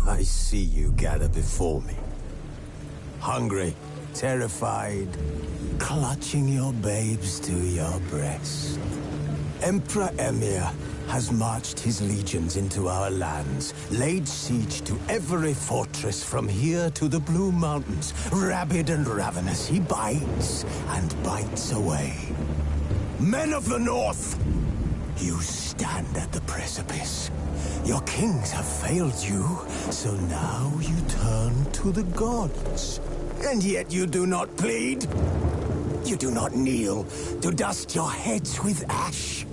I see you gather before me. Hungry, terrified, clutching your babes to your breast. Emperor Emhyr has marched his legions into our lands, laid siege to every fortress from here to the Blue Mountains. Rabid and ravenous, he bites and bites away. Men of the North, you stand at the precipice. Your kings have failed you, so now you turn to the gods. And yet you do not plead. You do not kneel to dust your heads with ash.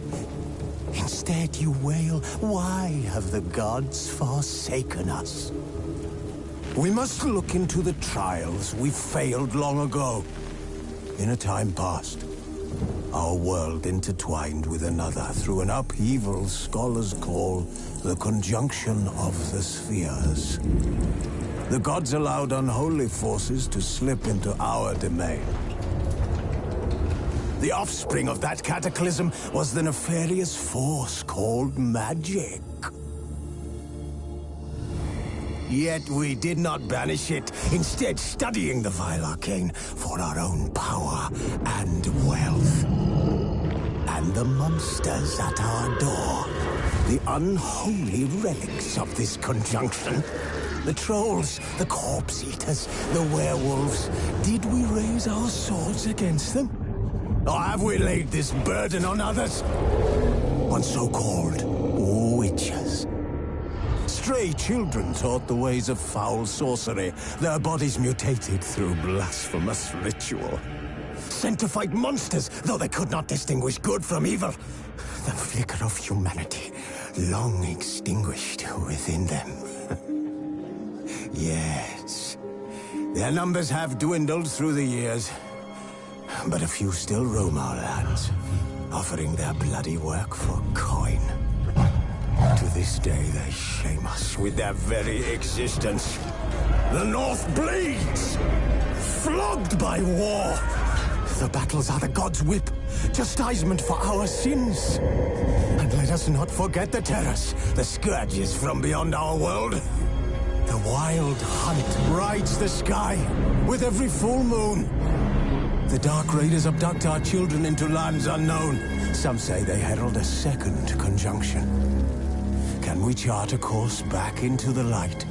Instead you wail, why have the gods forsaken us? We must look into the trials we failed long ago. In a time past, our world intertwined with another through an upheaval scholars call the conjunction of the spheres. The gods allowed unholy forces to slip into our domain. The offspring of that cataclysm was the nefarious force called magic. Yet we did not banish it, instead studying the vile arcane for our own power and wealth. And the monsters at our door, the unholy relics of this conjunction. The trolls, the corpse-eaters, the werewolves. Did we raise our swords against them? Or have we laid this burden on others? On so-called witches. Stray children taught the ways of foul sorcery, their bodies mutated through blasphemous ritual. Sent to fight monsters, though they could not distinguish good from evil. The flicker of humanity, long extinguished within them. Yes, their numbers have dwindled through the years. But a few still roam our lands, offering their bloody work for coin. To this day, they shame us with their very existence. The North bleeds, flogged by war. The battles are the gods' whip, chastisement for our sins. And let us not forget the terrors, the scourges from beyond our world. The wild hunt rides the sky with every full moon. The Dark Raiders abduct our children into lands unknown. Some say they herald a second conjunction. Can we chart a course back into the light?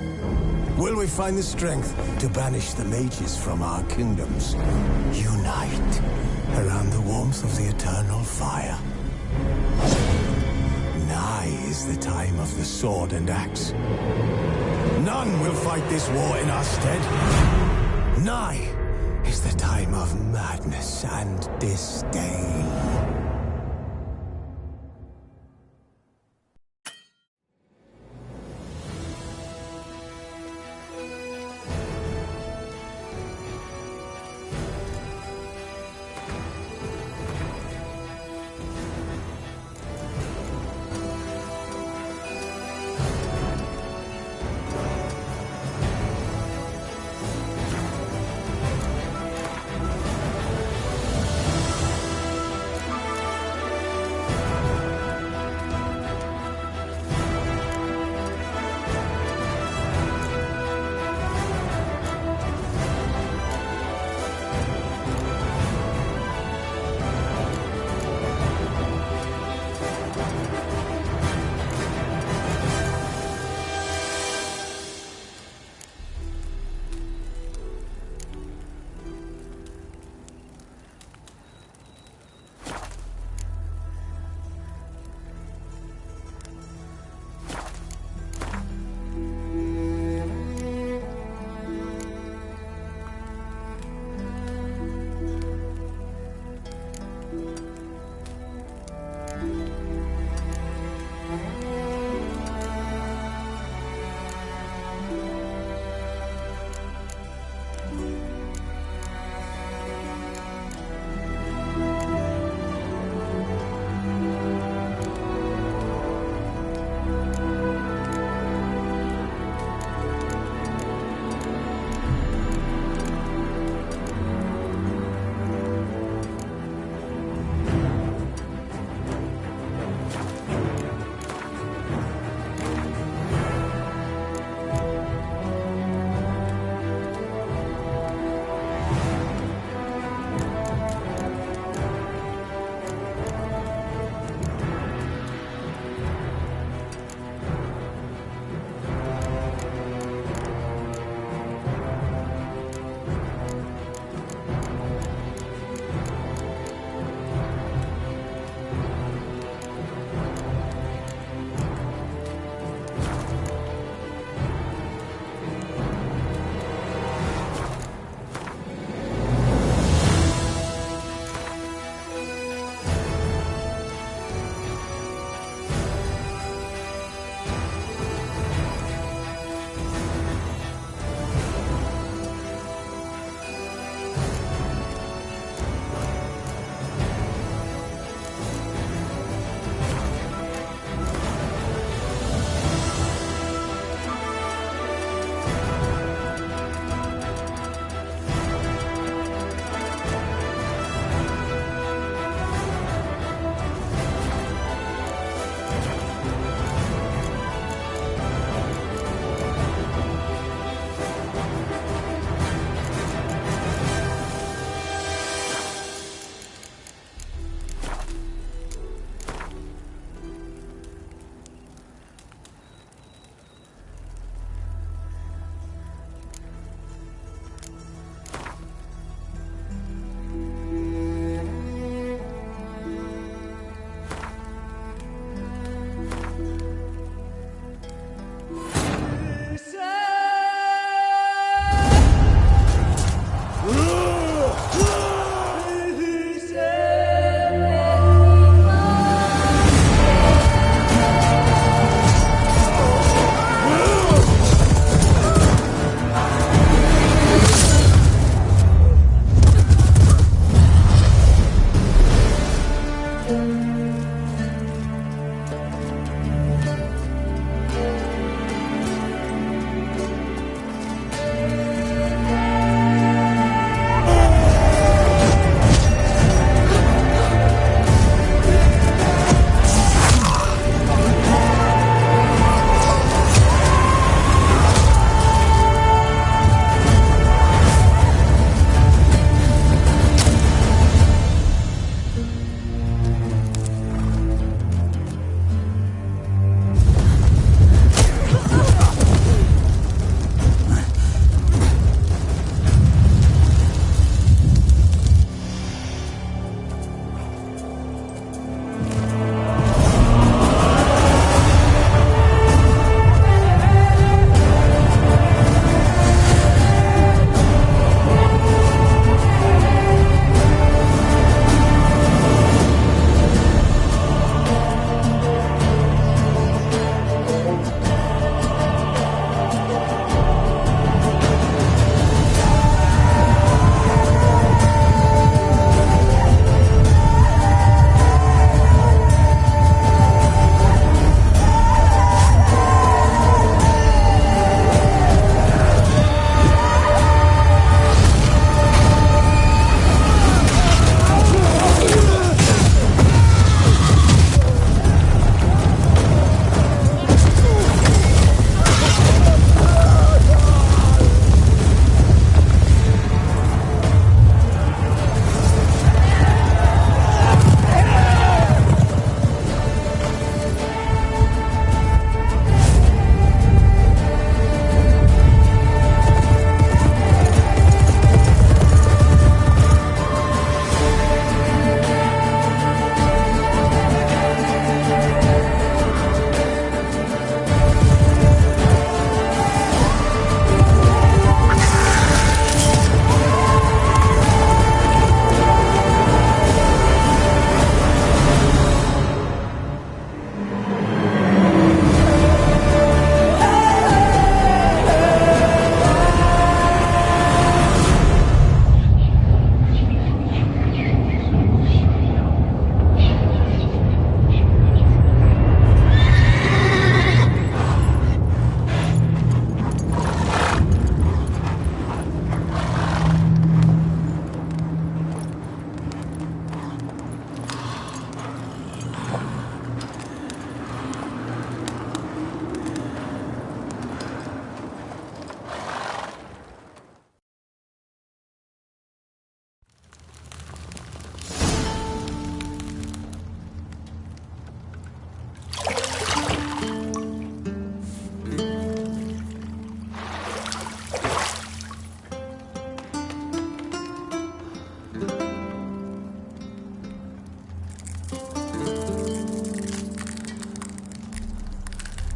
Will we find the strength to banish the mages from our kingdoms? Unite around the warmth of the eternal fire. Nigh is the time of the sword and axe. None will fight this war in our stead. Nigh is the time of madness and disdain.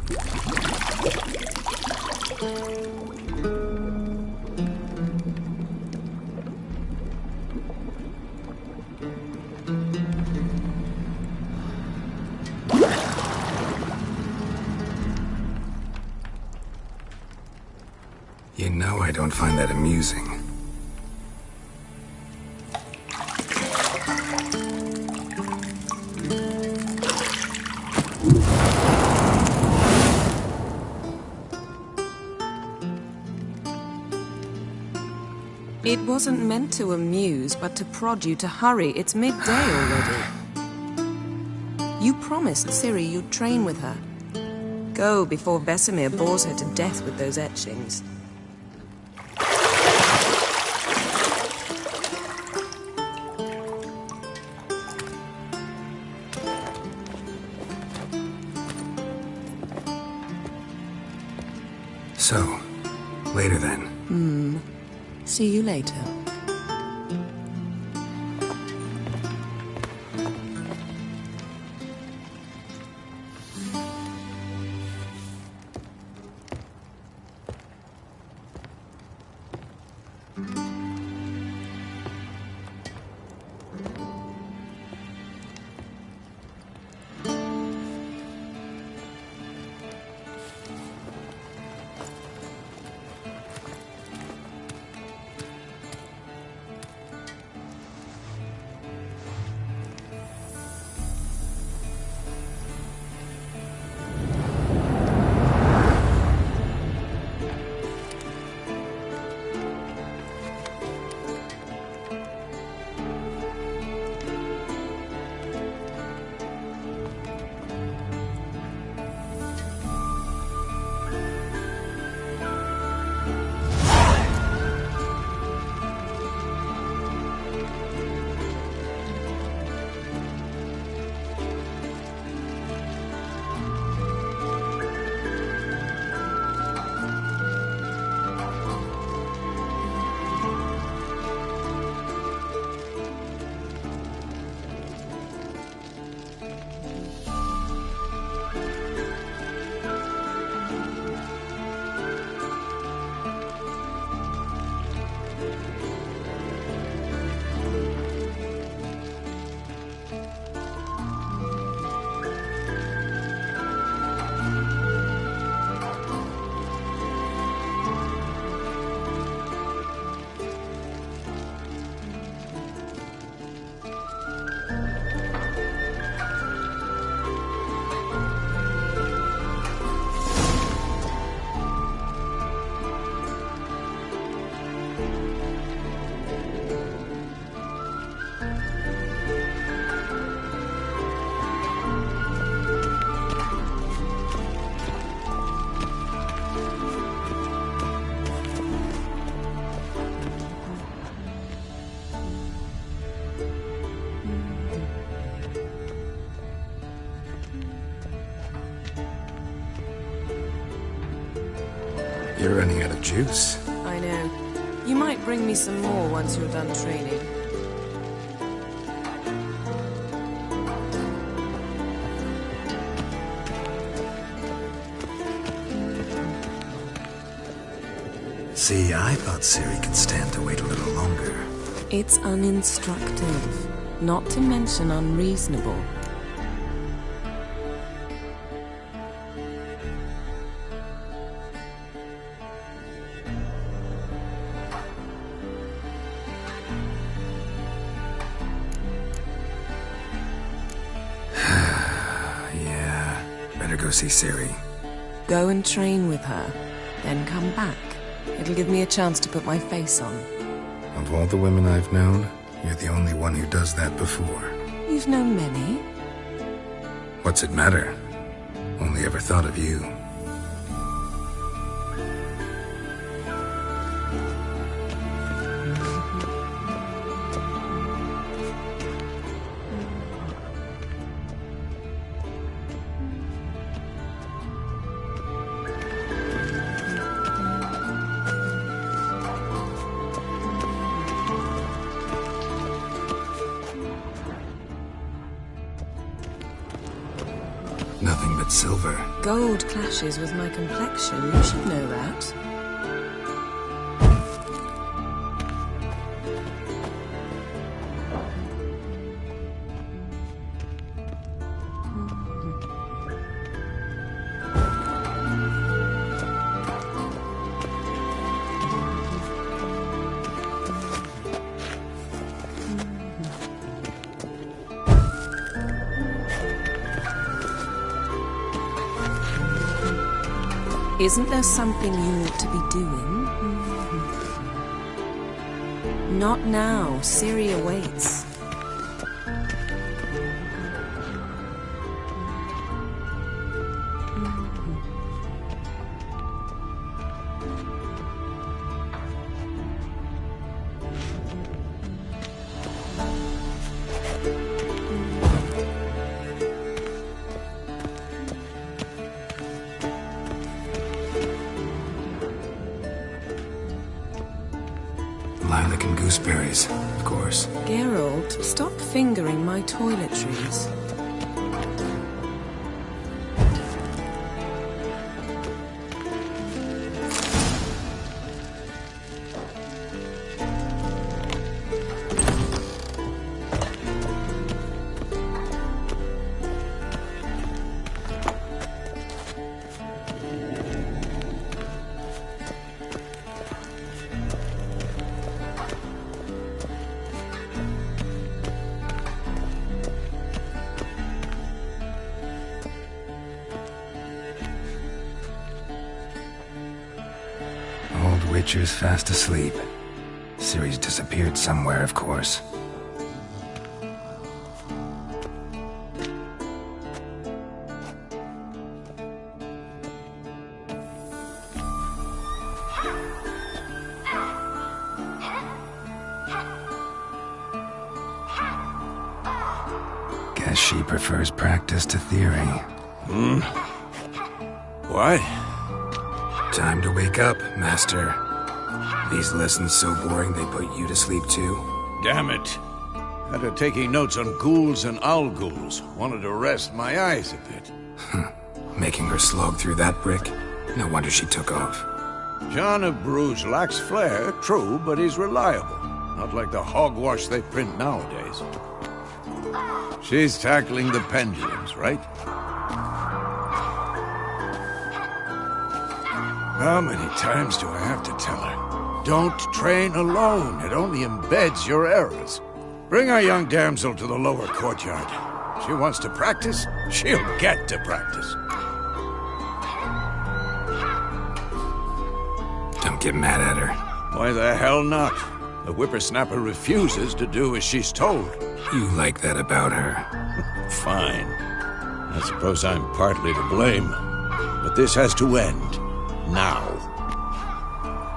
You know I don't find that amusing. It wasn't meant to amuse, but to prod you to hurry. It's midday already. You promised Ciri you'd train with her. Go before Vesemir bores her to death with those etchings. So, later then. See you later. You're running out of juice. I know. You might bring me some more once you're done training. See, I thought Ciri could stand to wait a little longer. It's uninstructive, not to mention unreasonable. Yeah, better go see Ciri. Go and train with her, then come back. It'll give me a chance to put my face on. Of all the women I've known, you're the only one who does that before. You've known many. What's it matter? Only ever thought of you. Nothing but silver. Gold clashes with my complexion. You should know that. Isn't there something you ought to be doing? Not now. Ciri awaits. Lilac and gooseberries, of course. Geralt, stop fingering my toiletries. Witcher's fast asleep. Ciri's disappeared somewhere, of course. Guess she prefers practice to theory. What? Time to wake up, Master. These lessons so boring they put you to sleep too? Damn it. After taking notes on ghouls and owl ghouls, wanted to rest my eyes a bit. Making her slog through that brick? No wonder she took off. John of Bruges lacks flair, true, but he's reliable. Not like the hogwash they print nowadays. She's tackling the pendulums, right? How many times do I have to tell her? Don't train alone. It only embeds your errors. Bring our young damsel to the lower courtyard. She wants to practice, she'll get to practice. Don't get mad at her. Why the hell not? The whippersnapper refuses to do as she's told. You like that about her? Fine. I suppose I'm partly to blame. But this has to end. Now.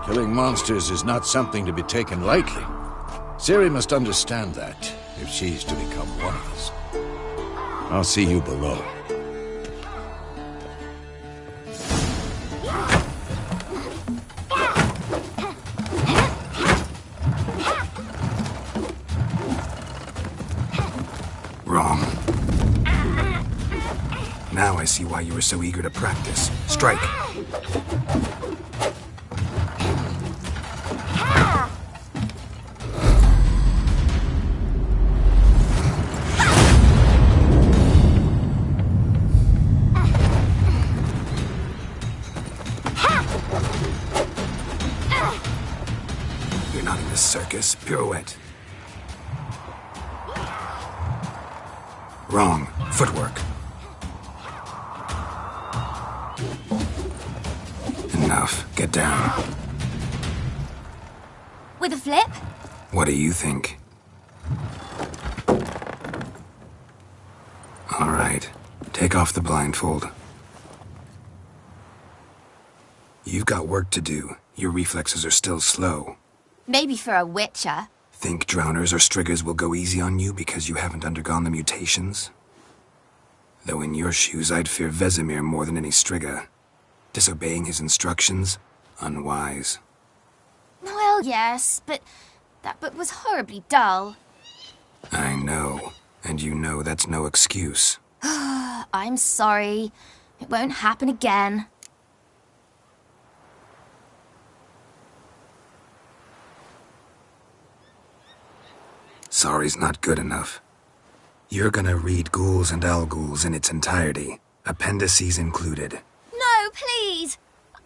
Killing monsters is not something to be taken lightly. Ciri must understand that, if she's to become one of us. I'll see you below. Wrong. Now I see why you were so eager to practice. Strike. You're not in this circus. Pirouette. Wrong. Footwork. Enough. Get down. With a flip? What do you think? All right. Take off the blindfold. You've got work to do. Your reflexes are still slow. Maybe for a witcher. Think drowners or striggers will go easy on you because you haven't undergone the mutations? Though in your shoes, I'd fear Vesemir more than any strigger. Disobeying his instructions? Unwise. Well, yes, but that book was horribly dull. I know. And you know that's no excuse. I'm sorry. It won't happen again. Sorry's not good enough. You're gonna read Ghouls and Al-Ghouls in its entirety, appendices included. No, please!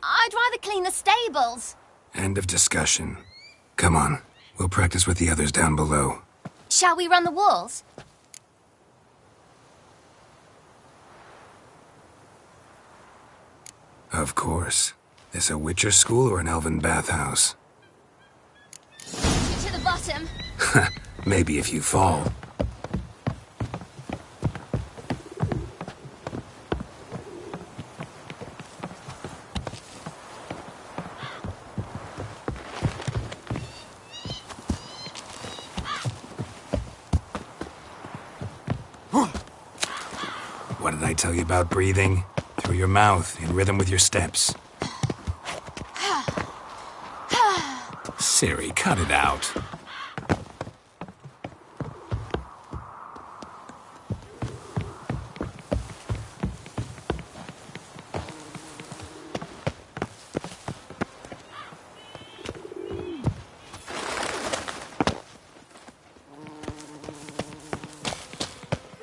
I'd rather clean the stables. End of discussion. Come on, we'll practice with the others down below. Shall we run the walls? Of course. This a Witcher school or an elven bathhouse? To the bottom. Maybe if you fall. What did I tell you about breathing? Through your mouth, in rhythm with your steps. Ciri, cut it out.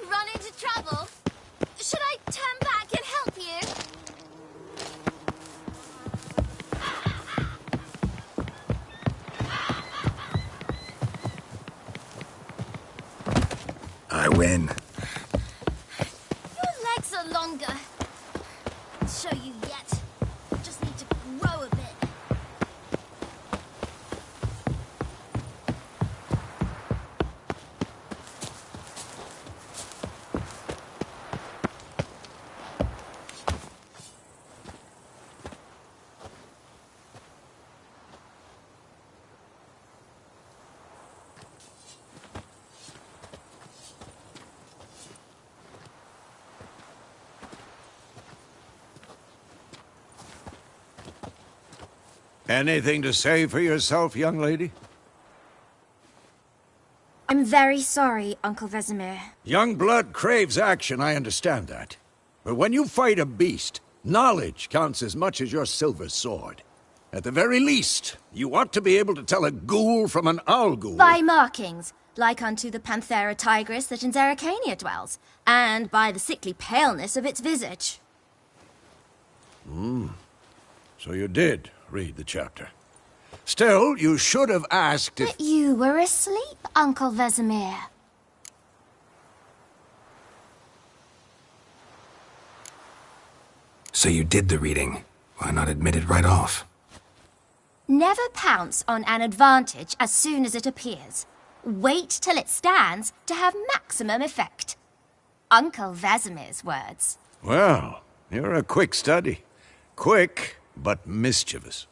Run into trouble? Should I turn back and help you? I win. Your legs are longer. I'll show you yet. Just need to grow a bit. Anything to say for yourself, young lady? I'm very sorry, Uncle Vesemir. Young blood craves action, I understand that. But when you fight a beast, knowledge counts as much as your silver sword. At the very least, you ought to be able to tell a ghoul from an Al-Ghul. By markings, like unto the Panthera tigris that in Zerrikania dwells, and by the sickly paleness of its visage. So you did read the chapter. Still, you should have asked if... But you were asleep, Uncle Vesemir. So you did the reading. Why not admit it right off? Never pounce on an advantage as soon as it appears. Wait till it stands to have maximum effect. Uncle Vesemir's words. Well, you're a quick study. Quick, but mischievous.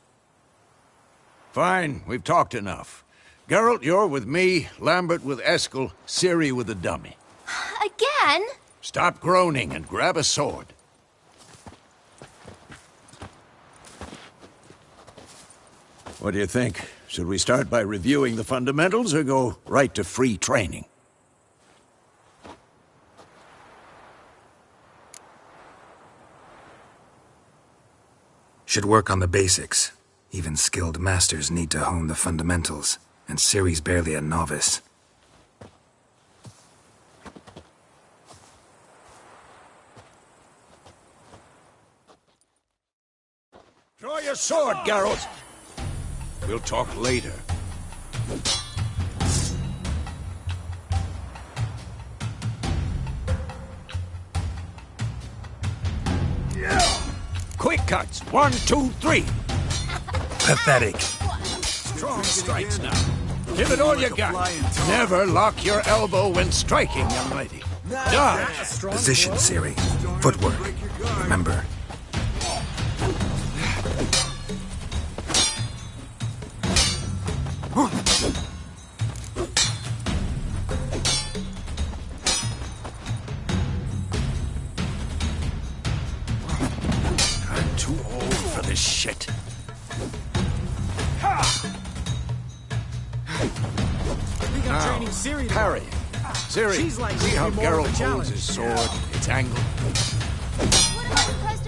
Fine, we've talked enough. Geralt, you're with me, Lambert with Eskel, Ciri with the dummy. Again? Stop groaning and grab a sword. What do you think? Should we start by reviewing the fundamentals or go right to free training? Should work on the basics. Even skilled masters need to hone the fundamentals, and Ciri's barely a novice. Draw your sword, Geralt! We'll talk later. Quick cuts! 1, 2, 3! Pathetic. Strong strikes now. Give it all you got. Never lock your elbow when striking, young lady. Dodge! Position, Ciri. Footwork. Remember. I'm too old for this shit. Now, parry. Ciri, see how Geralt holds his sword, its angle? What am I supposed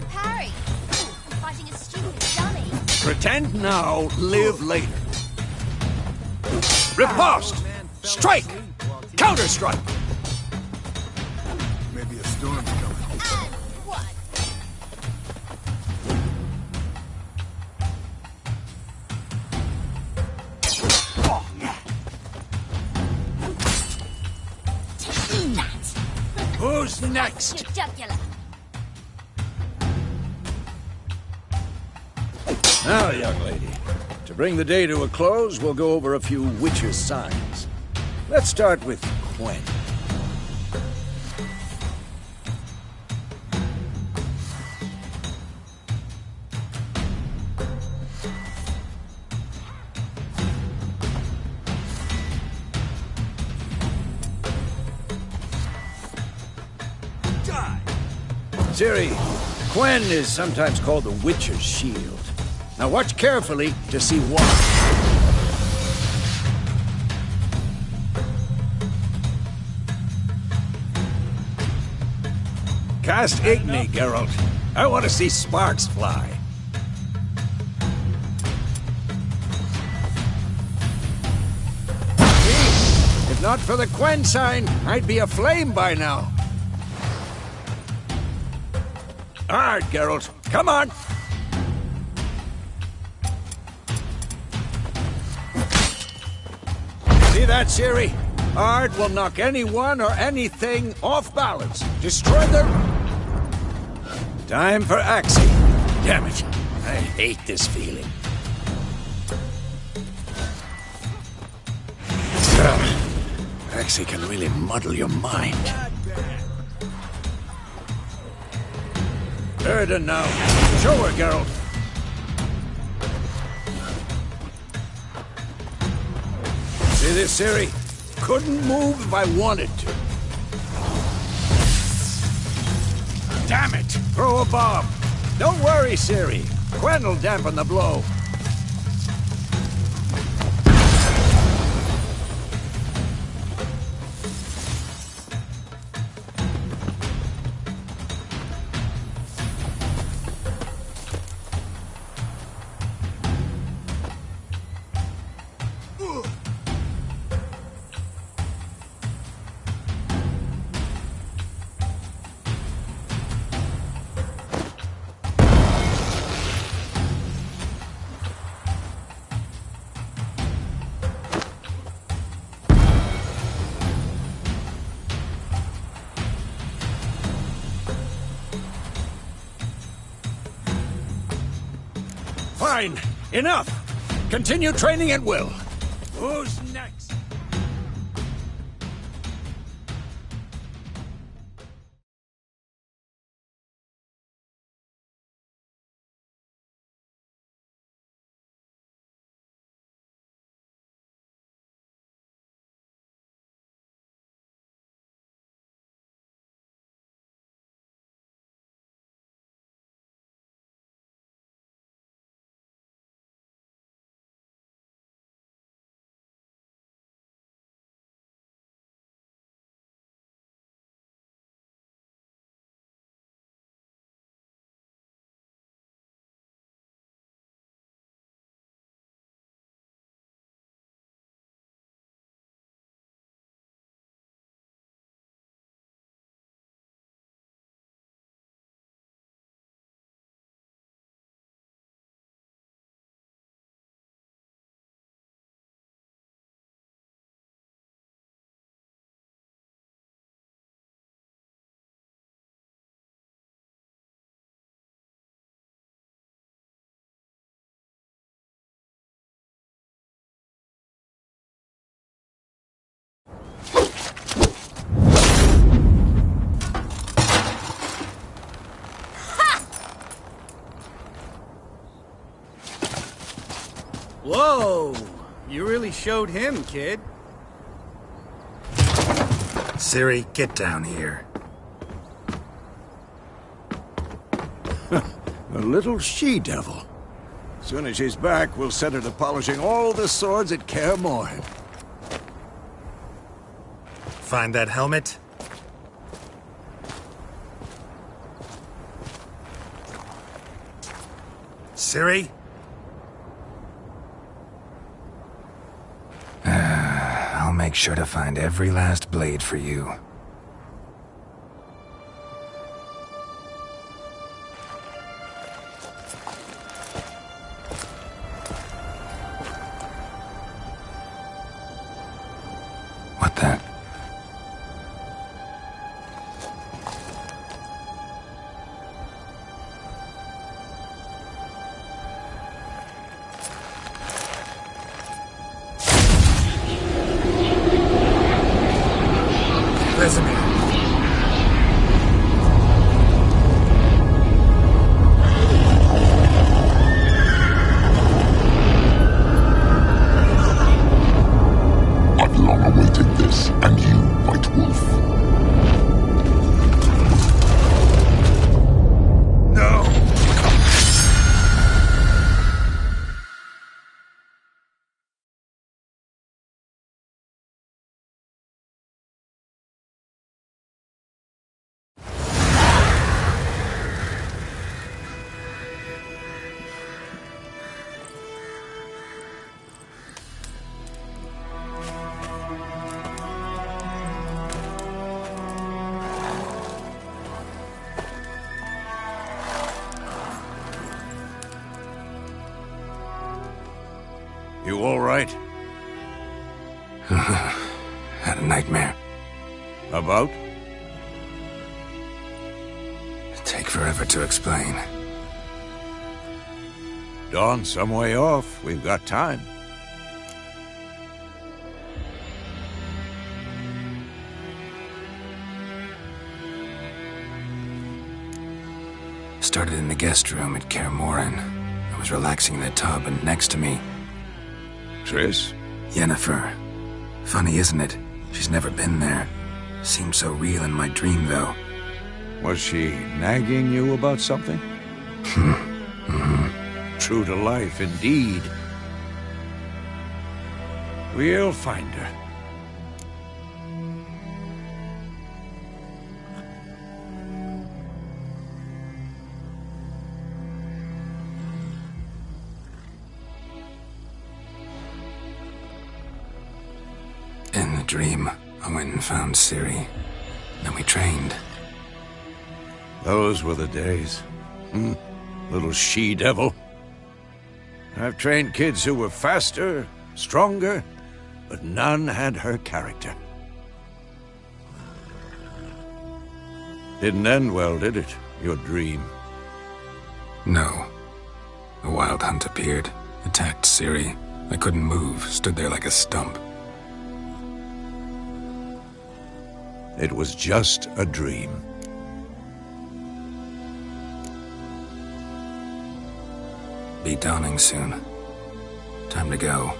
Pretend now, live later. Riposte! Strike! Counter-strike! Maybe a storm's coming. Who's next? Jugular. Now, young lady, to bring the day to a close, we'll go over a few witches' signs. Let's start with Quen. Ciri, Quen is sometimes called the Witcher's Shield. Now watch carefully to see why. Cast Igni, Geralt. I want to see sparks fly. See? If not for the Quen sign, I'd be aflame by now. All right, Geralt. Come on! See that, Ciri? Ard will knock anyone or anything off balance. Destroy their... Time for Axii. Damn it. I hate this feeling. Axii can really muddle your mind. Erden now. Show her, Geralt. See this, Ciri? Couldn't move if I wanted to. Damn it! Throw a bomb. Don't worry, Ciri. Quen will dampen the blow. Fine. Enough. Continue training at will. Who's next? Whoa! You really showed him, kid. Ciri, get down here. A little she-devil. Soon as she's back, we'll set her to polishing all the swords at Kaer Morhen. Find that helmet? Ciri? make sure to find every last blade for you. What the? Vesemir. I've long awaited this, and you, White Wolf. No! You all right? Had a nightmare. About? Take forever to explain. Dawn's some way off. We've got time. Started in the guest room at Kaer Morhen. I was relaxing in the tub, and next to me, Triss? Yennefer. Funny, isn't it? She's never been there. Seemed so real in my dream, though. Was she nagging you about something? True to life, indeed. We'll find her. In the dream, I went and found Ciri. Then we trained. Those were the days. Little she-devil. I've trained kids who were faster, stronger, but none had her character. Didn't end well, did it? Your dream. No. A wild hunt appeared, attacked Ciri. I couldn't move, stood there like a stump. It was just a dream. Be dawning soon. Time to go.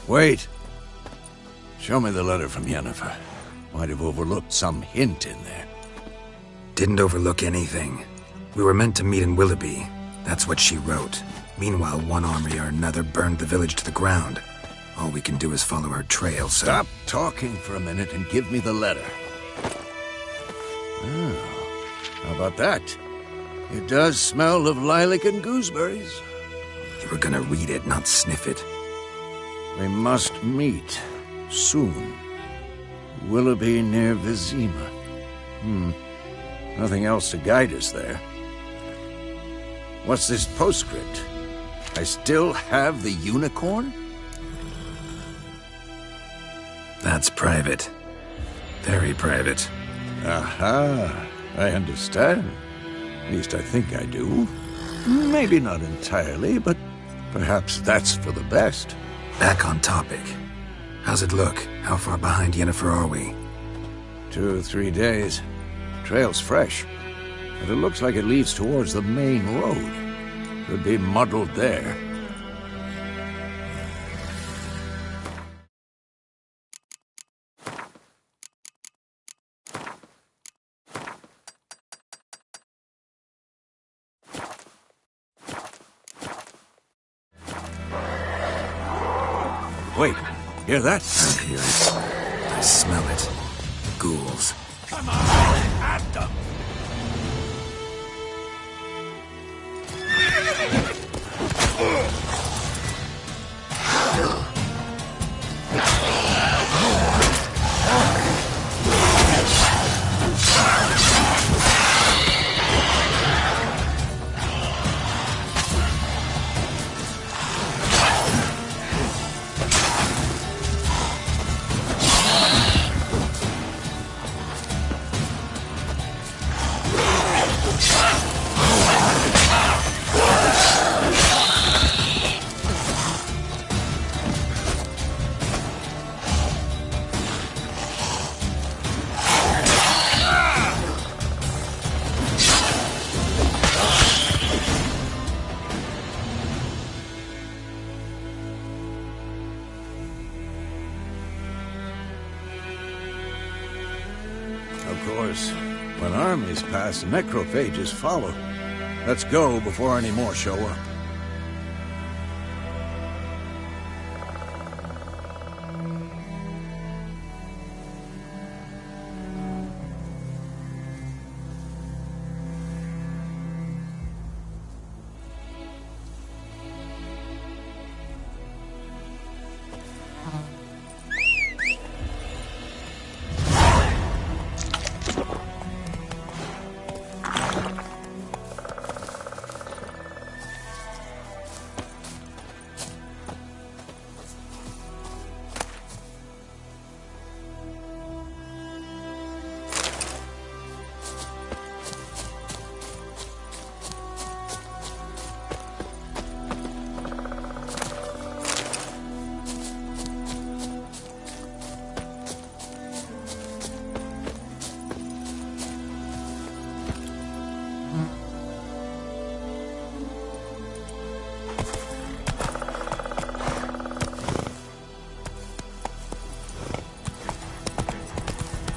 Wait. Show me the letter from Yennefer. Might have overlooked some hint in there. Didn't overlook anything. We were meant to meet in Willoughby. That's what she wrote. Meanwhile, one army or another burned the village to the ground. All we can do is follow her trail, so... Stop talking for a minute and give me the letter. Oh, how about that? It does smell of lilac and gooseberries. You were gonna read it, not sniff it. We must meet soon. Willoughby near Vizima. Nothing else to guide us there. What's this postscript? I still have the unicorn? That's private. Very private. Aha, I understand. At least I think I do. Maybe not entirely, but perhaps that's for the best. Back on topic. How's it look? How far behind Yennefer are we? 2 or 3 days. Trail's fresh, but it looks like it leads towards the main road. Could be muddled there. Wait, hear that? I hear it. I smell it. Ghouls. Come on, at them! pass, necrophages follow. Let's go before any more show up.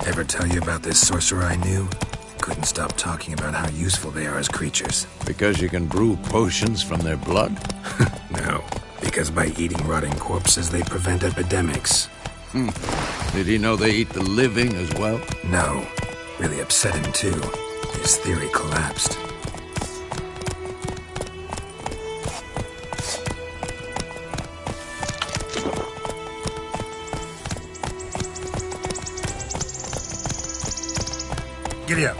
Ever tell you about this sorcerer I knew? Couldn't stop talking about how useful they are as creatures. Because you can brew potions from their blood? No, because by eating rotting corpses, they prevent epidemics. Did he know they eat the living as well? No. Really upset him, too. His theory collapsed. Giddy up.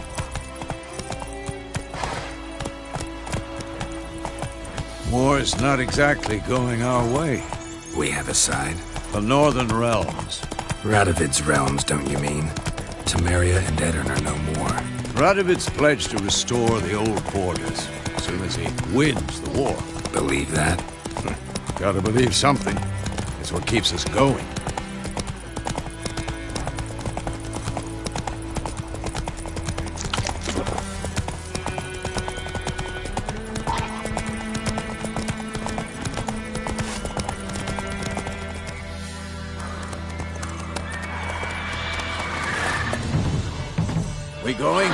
War's not exactly going our way. We have a side. The Northern Realms. Radovid's realms, don't you mean? Temeria and Aedirn are no more. Radovid's pledged to restore the old borders as soon as he wins the war. Believe that? Gotta believe something. It's what keeps us going. We going?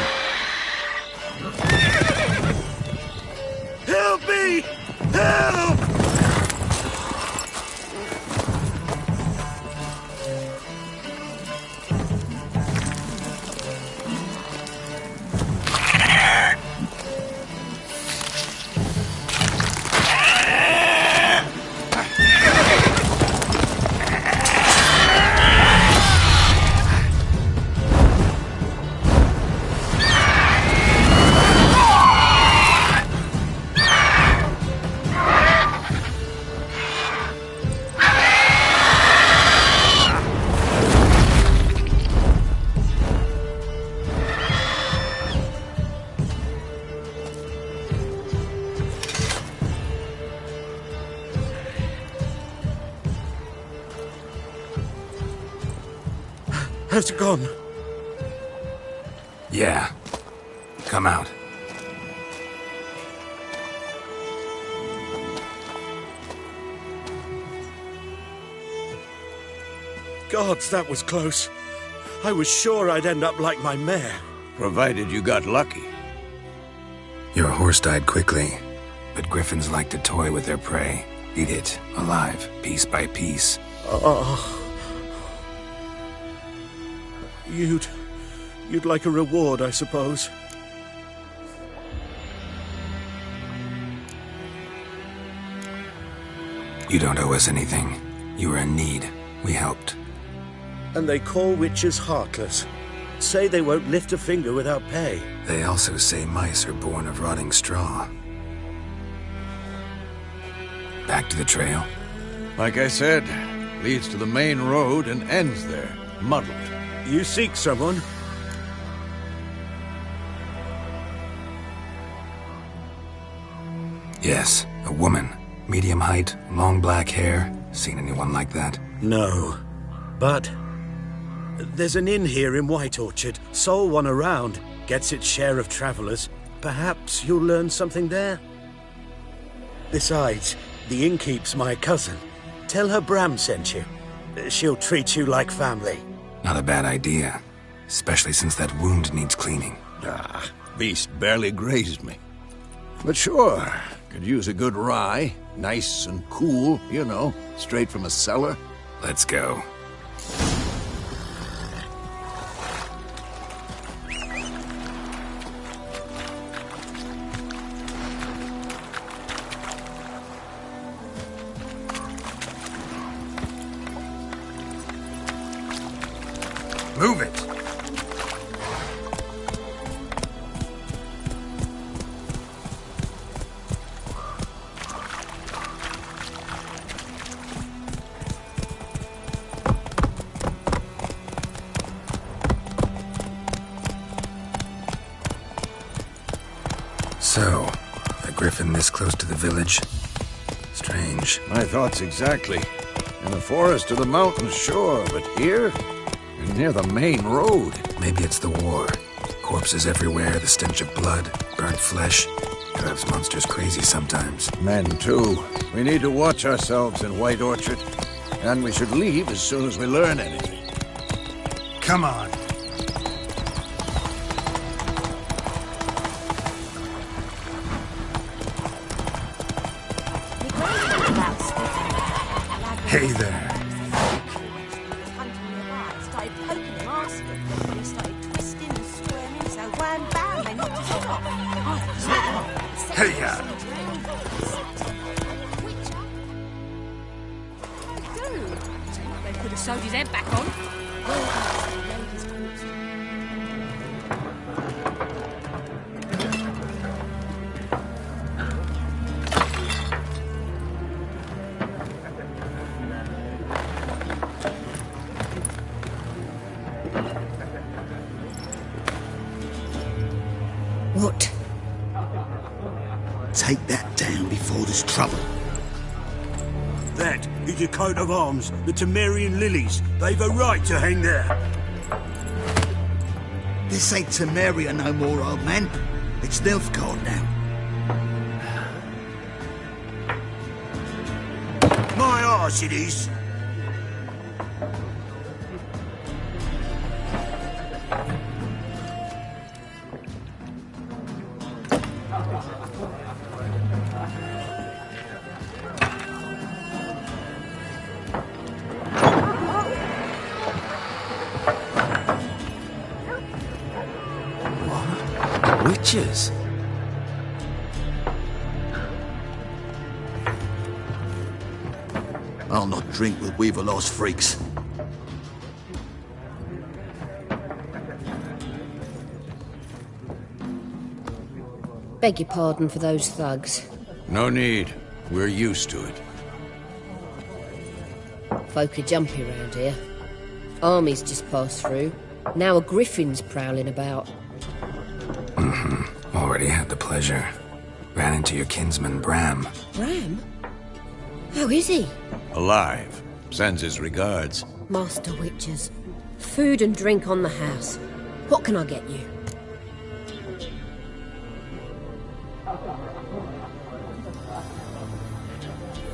Help me! Help! Has it gone? Yeah. Come out. Gods, that was close. I was sure I'd end up like my mare. Provided you got lucky. Your horse died quickly, but griffins like to toy with their prey. Eat it, alive, piece by piece. You'd like a reward, I suppose. You don't owe us anything. You were in need. We helped. And they call witches heartless. Say they won't lift a finger without pay. They also say mice are born of rotting straw. Back to the trail? Like I said, leads to the main road and ends there, muddled. You seek someone? Yes, a woman. Medium height, long black hair. Seen anyone like that? No. But there's an inn here in White Orchard. Sole one around. Gets its share of travelers. Perhaps you'll learn something there? Besides, the innkeep's my cousin. Tell her Bram sent you. She'll treat you like family. Not a bad idea. Especially since that wound needs cleaning. Beast barely grazed me. But sure, could use a good rye. Nice and cool, you know, straight from a cellar. Let's go. Move it! So, a griffin this close to the village? Strange. My thoughts exactly. In the forest or the mountains, sure, but here? You're near the main road. Maybe it's the war. Corpses everywhere, the stench of blood, burnt flesh. Drives monsters crazy sometimes. Men, too. We need to watch ourselves in White Orchard. And we should leave as soon as we learn anything. Come on. Hey there. Hey ya! They could have sewed his head back on. What? Take that down before there's trouble. That is a coat of arms, the Temerian lilies. They've a right to hang there. This ain't Temeria no more, old man. It's Nilfgaard now. My arse it is. Witches? I'll not drink with Weaverlost freaks. Beg your pardon for those thugs. No need. We're used to it. Folk are jumpy around here. Armies just passed through. Now a griffin's prowling about. Already had the pleasure. Ran into your kinsman, Bram. Bram? How is he? Alive. Sends his regards. Master Witchers. Food and drink on the house. What can I get you?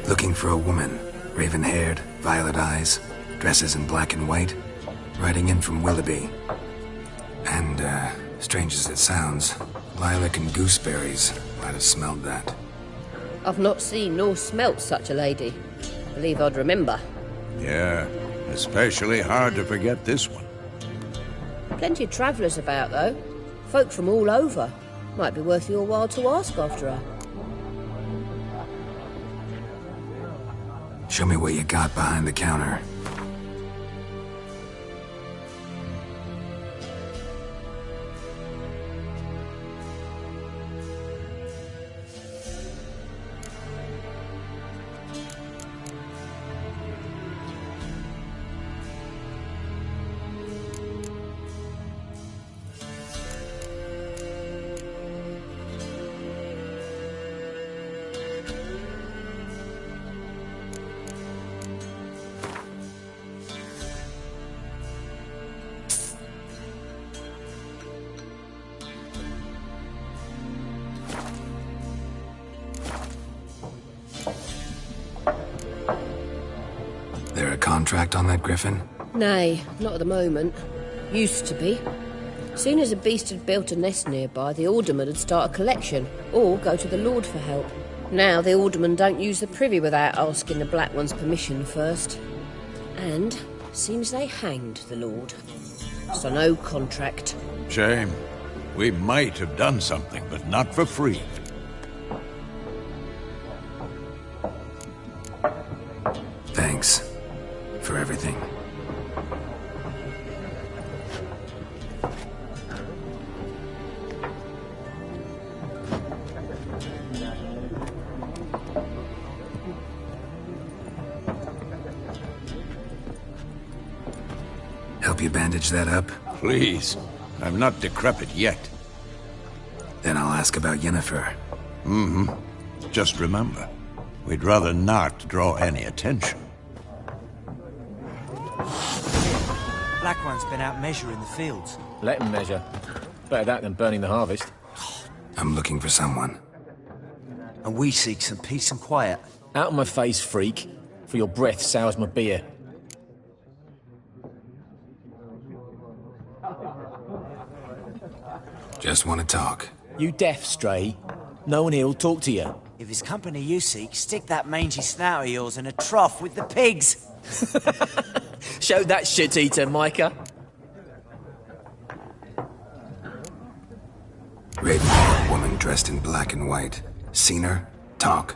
Looking for a woman. Raven-haired, violet eyes, dresses in black and white. Riding in from Willoughby. And, strange as it sounds, lilac and gooseberries. Might have smelled that. I've not seen nor smelt such a lady. Believe I'd remember. Yeah, especially hard to forget this one. Plenty of travellers about, though. Folk from all over. Might be worth your while to ask after her. Show me what you got behind the counter. There a contract on that griffin? Nay, not at the moment. Used to be. Soon as a beast had built a nest nearby, the alderman would start a collection, or go to the Lord for help. Now the aldermen don't use the privy without asking the Black One's permission first. And seems they hanged the Lord. So no contract. Shame. We might have done something, but not for free. Thanks for everything. Help you bandage that up? Please. I'm not decrepit yet. Then I'll ask about Yennefer. Mm-hmm. Just remember, we'd rather not draw any attention. Black One's been out measuring the fields. Let him measure. Better that than burning the harvest. I'm looking for someone. And we seek some peace and quiet. Out of my face, freak. For your breath sours my beer. Just want to talk. You deaf, Stray? No one here'll talk to you. If it's company you seek, stick that mangy snout of yours in a trough with the pigs. Show that shit-eater, Micah. Ravenhall woman dressed in black and white. Seen her? Talk.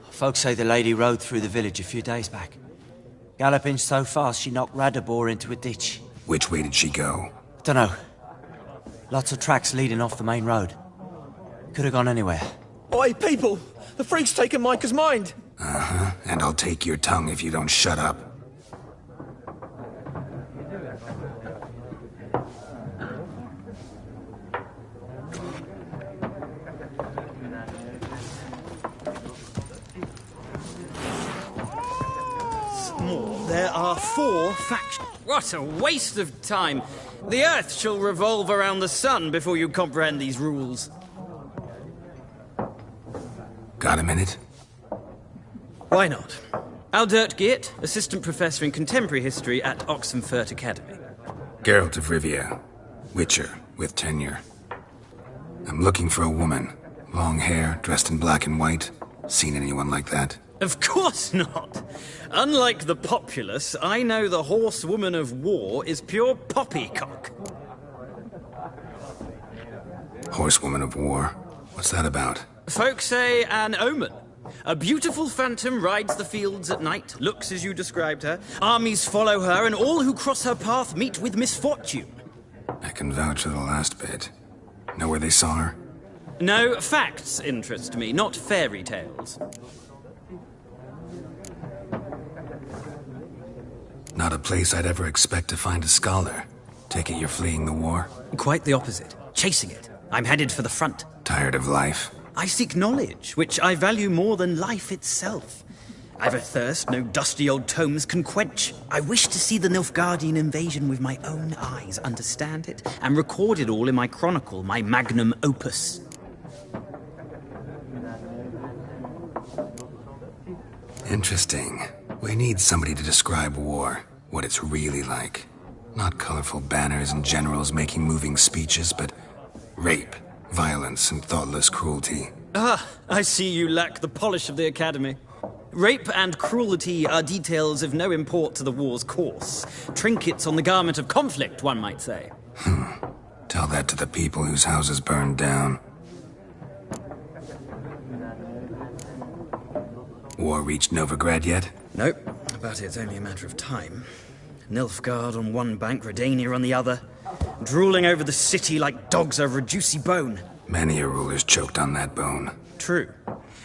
Folks say the lady rode through the village a few days back. Galloping so fast she knocked Radabor into a ditch. Which way did she go? Dunno. Lots of tracks leading off the main road. Could have gone anywhere. Oi, people! The freak's taken Micah's mind! Uh-huh. And I'll take your tongue if you don't shut up. There are 4 factions. What a waste of time! The Earth shall revolve around the sun before you comprehend these rules. Got a minute? Why not? Aldert Geert, Assistant Professor in Contemporary History at Oxenfurt Academy. Geralt of Rivia. Witcher, with tenure. I'm looking for a woman. Long hair, dressed in black and white. Seen anyone like that? Of course not! Unlike the populace, I know the horsewoman of war is pure poppycock. Horsewoman of war? What's that about? Folk say an omen. A beautiful phantom rides the fields at night, looks as you described her. Armies follow her, and all who cross her path meet with misfortune. I can vouch for the last bit. Know where they saw her? No, facts interest me, not fairy tales. Not a place I'd ever expect to find a scholar. Take it you're fleeing the war? Quite the opposite. Chasing it. I'm headed for the front. Tired of life? I seek knowledge, which I value more than life itself. I've a thirst no dusty old tomes can quench. I wish to see the Nilfgaardian invasion with my own eyes, understand it, and record it all in my chronicle, my magnum opus. Interesting. We need somebody to describe war, what it's really like. Not colorful banners and generals making moving speeches, but rape, violence, and thoughtless cruelty. Ah, I see you lack the polish of the Academy. Rape and cruelty are details of no import to the war's course. Trinkets on the garment of conflict, one might say. Tell that to the people whose houses burned down. War reached Novigrad yet? Nope, but it's only a matter of time. Nilfgaard on one bank, Redania on the other. Drooling over the city like dogs over a juicy bone. Many a ruler's choked on that bone. True.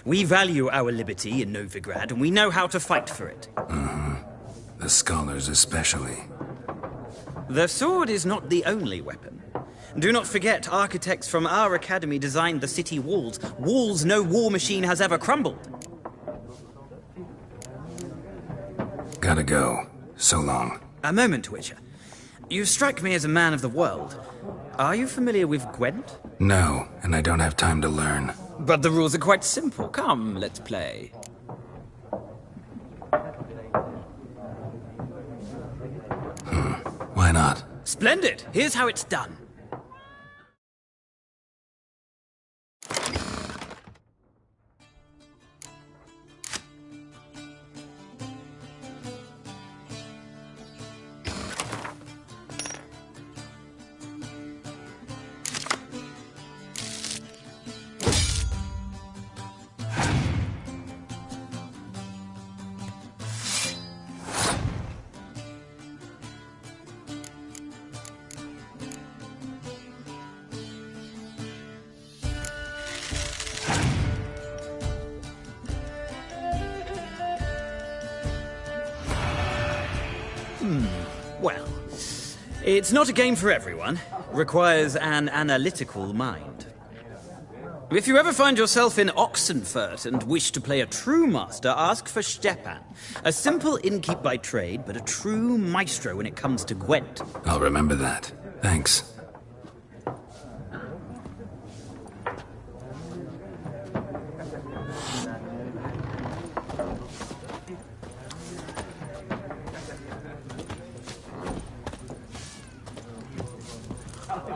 We value our liberty in Novigrad, and we know how to fight for it. The scholars especially. The sword is not the only weapon. Do not forget, architects from our academy designed the city walls. Walls no war machine has ever crumbled. Gotta go. So long. A moment, Witcher. You strike me as a man of the world. Are you familiar with Gwent? No, and I don't have time to learn. But the rules are quite simple. Come, let's play. Why not? Splendid! Here's how it's done. Well, it's not a game for everyone. Requires an analytical mind. If you ever find yourself in Oxenfurt and wish to play a true master, ask for Stepan. A simple innkeep by trade, but a true maestro when it comes to Gwent. I'll remember that. Thanks.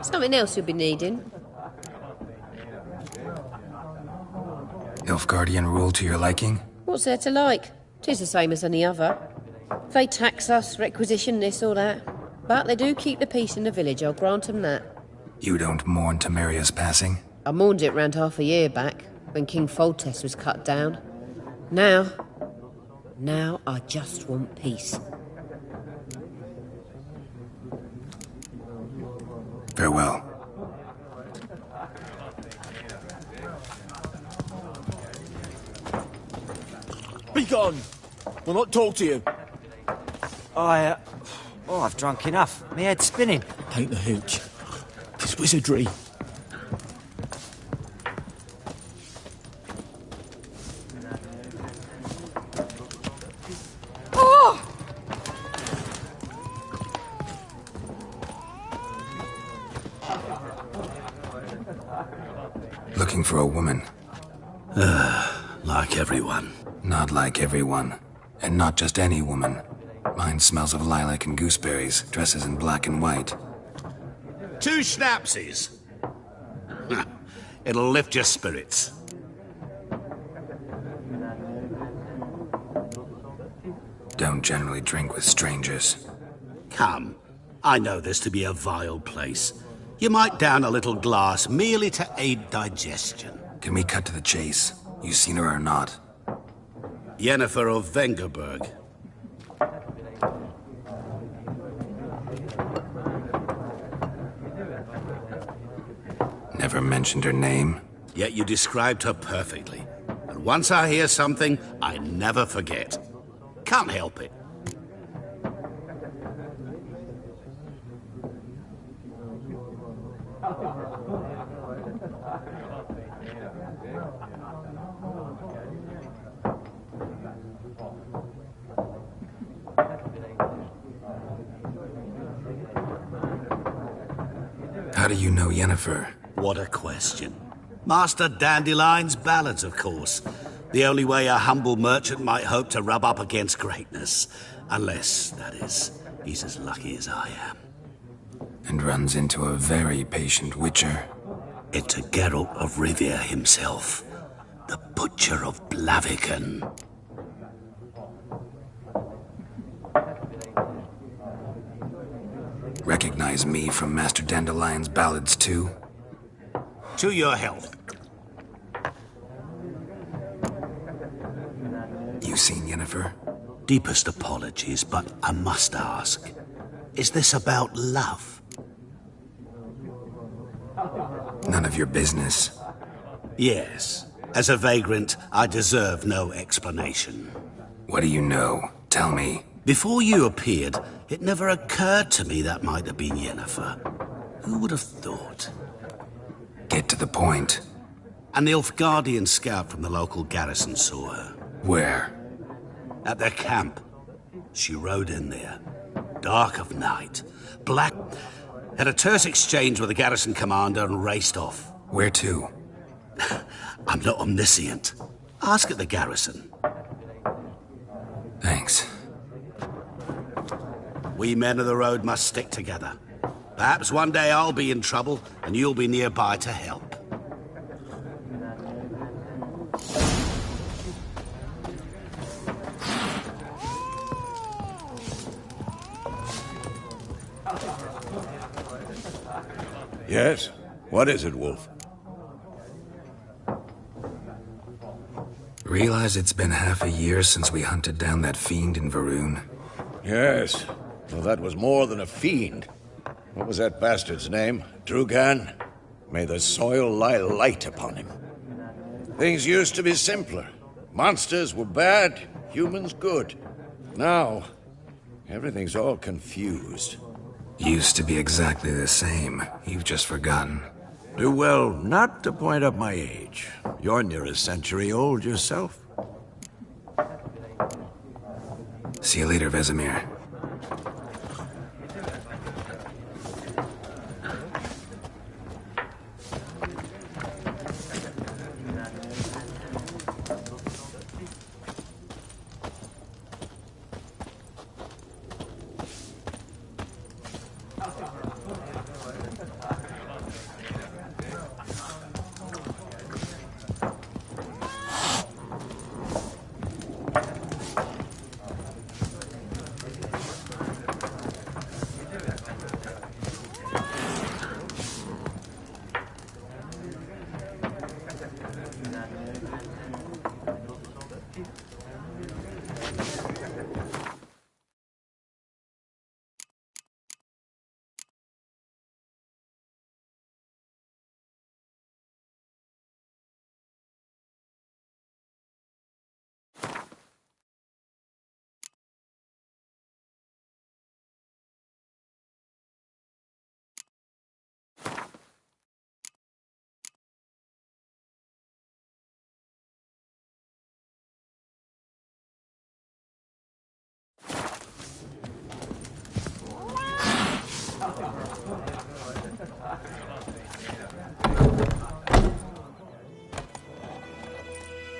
Something else you'll be needing. Nilfgaardian rule to your liking? What's there to like? 'Tis the same as any other. They tax us, requisition this or that. But they do keep the peace in the village, I'll grant 'em that. You don't mourn Temeria's passing? I mourned it round half a year back, when King Foltest was cut down. Now I just want peace. Farewell. Be gone! We'll not talk to you. I've drunk enough. My head's spinning. Ain't the hooch. 'Tis wizardry. Looking for a woman. Like everyone. Not like everyone. And not just any woman. Mine smells of lilac and gooseberries, dresses in black and white. 2 schnapsies. It'll lift your spirits. Don't generally drink with strangers. Come. I know this to be a vile place. You might down a little glass merely to aid digestion. Can we cut to the chase? You seen her or not? Yennefer of Vengerberg. Never mentioned her name. Yet you described her perfectly. And once I hear something, I never forget. Can't help it. How do you know Yennefer? What a question. Master Dandelion's ballads, of course. The only way a humble merchant might hope to rub up against greatness. Unless, that is, he's as lucky as I am. And runs into a very patient witcher. Into Geralt of Rivia himself. The Butcher of Blaviken. Recognize me from Master Dandelion's ballads, too? To your health. You seen Yennefer? Deepest apologies, but I must ask. Is this about love? None of your business. Yes. As a vagrant, I deserve no explanation. What do you know? Tell me. Before you appeared, it never occurred to me that might have been Yennefer. Who would have thought? Get to the point. An Nilfgaardian scout from the local garrison saw her. Where? At their camp. She rode in there. Dark of night. Black. Had a terse exchange with the garrison commander and raced off. Where to? I'm not omniscient. Ask at the garrison. Thanks. We men of the road must stick together. Perhaps one day I'll be in trouble, and you'll be nearby to help. Yes? What is it, Wolf? Realize it's been half a year since we hunted down that fiend in Varun? Yes. Well, that was more than a fiend. What was that bastard's name? Drugan? May the soil lie light upon him. Things used to be simpler. Monsters were bad, humans good. Now, everything's all confused. Used to be exactly the same. You've just forgotten. Do well not to point up my age. You're near a century old yourself. See you later, Vesemir.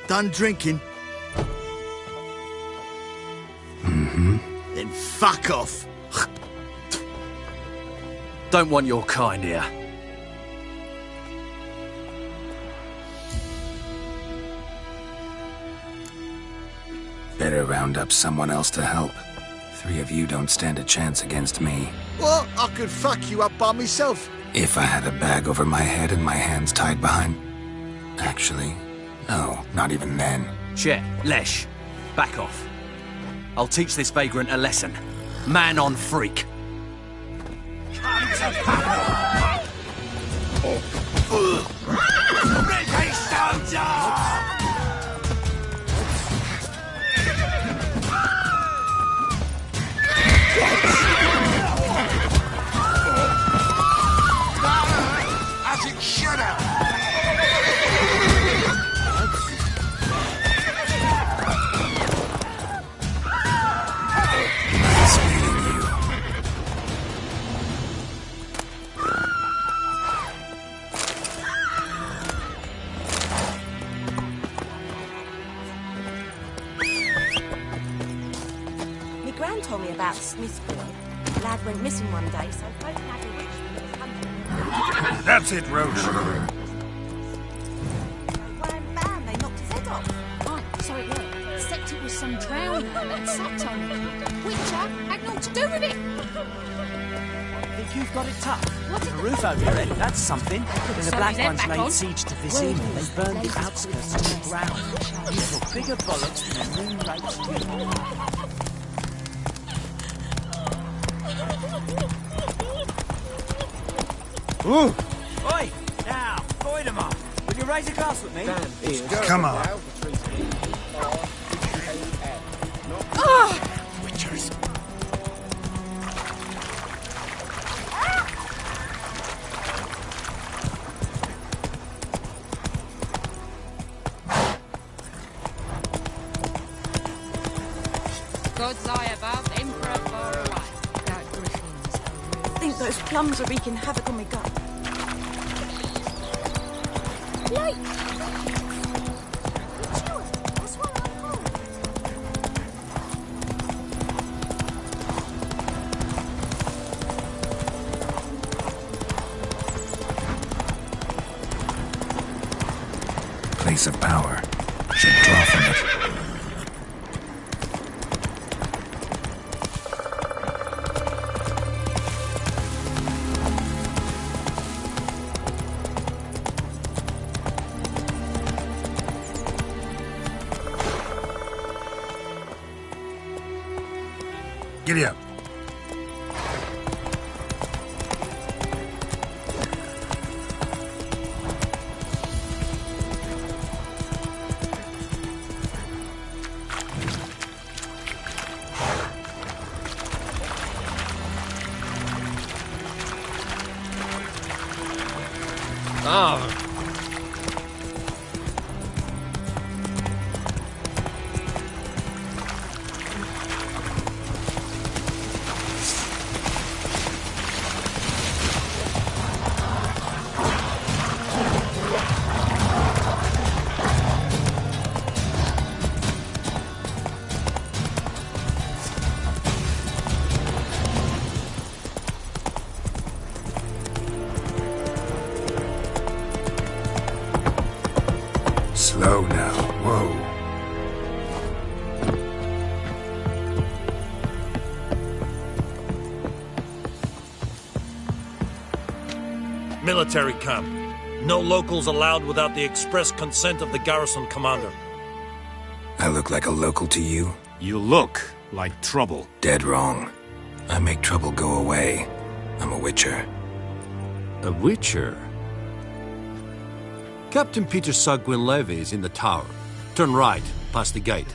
Done drinking? Mm-hmm. Then fuck off. Don't want your kind here. Better round up someone else to help. 3 of you don't stand a chance against me. What? I could fuck you up by myself. If I had a bag over my head and my hands tied behind... Actually, no, not even then. Chet, Lesh, back off. I'll teach this vagrant a lesson. Man on freak. As it should have. My gran told me about Smith's boy. The lad went missing one day, so folk had a witch from his country. That's it, Roach. Wham bam, they knocked his head off. Oh, so it worked. Except it was some drowner that sat on it. Witcher had naught to do with it. Think you've got it tough? What A roof over your head, that's something. When the So Black is that Ones back laid on? siege to Vizima, they burned the outskirts to the ground. You took bigger bollocks than the moon rakes. Ooh! Oi! Now, void 'em up. Will you raise a glass with me? Come on. Witchers. God's eye above, Emperor far away. That Griffins. I think those plums are wreaking havoc on my gut. Yay! That's what I'm called. place of power. Should draw from it. Giddy up. Slow now. Whoa. Military camp. No locals allowed without the express consent of the garrison commander. I look like a local to you? You look like trouble. Dead wrong. I make trouble go away. I'm a witcher. A witcher? Captain Peter Saar Gwynleve is in the tower. Turn right, past the gate.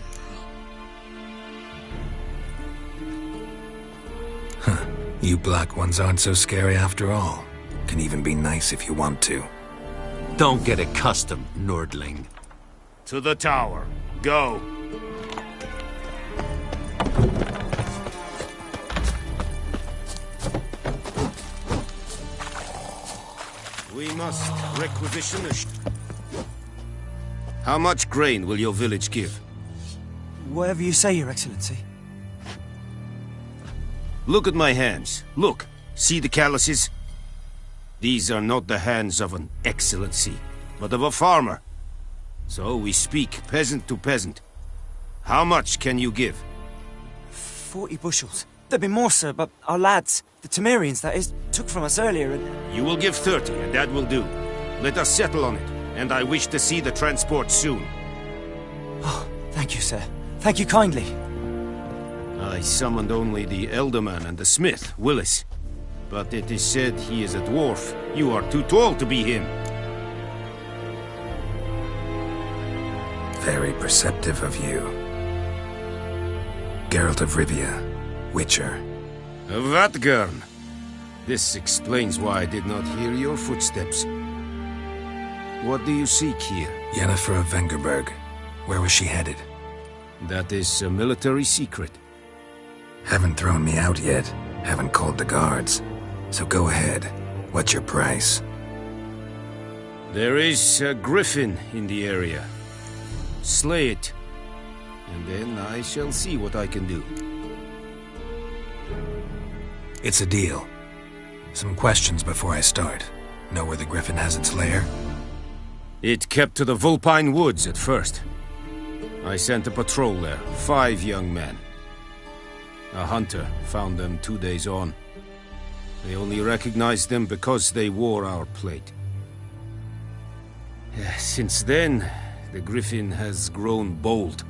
Huh. You black ones aren't so scary after all. Can even be nice if you want to. Don't get accustomed, Nordling. To the tower. Go. We must requisition a How much grain will your village give? Whatever you say, Your Excellency. Look at my hands. Look. See the calluses? These are not the hands of an excellency, but of a farmer. So we speak peasant to peasant. How much can you give? 40 bushels. There'd be more, sir, but our lads, the Temerians, that is, took from us earlier and... You will give 30, and that will do. Let us settle on it, and I wish to see the transport soon. Oh, thank you, sir. Thank you kindly. I summoned only the Elderman and the smith, Willis. But it is said he is a dwarf. You are too tall to be him. Very perceptive of you. Geralt of Rivia, Witcher. Vatgern. This explains why I did not hear your footsteps. What do you seek here? Yennefer of Vengerberg. Where was she headed? That is a military secret. Haven't thrown me out yet. Haven't called the guards. So go ahead. What's your price? There is a griffin in the area. Slay it. And then I shall see what I can do. It's a deal. Some questions before I start. Know where the griffin has its lair? It kept to the Vulpine Woods at first. I sent a patrol there, 5 young men. A hunter found them 2 days on. They only recognized them because they wore our plate. Since then, the griffin has grown bold.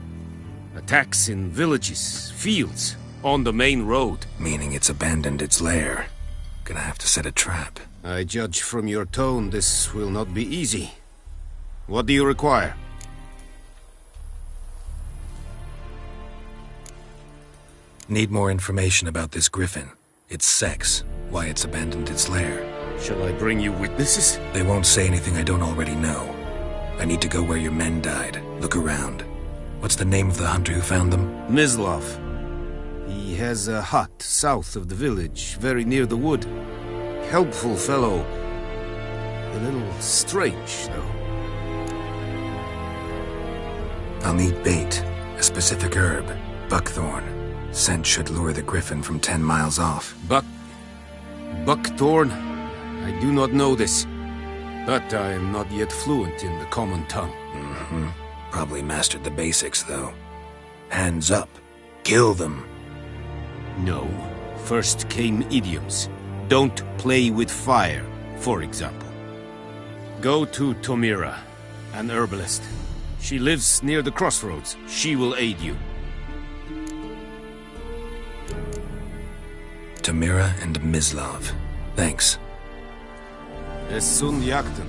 Attacks in villages, fields, on the main road. Meaning it's abandoned its lair. Gonna have to set a trap. I judge from your tone this will not be easy. What do you require? Need more information about this griffin. Its sex, why it's abandoned its lair. Shall I bring you witnesses? They won't say anything I don't already know. I need to go where your men died. Look around. What's the name of the hunter who found them? Mislav. He has a hut south of the village, very near the wood. Helpful fellow. A little strange, though. I'll need bait. A specific herb. Buckthorn. Scent should lure the griffin from 10 miles off. Buckthorn? I do not know this. But I am not yet fluent in the common tongue. Mm-hmm. Probably mastered the basics, though. Hands up. Kill them. No. First came idioms. Don't play with fire, for example. Go to Tomira, an herbalist. She lives near the crossroads. She will aid you. Tomira and Mislav. Thanks. Es sun jakten.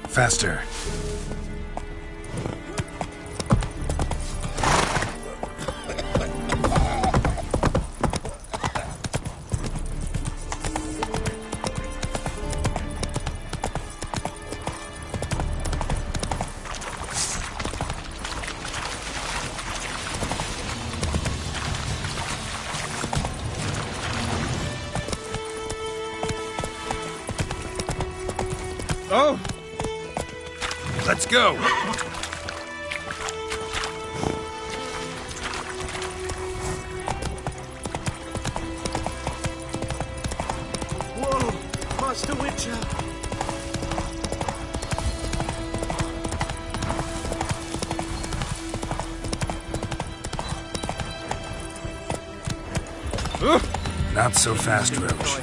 Faster. Oh! Let's go! Whoa! Master Witcher! Not so fast, Roach.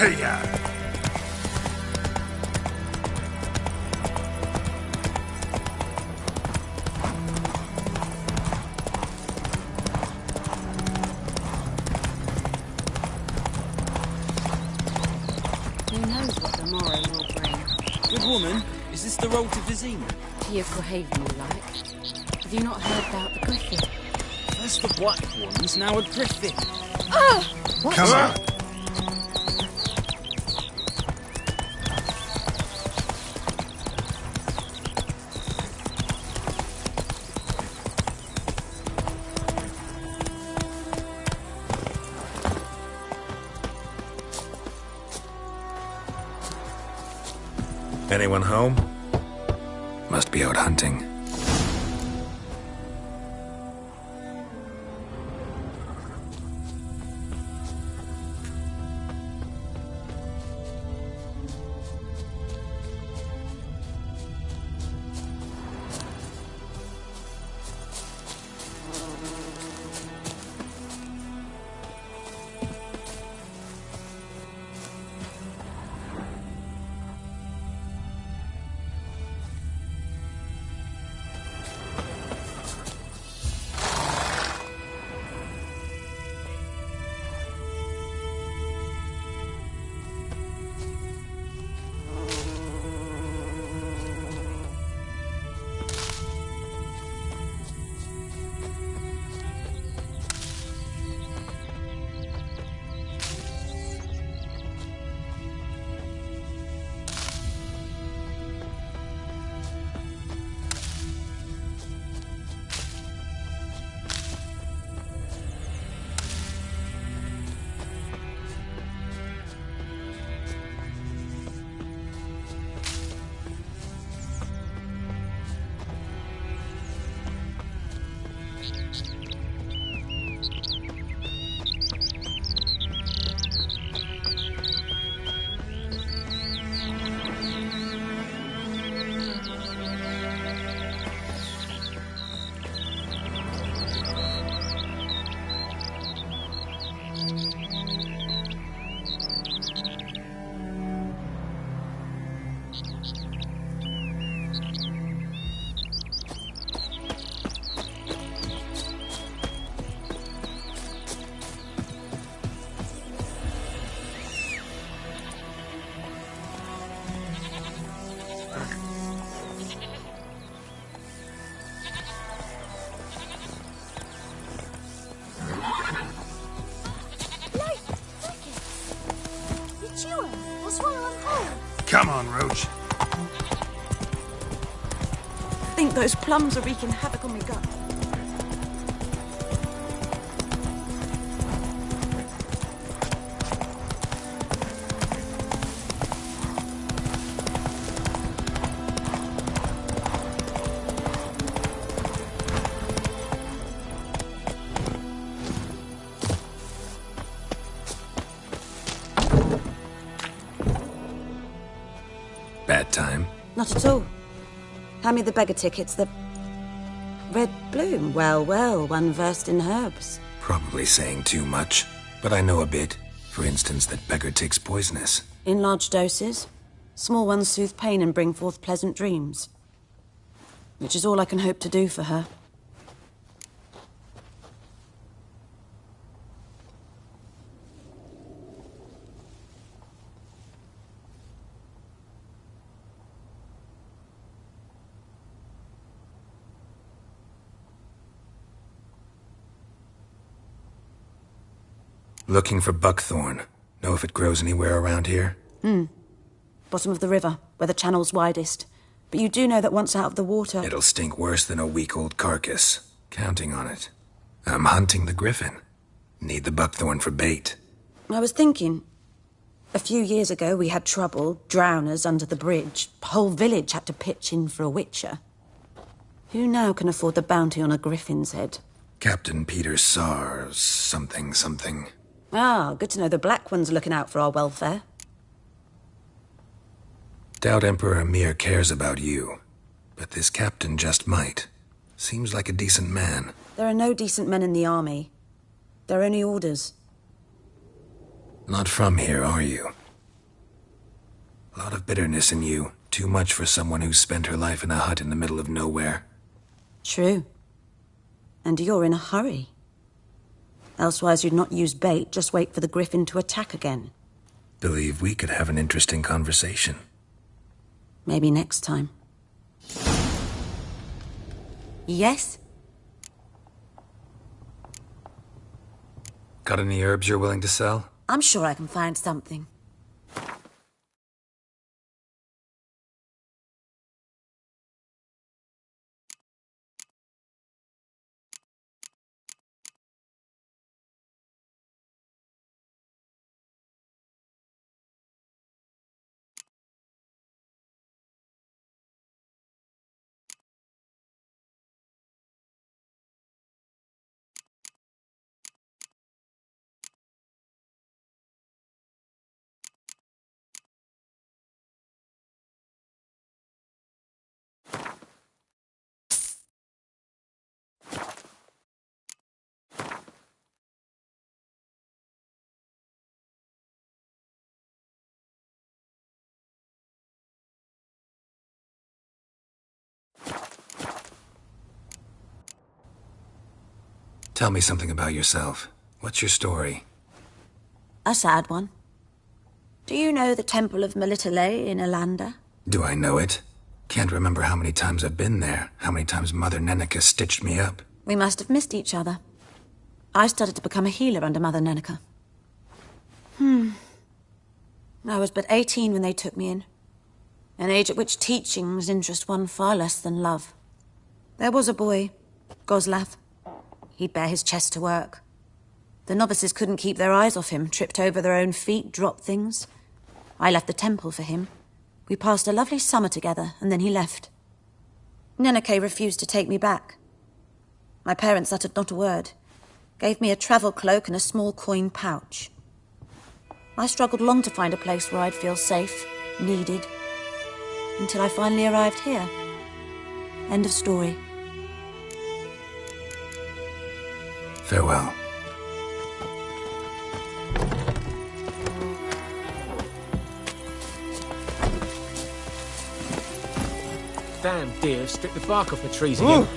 Hey-ya! Who knows what the morrow will bring? Good woman, is this the road to Vizima? To your Crohaven, like. Have you not heard about the Griffin? First the Black Ones, now a Griffin. Ah! What? Come on! Anyone home? Must be out hunting. on, Roach. I think those plums are wreaking havoc on my gut. Bad time? Not at all. Hand me the beggar tickets, the red bloom. Well, well, one versed in herbs. Probably saying too much, but I know a bit. For instance, that beggar tick's poisonous. In large doses. Small ones soothe pain and bring forth pleasant dreams. Which is all I can hope to do for her. Looking for buckthorn. Know if it grows anywhere around here? Bottom of the river, where the channel's widest. But you do know that once out of the water... It'll stink worse than a week-old carcass. Counting on it. I'm hunting the griffin. Need the buckthorn for bait. I was thinking... A few years ago, we had trouble. Drowners under the bridge. The whole village had to pitch in for a witcher. Who now can afford the bounty on a griffin's head? Captain Peter Sars... something. Ah, good to know the Black One's looking out for our welfare. Doubt Emperor Emir cares about you. But this captain just might. Seems like a decent man. There are no decent men in the army. They're only orders. Not from here, are you? A lot of bitterness in you. Too much for someone who's spent her life in a hut in the middle of nowhere. True. And you're in a hurry. Elsewise you'd not use bait, just wait for the griffin to attack again. Believe we could have an interesting conversation. Maybe next time. Yes? Got any herbs you're willing to sell? I'm sure I can find something. Tell me something about yourself. What's your story? A sad one. Do you know the Temple of Melitele in Alanda? Do I know it? Can't remember how many times I've been there, how many times Mother Neneka stitched me up. We must have missed each other. I started to become a healer under Mother Neneka. I was but 18 when they took me in. An age at which teachings interest one far less than love. There was a boy, Goslav. He'd bare his chest to work. The novices couldn't keep their eyes off him, tripped over their own feet, dropped things. I left the temple for him. We passed a lovely summer together, and then he left. Neneke refused to take me back. My parents uttered not a word, gave me a travel cloak and a small coin pouch. I struggled long to find a place where I'd feel safe, needed, until I finally arrived here. End of story. Farewell. Damn deer, strip the bark off the trees again.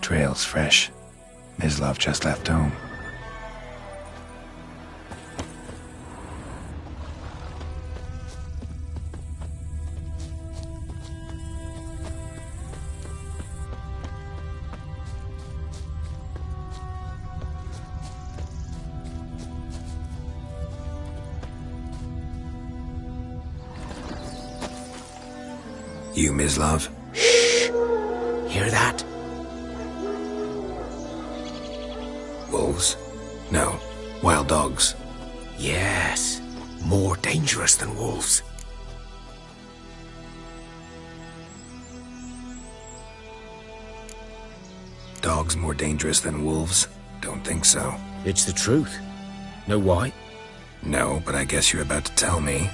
Trail's fresh. Mislav just left home. You, Mislav? Shh! Hear that? Wolves? No. Wild dogs. Yes. More dangerous than wolves. Dogs more dangerous than wolves? Don't think so. It's the truth. Know why? No, but I guess you're about to tell me.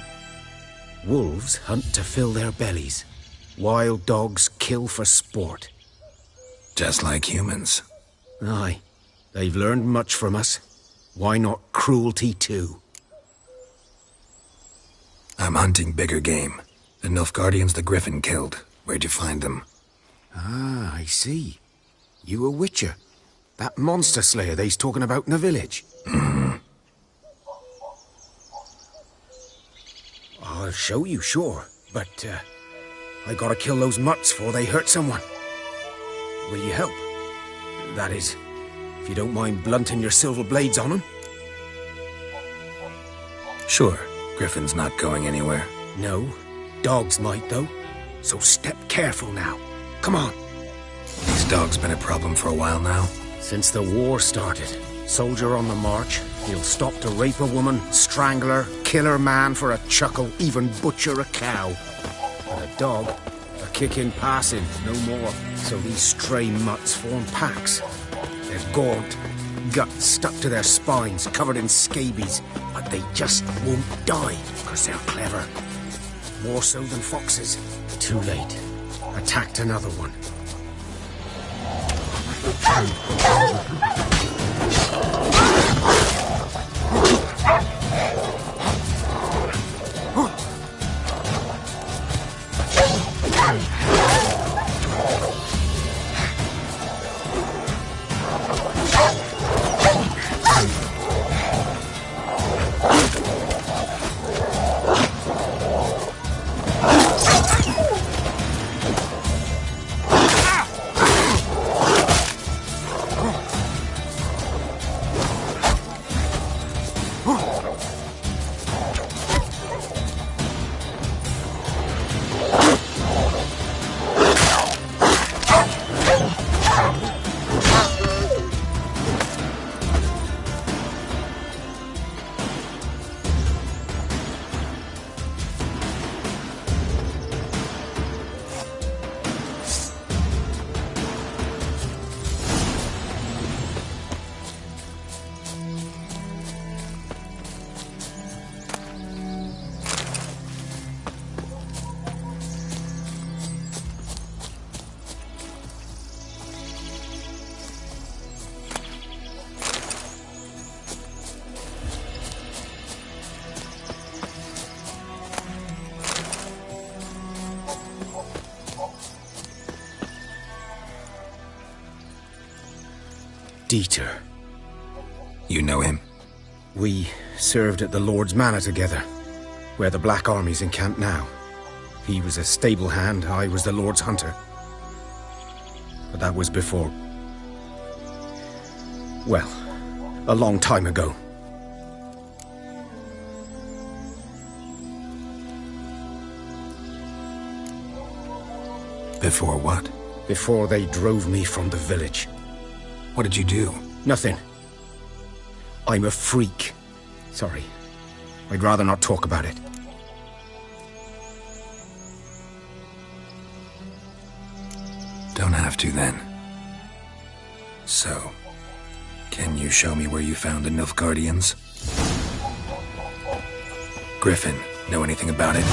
Wolves hunt to fill their bellies. Wild dogs kill for sport. Just like humans. Aye. They've learned much from us. Why not cruelty too? I'm hunting bigger game. The Nilfgaardians the Griffin killed. Where'd you find them? Ah, I see. You a witcher. That monster slayer they's talking about in the village. I'll show you, sure. But, I gotta kill those mutts before they hurt someone. Will you help? That is, if you don't mind blunting your silver blades on them. Sure. Griffin's not going anywhere. No. Dogs might, though. So step careful now. Come on. These dogs been a problem for a while now? Since the war started. Soldier on the march. He'll stop to rape a woman, strangle her, kill her man for a chuckle, even butcher a cow. But a dog, a kick in passing, no more. So these stray mutts form packs. They're gaunt, guts stuck to their spines, covered in scabies, but they just won't die, because they're clever. More so than foxes. Too late. Attacked another one. Dieter. You know him? We served at the Lord's Manor together, where the Black Army's encamped now. He was a stable hand, I was the Lord's hunter. But that was before... well, a long time ago. Before what? Before they drove me from the village. What did you do? Nothing. I'm a freak. Sorry. I'd rather not talk about it. Don't have to, then. So, can you show me where you found the Nilfgaardians? Griffin, know anything about it?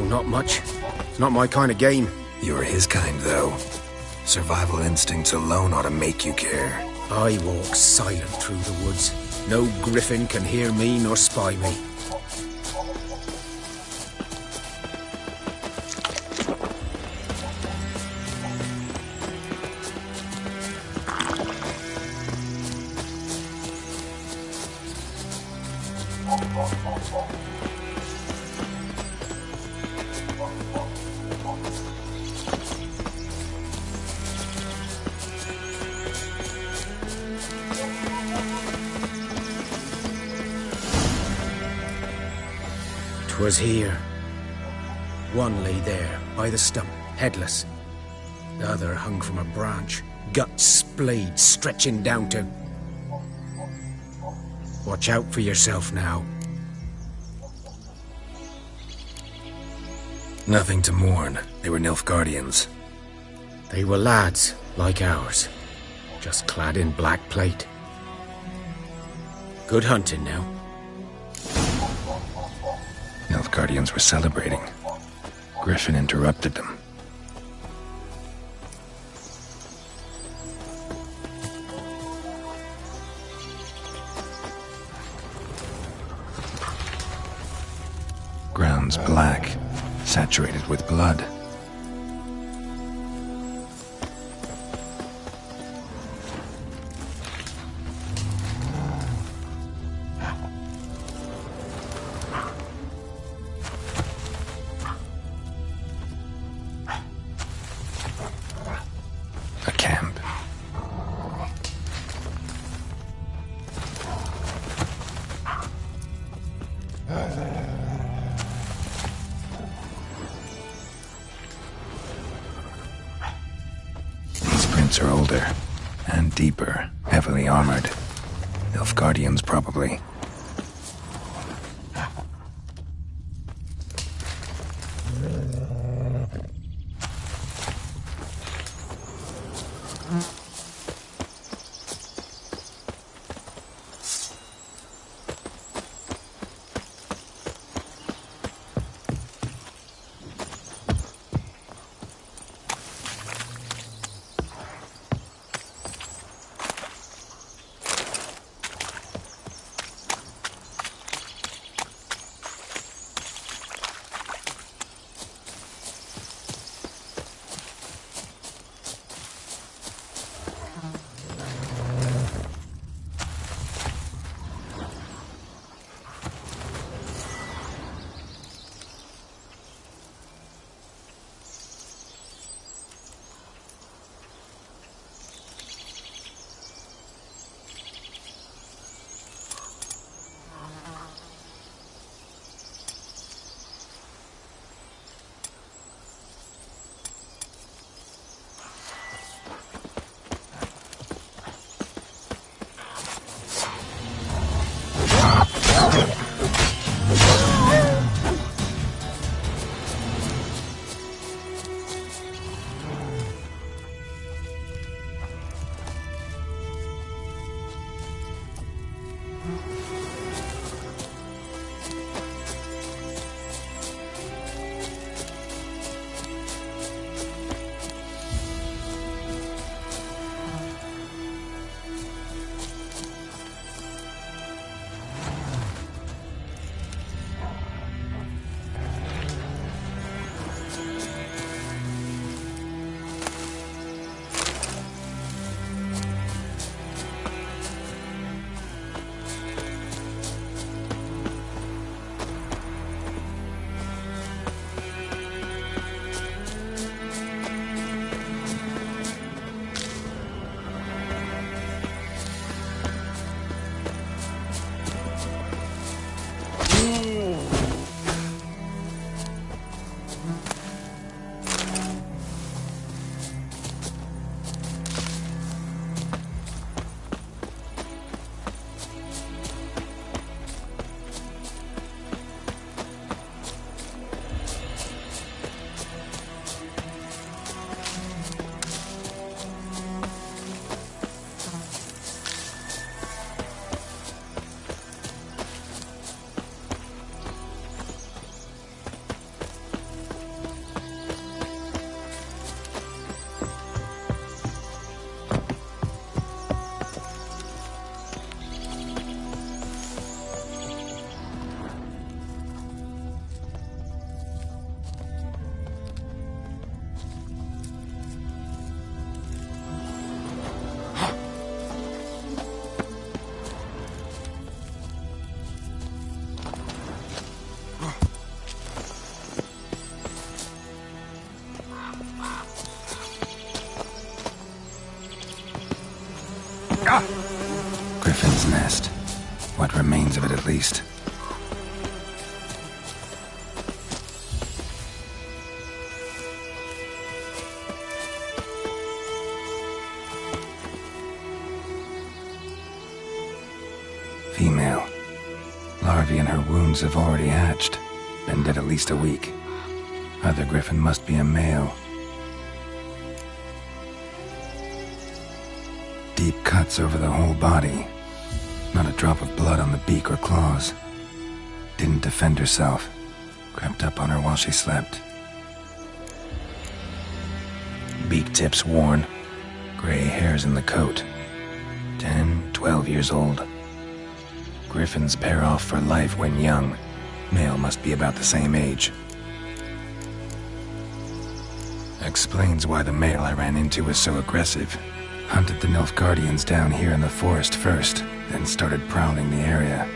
not much. It's not my kind of game. You're his kind, though. Survival instincts alone ought to make you care. I walk silent through the woods. No griffin can hear me nor spy me. Was here. One lay there, by the stump, headless. The other hung from a branch, guts splayed, stretching down to... Watch out for yourself now. Nothing to mourn. They were Nilfgaardians. They were lads, like ours. Just clad in black plate. Good hunting now. Nilfgaardians were celebrating. Griffin interrupted them. Ground's black, saturated with blood. Are older and deeper, heavily armored. Nilfgaardians, probably. Remains of it, at least. Female. Larvae in her wounds have already hatched. Been dead at least a week. Other griffin must be a male. Deep cuts over the whole body. Not a drop of blood on the beak or claws. Didn't defend herself. Crept up on her while she slept. Beak tips worn. Gray hairs in the coat. 10, 12 years old. Griffins pair off for life when young. Male must be about the same age. Explains why the male I ran into was so aggressive. Hunted the Nilfgaardians down here in the forest first, then started prowling the area.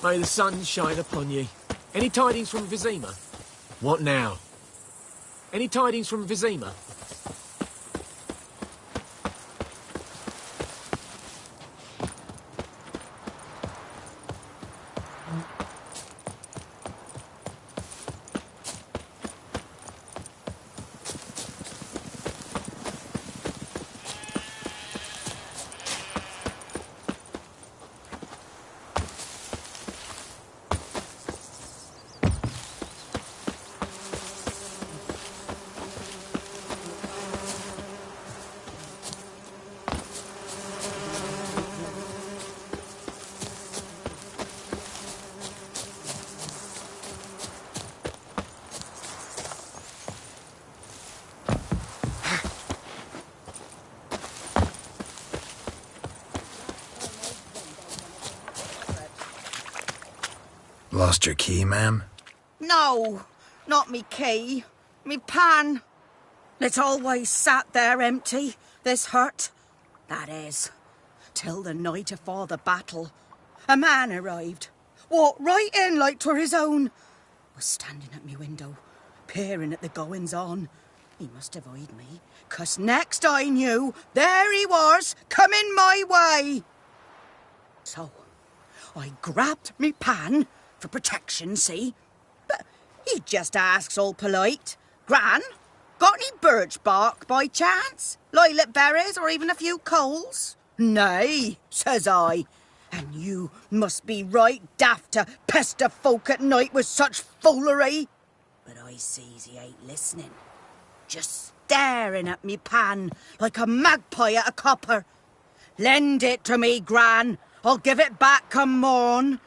May the sun shine upon ye. Any tidings from Vizima? What now? Any tidings from Vizima? Lost your key, ma'am? No, not me key. Me pan. It's always sat there empty, this hut. That is, till the night afore the battle. A man arrived, walked right in like 'twere his own. Was standing at me window, peering at the goings-on. He must avoid me, 'cause next I knew, there he was, coming my way. So, I grabbed me pan, for protection, see? But he just asks all polite, Gran, got any birch bark by chance? Lilac berries or even a few coals? Nay, says I. And you must be right daft to pester folk at night with such foolery. But I sees he ain't listening. Just staring at me pan like a magpie at a copper. Lend it to me, Gran. I'll give it back come morn.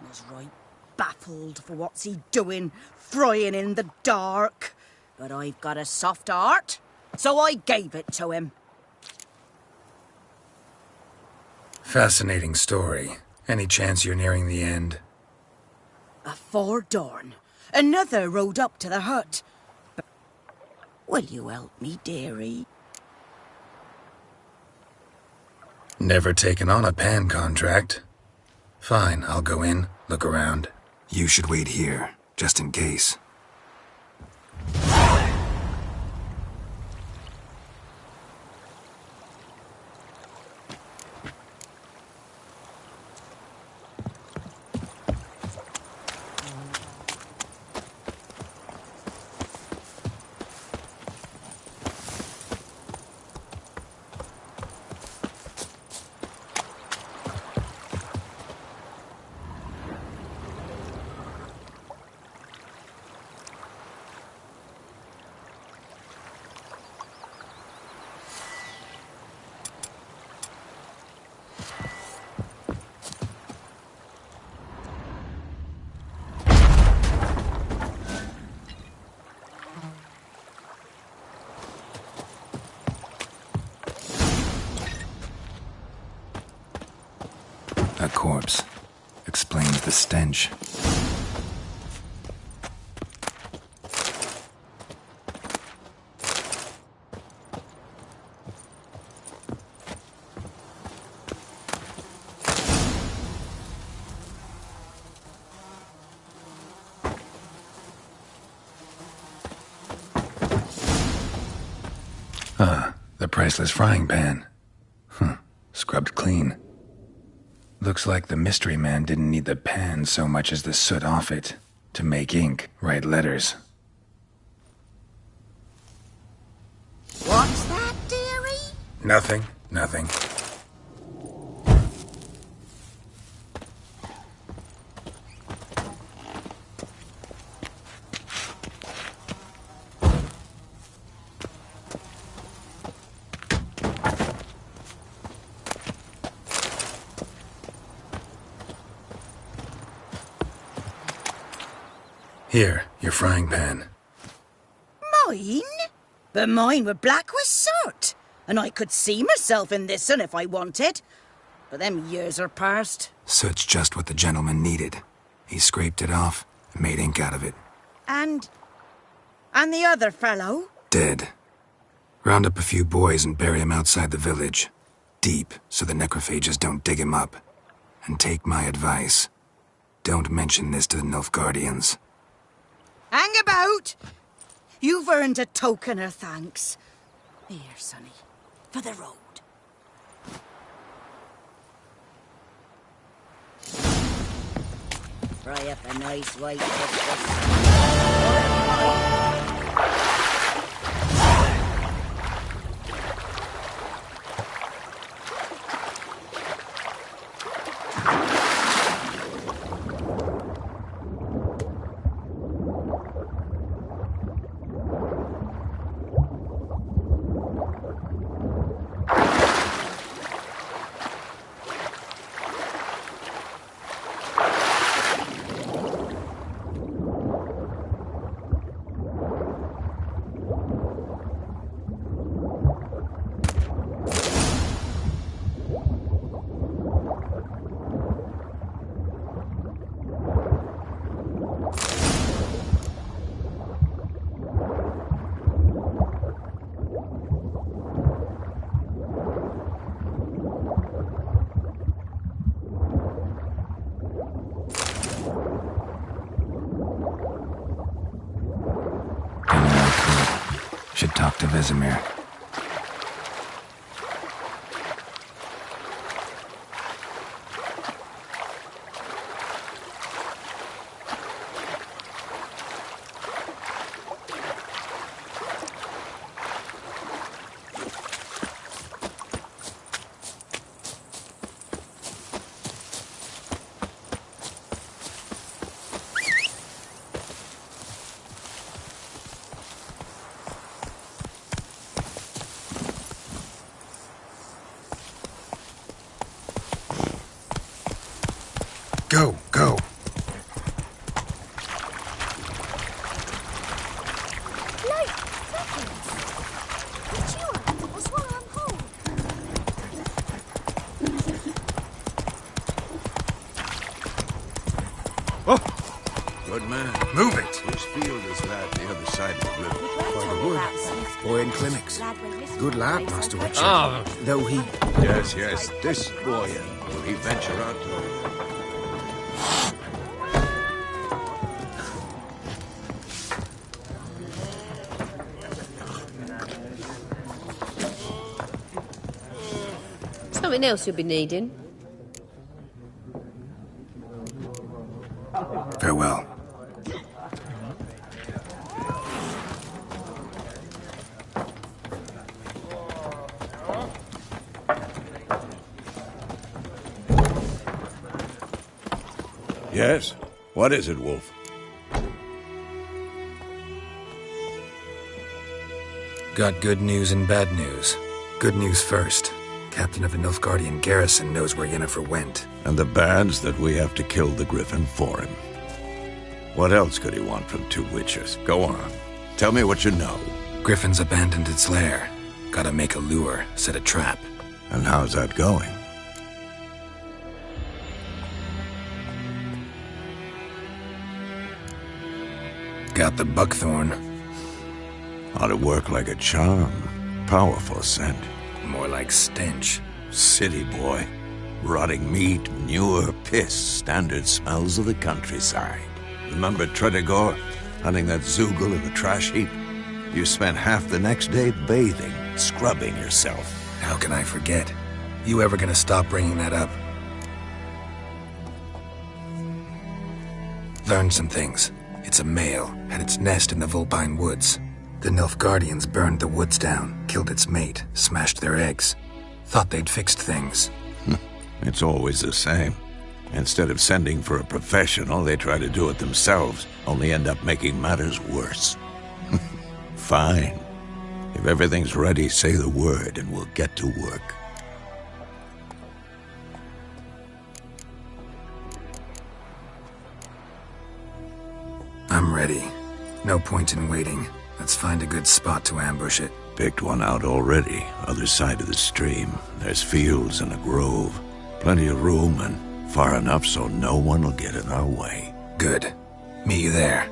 Was right baffled for what's he doing, frying in the dark. But I've got a soft heart, so I gave it to him. Fascinating story. Any chance you're nearing the end? Afore dawn, another rode up to the hut. Will you help me, dearie? Never taken on a pan contract. Fine, I'll go in, look around. You should wait here, just in case. A corpse. Explains the stench. The priceless frying pan. Scrubbed clean. Looks like the mystery man didn't need the pan so much as the soot off it to make ink, write letters. What's that, dearie? Nothing. Here, your frying pan. Mine? But mine were black with soot, and I could see myself in this one if I wanted. But them years are past. Soot's just what the gentleman needed. He scraped it off and made ink out of it. And the other fellow? Dead. Round up a few boys and bury him outside the village. Deep, so the necrophages don't dig him up. And take my advice. Don't mention this to the Nilfgaardians. Hang about! You've earned a token of thanks. Here, sonny, for the road. Fry up a nice white talk to Vesemir. Go, go. Good man. Move it. Whose field is that the other side of the river? By the wood. Boy in clinics. Good lad, Master Witcher. Ah. Though he... Yes, yes. This boy, will he venture out to... Something else you'll be needing. Farewell. Yes? What is it, Wolf? Got good news and bad news. Good news first. Captain of a Nilfgaardian garrison knows where Yennefer went. And the bad's that we have to kill the Griffin for him. What else could he want from two witches? Go on. Tell me what you know. Griffin's abandoned its lair. Gotta make a lure, set a trap. And how's that going? Got the buckthorn. Ought to work like a charm. Powerful scent. More like stench. City boy. Rotting meat, manure, piss. Standard smells of the countryside. Remember Tredegor? Hunting that Zoogle in the trash heap? You spent half the next day bathing, scrubbing yourself. How can I forget? You ever gonna stop bringing that up? Learned some things. It's a male, had its nest in the Vulpine Woods. The Nilfgaardians burned the woods down, killed its mate, smashed their eggs. Thought they'd fixed things. It's always the same. Instead of sending for a professional, they try to do it themselves, only end up making matters worse. Fine. If everything's ready, say the word and we'll get to work. I'm ready. No point in waiting. Let's find a good spot to ambush it. Picked one out already, other side of the stream. There's fields and a grove. Plenty of room and far enough so no one will get in our way. Good. Meet you there.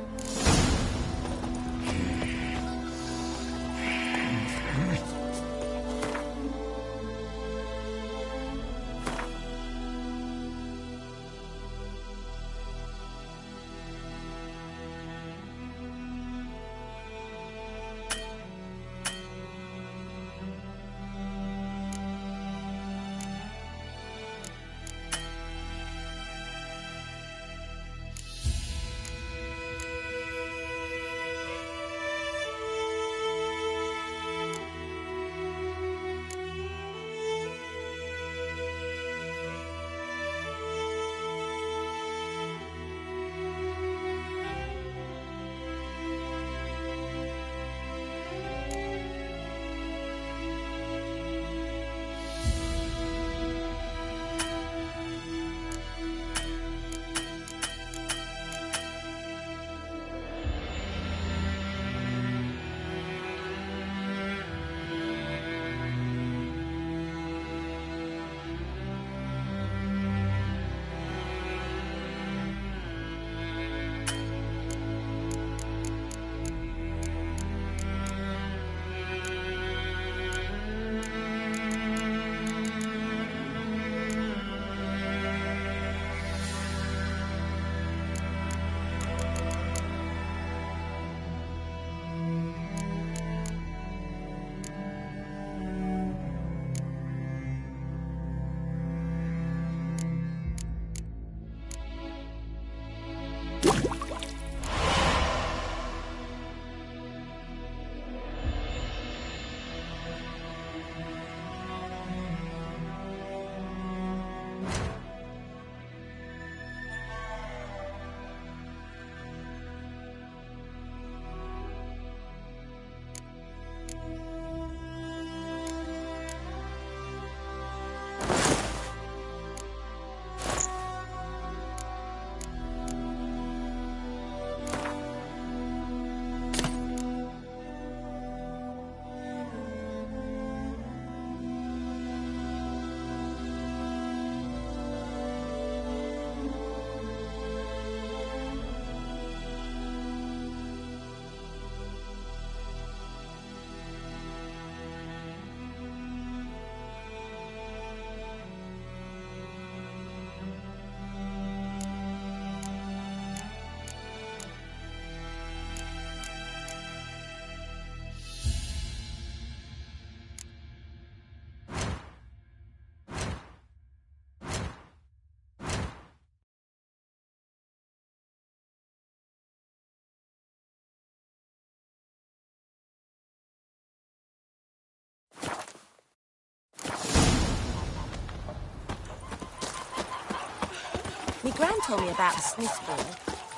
My gran told me about a Smith boy.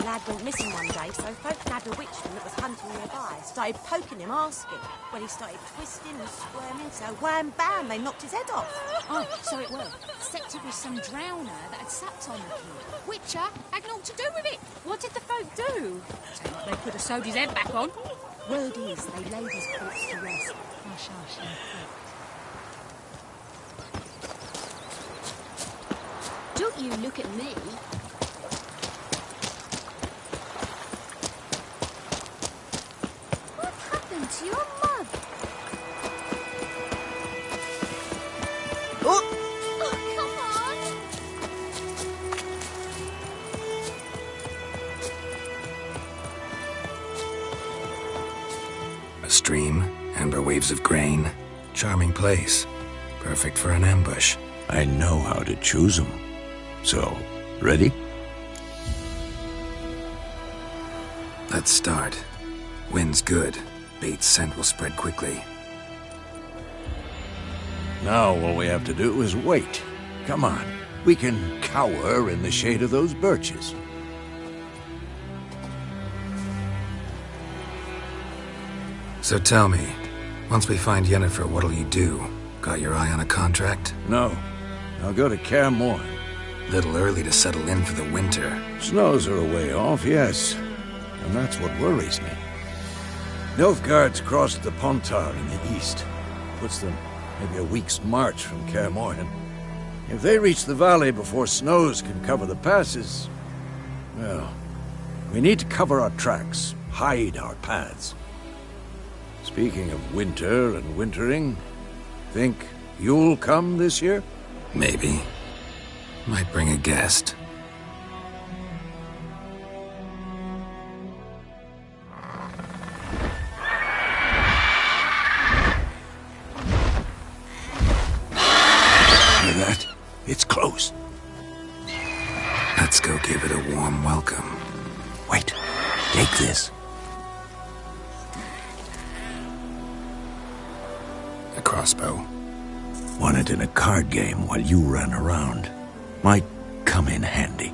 Lad went missing one day, so folk nabbed a witchman that was hunting nearby. Started poking him, asking. Well, he started twisting and squirming, so wham bam, they knocked his head off. Oh, so it were. Except it was some drowner that had sapped on the kid. Witcher had naught to do with it. What did the folk do? Say like they could have sewed his head back on. Word is, they laid his corpse to rest. Hush, hush, in fact. Don't you look at me. What happened to your mug? Oh, come on! A stream, amber waves of grain. Charming place. Perfect for an ambush. I know how to choose them. So, ready? Let's start. Wind's good. Bait's scent will spread quickly. Now all we have to do is wait. Come on. We can cower in the shade of those birches. So tell me, once we find Yennefer, what'll you do? Got your eye on a contract? No. I'll go to Kaer Morhen. Little early to settle in for the winter. Snows are a way off, yes. And that's what worries me. Nilfgaard's crossed the Pontar in the east. Puts them maybe a week's march from Kaer Morhen. If they reach the valley before snows can cover the passes, well, we need to cover our tracks, hide our paths. Speaking of winter and wintering, think you'll come this year? Maybe. Might bring a guest. Hear that? It's close. Let's go give it a warm welcome. Wait. Take this. A crossbow. Won it in a card game while you ran around. Might come in handy.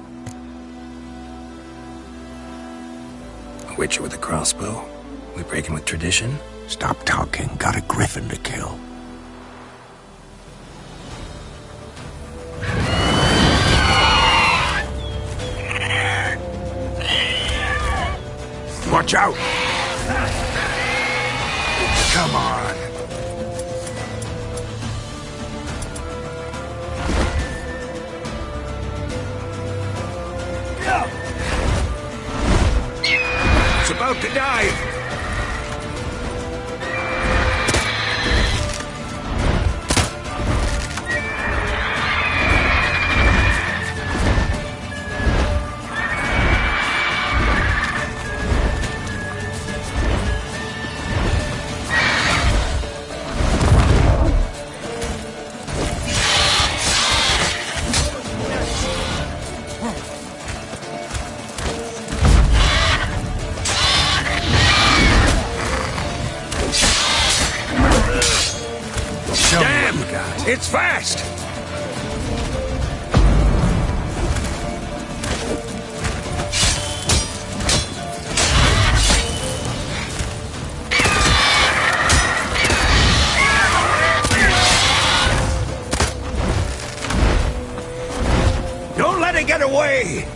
A witcher with a crossbow? We breaking with tradition? Stop talking. Got a griffin to kill. Watch out! Come on! It's about to dive! It's fast! Don't let it get away!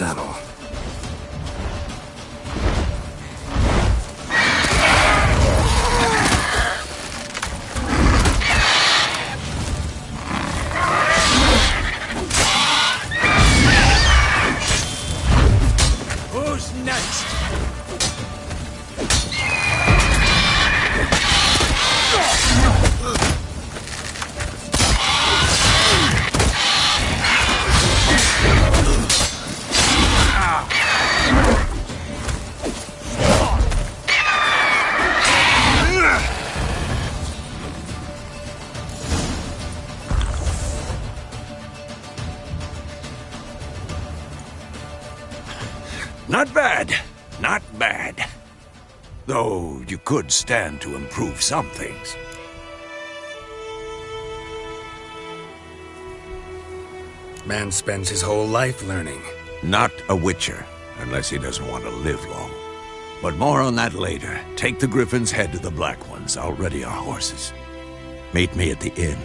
saddle. Who's next? Not bad. Not bad. Though you could stand to improve some things. Man spends his whole life learning. Not a witcher, unless he doesn't want to live long. But more on that later. Take the Griffin's head to the Black Ones. I'll ready our horses. Meet me at the inn.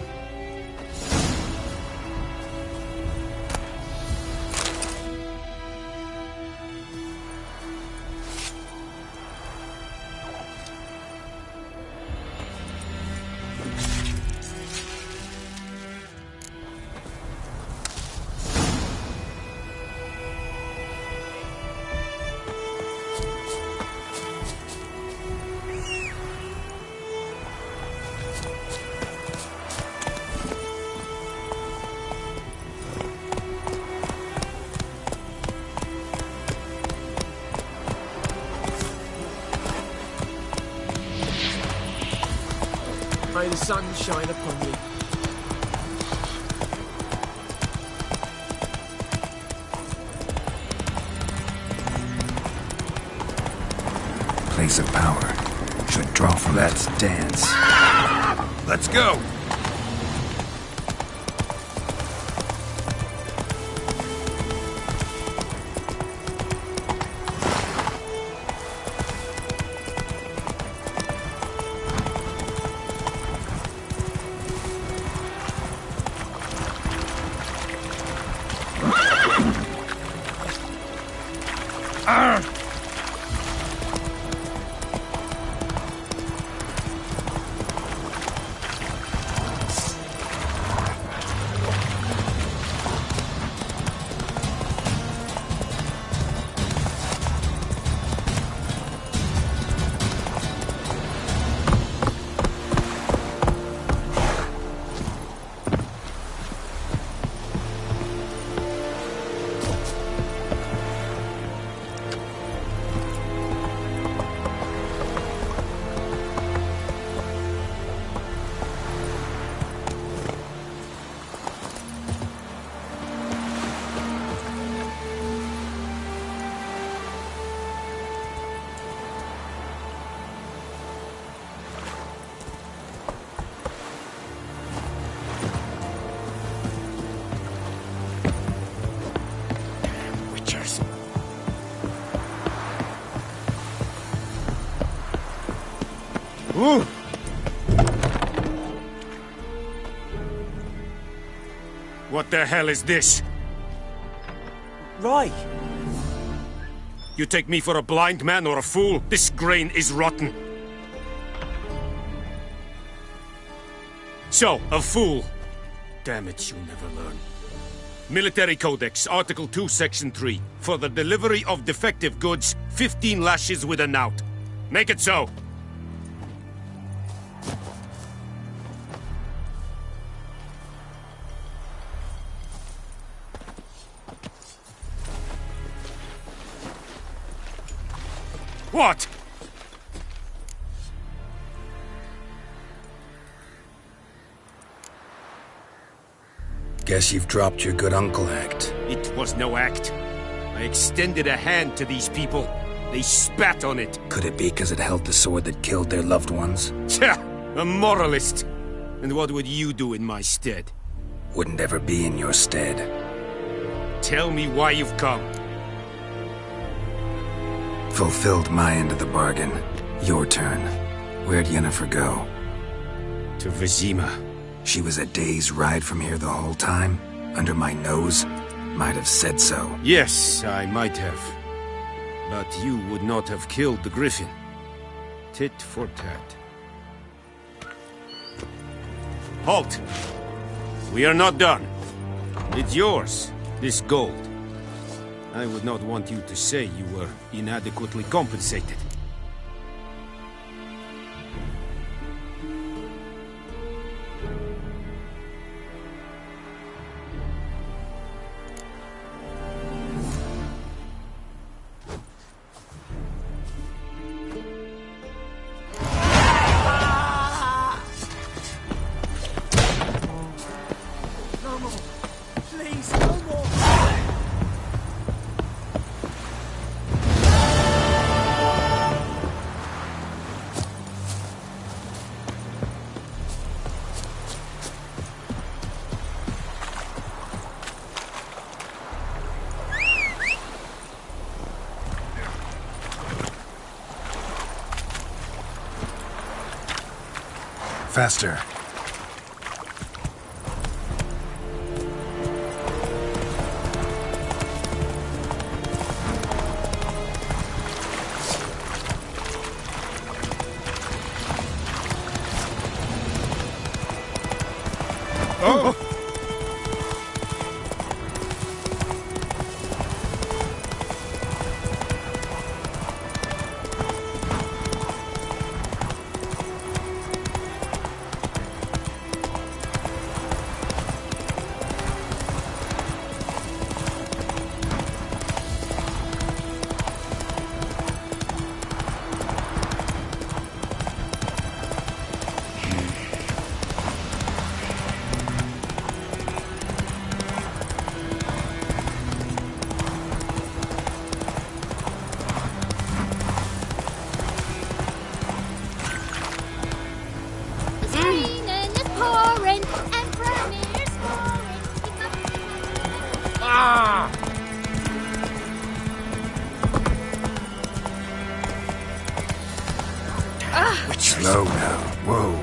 May the sun shine upon you. Place of power. Should draw from Let's dance. Let's go! Ooh. What the hell is this? Right. You take me for a blind man or a fool? This grain is rotten. So, a fool. Damn it, you'll never learn. Military Codex, Article 2, Section 3. For the delivery of defective goods, 15 lashes with a knout. Make it so. What? Guess you've dropped your good uncle act. It was no act. I extended a hand to these people. They spat on it. Could it be because it held the sword that killed their loved ones? Tja, a moralist. And what would you do in my stead? Wouldn't ever be in your stead. Tell me why you've come. Fulfilled my end of the bargain. Your turn. Where'd Yennefer go? To Vizima. She was a day's ride from here the whole time? Under my nose? might have said so. Yes, I might have. But you would not have killed the griffin. Tit for tat. Halt! We are not done. It's yours, this gold. I would not want you to say you were inadequately compensated. Faster. Oh! Slow now. Whoa.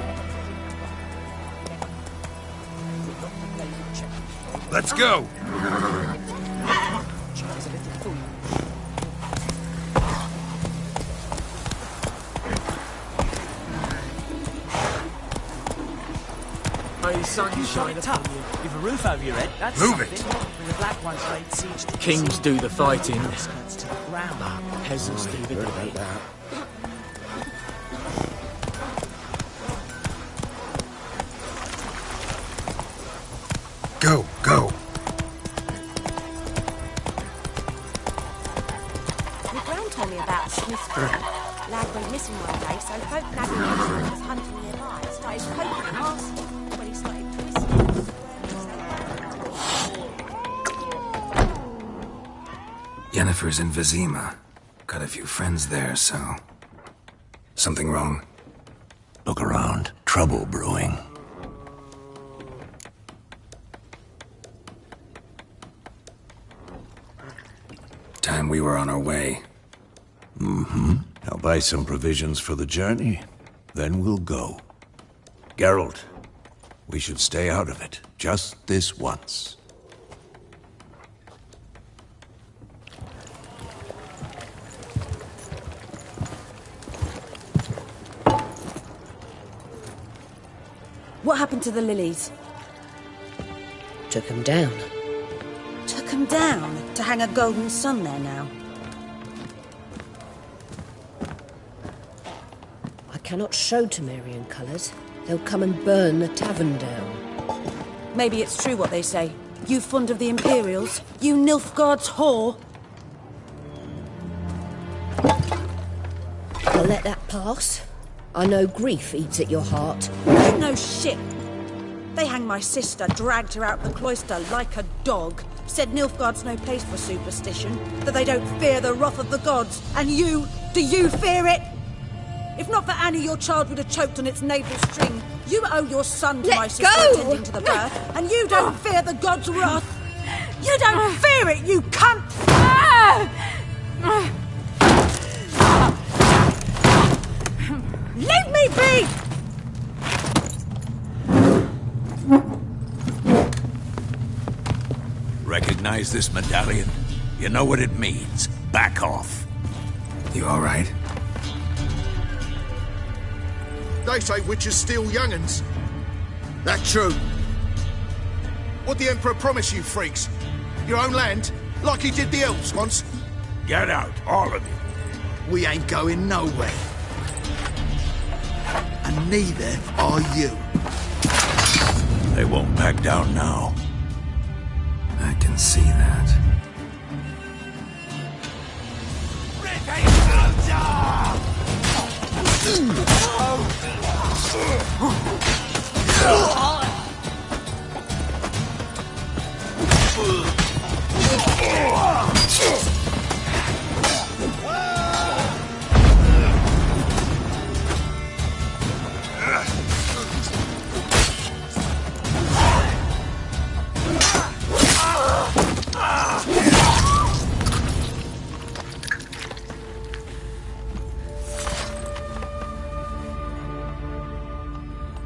Let's go. May the sun shine upon you. You've a roof over your head. That's Move it. something. The Black Ones laid siege to Kings do the fighting, outskirts to the ground. but peasants do the digging. Go, go. My gran told me about Smithsburg. Lad went missing one day, so folk nagging him was hunting nearby. Started poking and asking when he started twisting. Yennefer's in Vizima. Got a few friends there, so... Something wrong? Look around. Trouble brewing. Time we were on our way. Mm-hmm. I'll buy some provisions for the journey. Then we'll go. Geralt, we should stay out of it. Just this once. What happened to the lilies? Took him down. Took them down to hang a golden sun there now. I cannot show Temerian colours. They'll come and burn the tavern down. Maybe it's true what they say. You fond of the Imperials? You Nilfgaard's whore? I'll let that pass. I know grief eats at your heart. You know shit. They hanged my sister, dragged her out the cloister like a dog. Said Nilfgaard's no place for superstition, that they don't fear the wrath of the gods. And you, do you fear it? If not for Annie, your child would have choked on its navel string. You owe your son to my sister attending to the birth, and you don't fear the gods' wrath. You don't fear it, you cunt! Leave me be! Recognize this medallion? You know what it means. Back off. You all right? They say witches steal young'uns. That true? What the Emperor promise you, freaks? Your own land? Like he did the elves once? Get out, all of you. We ain't going nowhere. And neither are you. They won't back down now. I can see that.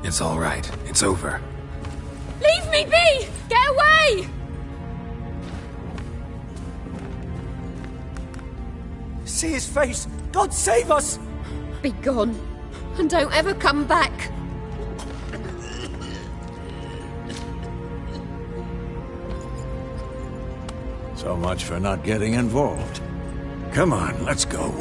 It's all right. It's over. Leave me be! Get away! See his face! God save us! Be gone, and don't ever come back. So much for not getting involved. Come on, let's go.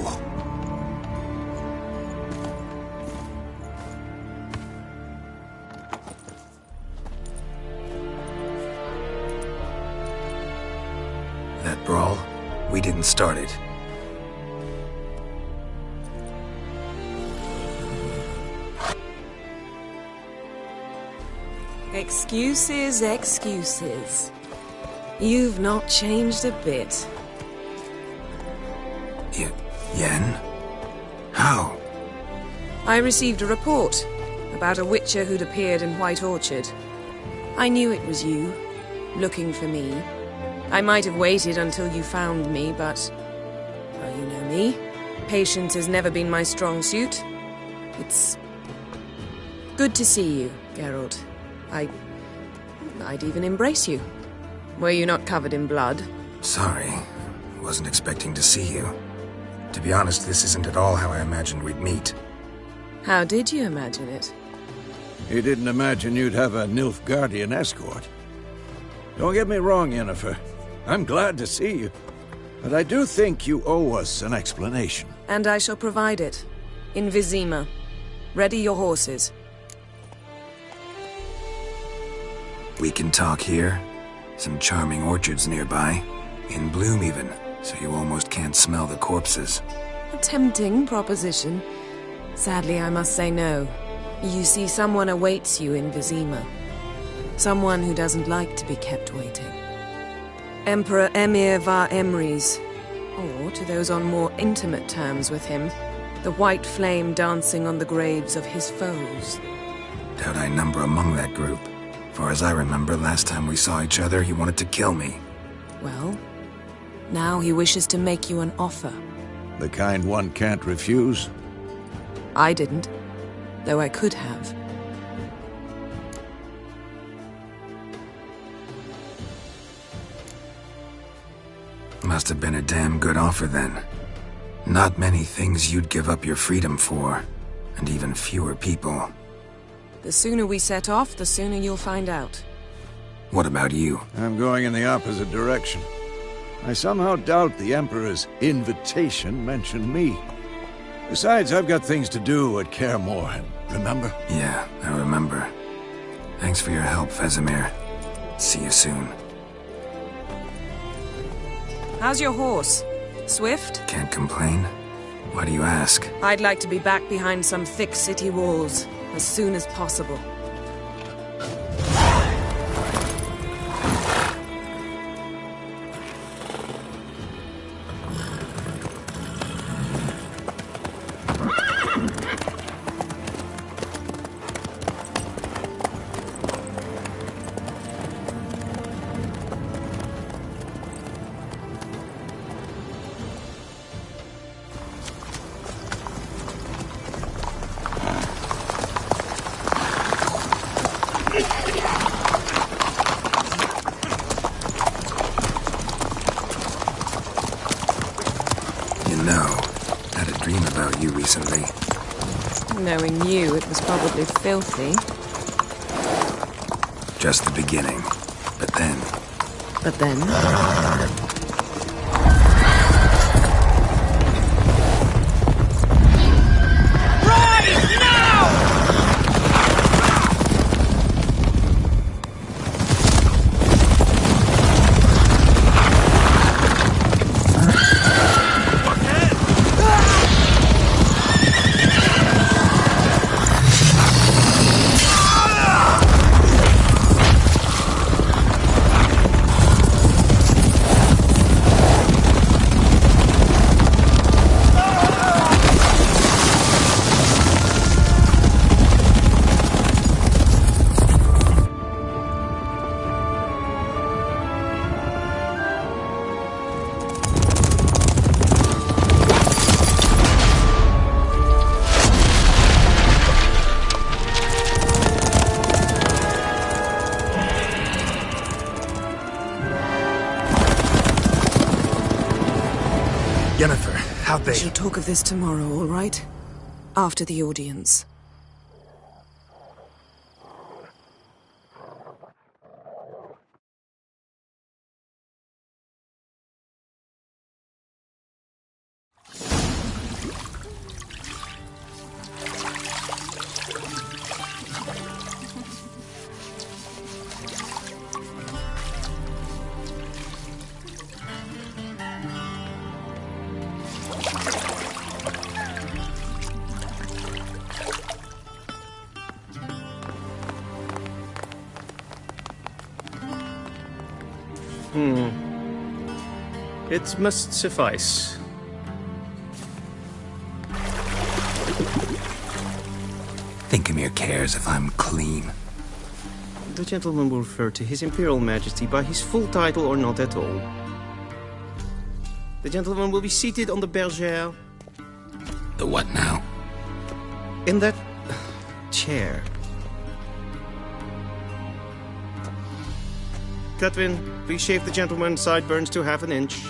That brawl, we didn't start it. Excuses, excuses. You've not changed a bit. Yen? How? I received a report about a witcher who'd appeared in White Orchard. I knew it was you, looking for me. I might have waited until you found me, but... well, you know me. Patience has never been my strong suit. It's... good to see you, Geralt. I'd even embrace you. Were you not covered in blood? Sorry. Wasn't expecting to see you. To be honest, this isn't at all how I imagined we'd meet. How did you imagine it? He didn't imagine you'd have a Nilfgaardian escort. Don't get me wrong, Yennefer. I'm glad to see you. But I do think you owe us an explanation. And I shall provide it. In Vizima. Ready your horses. We can talk here. Some charming orchards nearby. In bloom even, so you almost can't smell the corpses. A tempting proposition. Sadly, I must say no. You see, someone awaits you in Vizima. Someone who doesn't like to be kept waiting. Emperor Emhyr var Emreis. Or, to those on more intimate terms with him, the white flame dancing on the graves of his foes. Doubt I number among that group. For as I remember, last time we saw each other, he wanted to kill me. Well, now he wishes to make you an offer. The kind one can't refuse? I didn't, though I could have. Must have been a damn good offer then. Not many things you'd give up your freedom for, and even fewer people. The sooner we set off, the sooner you'll find out. What about you? I'm going in the opposite direction. I somehow doubt the Emperor's invitation mentioned me. Besides, I've got things to do at Kaer Morhen, remember? Yeah, I remember. Thanks for your help, Vesemir. See you soon. How's your horse? Swift? Can't complain. Why do you ask? I'd like to be back behind some thick city walls as soon as possible. recently. Knowing you, it was probably filthy. Just the beginning. But then... But then? Yennefer, how'd they... We shall talk of this tomorrow, all right? After the audience. It must suffice. Thinkamere cares if I'm clean. The gentleman will refer to His Imperial Majesty by his full title or not at all. The gentleman will be seated on the bergère. The what now? In that... chair. Cletwin, please shave the gentleman's sideburns to half an inch.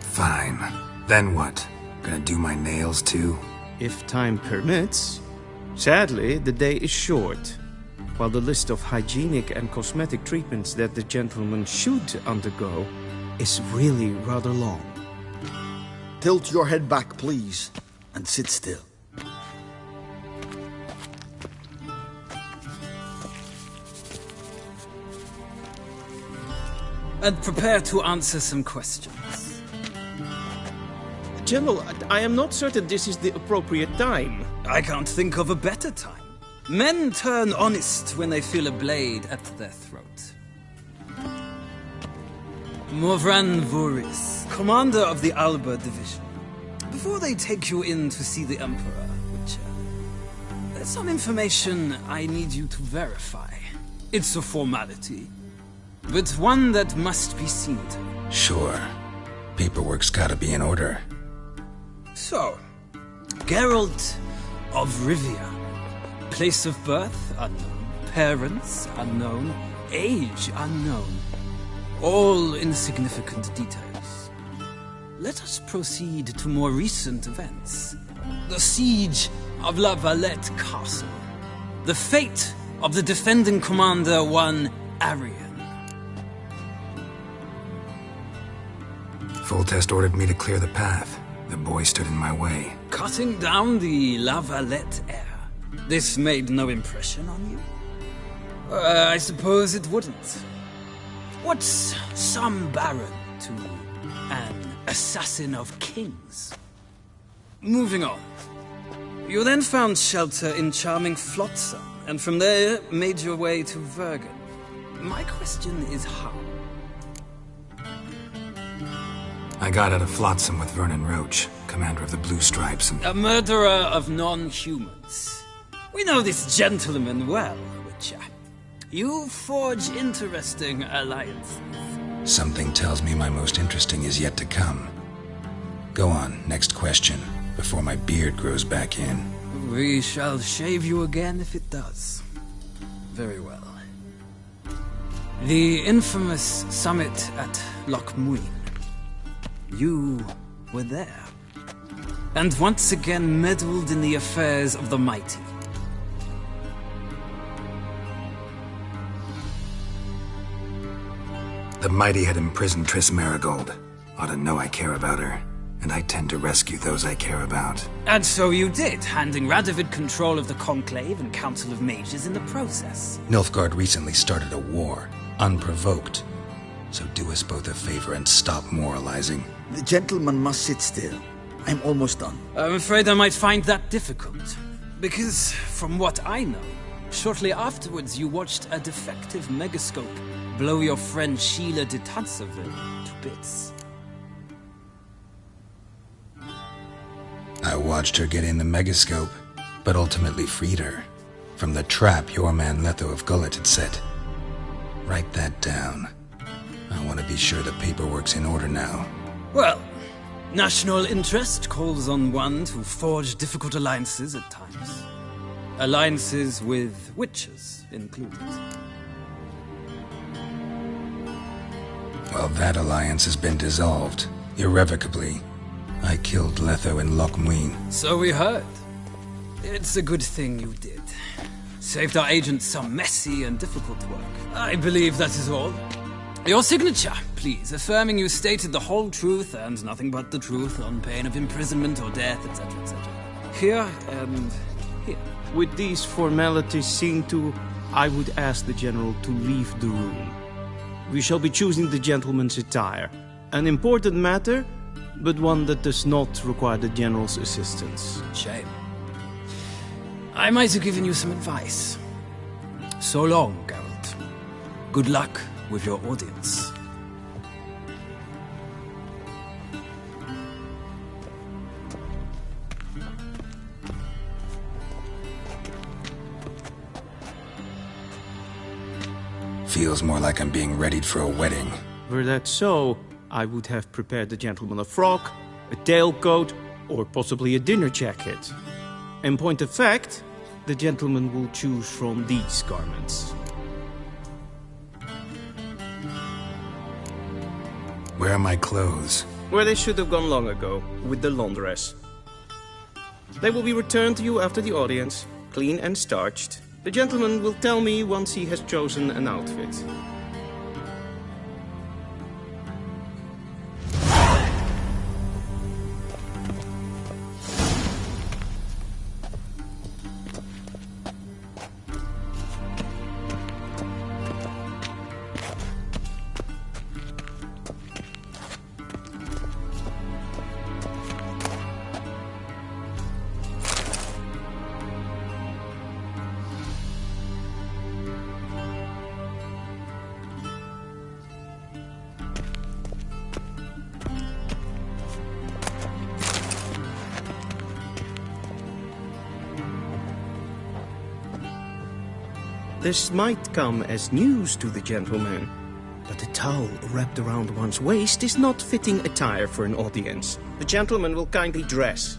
Fine. Then what? Gonna do my nails too? If time permits. Sadly, the day is short. While the list of hygienic and cosmetic treatments that the gentleman should undergo is really rather long. Tilt your head back, please, and sit still. And prepare to answer some questions. General, I am not certain this is the appropriate time. I can't think of a better time. Men turn honest when they feel a blade at their throat. Morvran Voorhis, commander of the Alba Division. Before they take you in to see the Emperor, Witcher, there's some information I need you to verify. It's a formality, but one that must be seen to. Sure. Paperwork's gotta be in order. So, Geralt of Rivia. Place of birth unknown. Parents unknown. Age unknown. All insignificant details. Let us proceed to more recent events. The siege of La Valette Castle. The fate of the defending commander, one Arian. Foltest ordered me to clear the path. The boy stood in my way. Cutting down the La Valette heir. This made no impression on you? I suppose it wouldn't. What's some baron to an assassin of kings? Moving on. You then found shelter in charming Flotsam, and from there made your way to Vergen. My question is how? I got out of Flotsam with Vernon Roach, commander of the Blue Stripes, and... A murderer of non-humans. We know this gentleman well, Witcher. You forge interesting alliances. Something tells me my most interesting is yet to come. Go on, next question, before my beard grows back in. We shall shave you again if it does. Very well. The infamous summit at Loch Muin. You were there. And once again meddled in the affairs of the mighty. The mighty had imprisoned Triss Merigold. Ought to know I care about her, and I tend to rescue those I care about. And so you did, handing Radovid control of the Conclave and Council of Mages in the process. Nilfgaard recently started a war, unprovoked. So do us both a favor and stop moralizing. The gentleman must sit still. I'm almost done. I'm afraid I might find that difficult. Because, from what I know, shortly afterwards you watched a defective megascope blow your friend Sheila de Tanserville to bits. I watched her get in the megascope, but ultimately freed her from the trap your man Letho of Gullet had set. Write that down. I want to be sure the paperwork's in order now. Well, national interest calls on one to forge difficult alliances at times. Alliances with witches included. Well, that alliance has been dissolved, irrevocably. I killed Letho in Loch Muin. So we heard. It's a good thing you did. Saved our agent some messy and difficult work. I believe that is all. Your signature, please, affirming you stated the whole truth and nothing but the truth on pain of imprisonment or death, etc., etc. Here and here. With these formalities seen to, I would ask the General to leave the room. We shall be choosing the gentleman's attire. An important matter, but one that does not require the General's assistance. Shame. I might have given you some advice. So long, Geralt. Good luck with your audience. Feels more like I'm being readied for a wedding. Were that so, I would have prepared the gentleman a frock, a tailcoat, or possibly a dinner jacket. In point of fact, the gentleman will choose from these garments. Where are my clothes? Where they should have gone long ago, with the laundress. They will be returned to you after the audience, clean and starched. The gentleman will tell me once he has chosen an outfit. This might come as news to the gentleman, but a towel wrapped around one's waist is not fitting attire for an audience. The gentleman will kindly dress.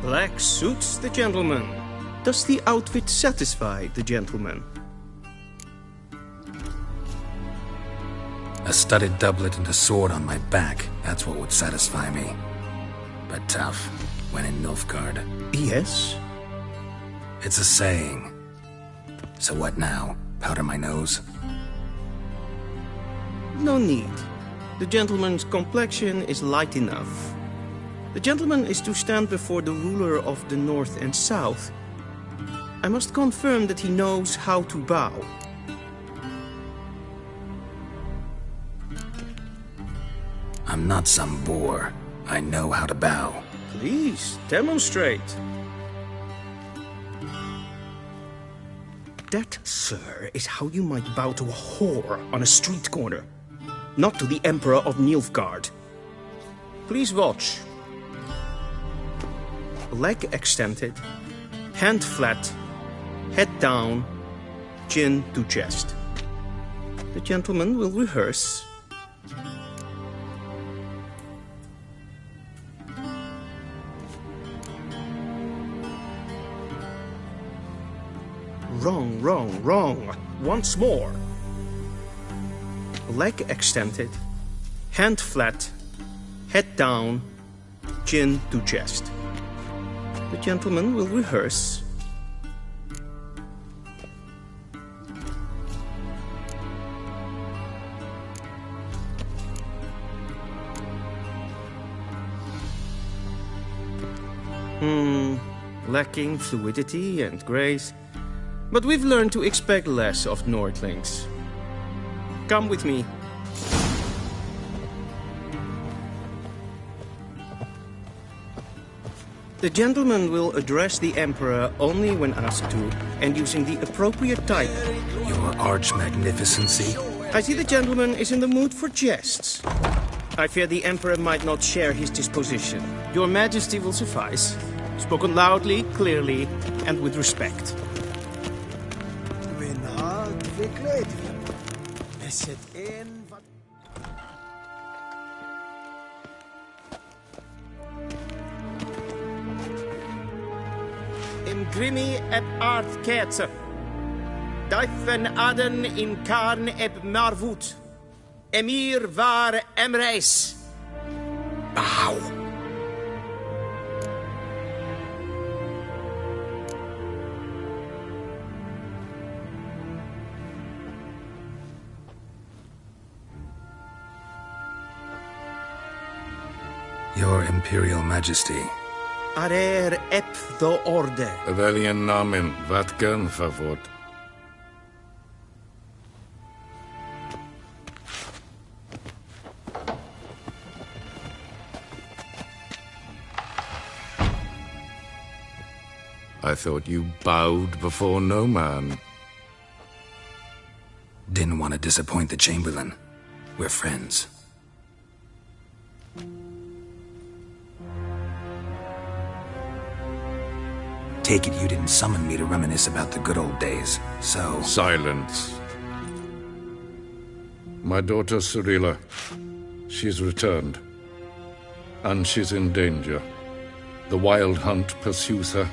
Black suits the gentleman. Does the outfit satisfy the gentleman? A studded doublet and a sword on my back, that's what would satisfy me. But tough, when in Nilfgaard. Yes? It's a saying. So what now? Powder my nose? No need. The gentleman's complexion is light enough. The gentleman is to stand before the ruler of the North and South. I must confirm that he knows how to bow. I'm not some boor. I know how to bow. Please, demonstrate. That, sir, is how you might bow to a whore on a street corner, not to the Emperor of Nilfgaard. Please watch. Leg extended, hand flat, head down, chin to chest. The gentleman will rehearse. Wrong, wrong, wrong. Once more. Leg extended, hand flat, head down, chin to chest. The gentleman will rehearse. Lacking fluidity and grace. But we've learned to expect less of Nordlings. Come with me. The gentleman will address the Emperor only when asked to, and using the appropriate type. Your arch-magnificency? I see the gentleman is in the mood for jests. I fear the Emperor might not share his disposition. Your Majesty will suffice. Spoken loudly, clearly, and with respect. Imgrimi eb art kerze. Duifen aden in karn eb marvoet. Emir var emreis. Bow. Your Imperial Majesty. Arer ep the orde. Welchen Namen? Wat gern favort? I thought you bowed before no man. Didn't want to disappoint the Chamberlain. We're friends. Take it you didn't summon me to reminisce about the good old days, so... Silence. My daughter Cirilla, she's returned. And she's in danger. The Wild Hunt pursues her.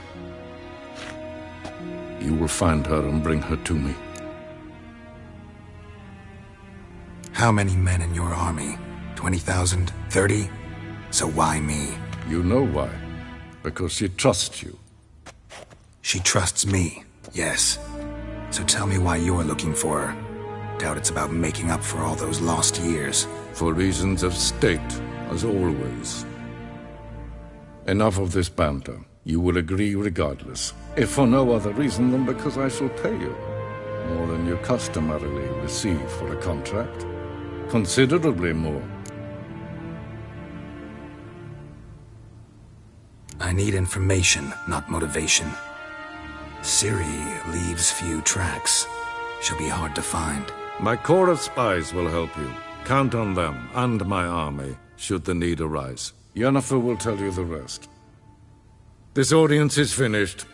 You will find her and bring her to me. How many men in your army? 20,000? 30? So why me? You know why. Because she trusts you. She trusts me, yes. So tell me why you're looking for her. Doubt it's about making up for all those lost years. For reasons of state, as always. Enough of this banter. You will agree regardless. If for no other reason than because I shall pay you. More than you customarily receive for a contract. Considerably more. I need information, not motivation. Ciri leaves few tracks. She'll be hard to find. My corps of spies will help you. Count on them, and my army, should the need arise. Yennefer will tell you the rest. This audience is finished.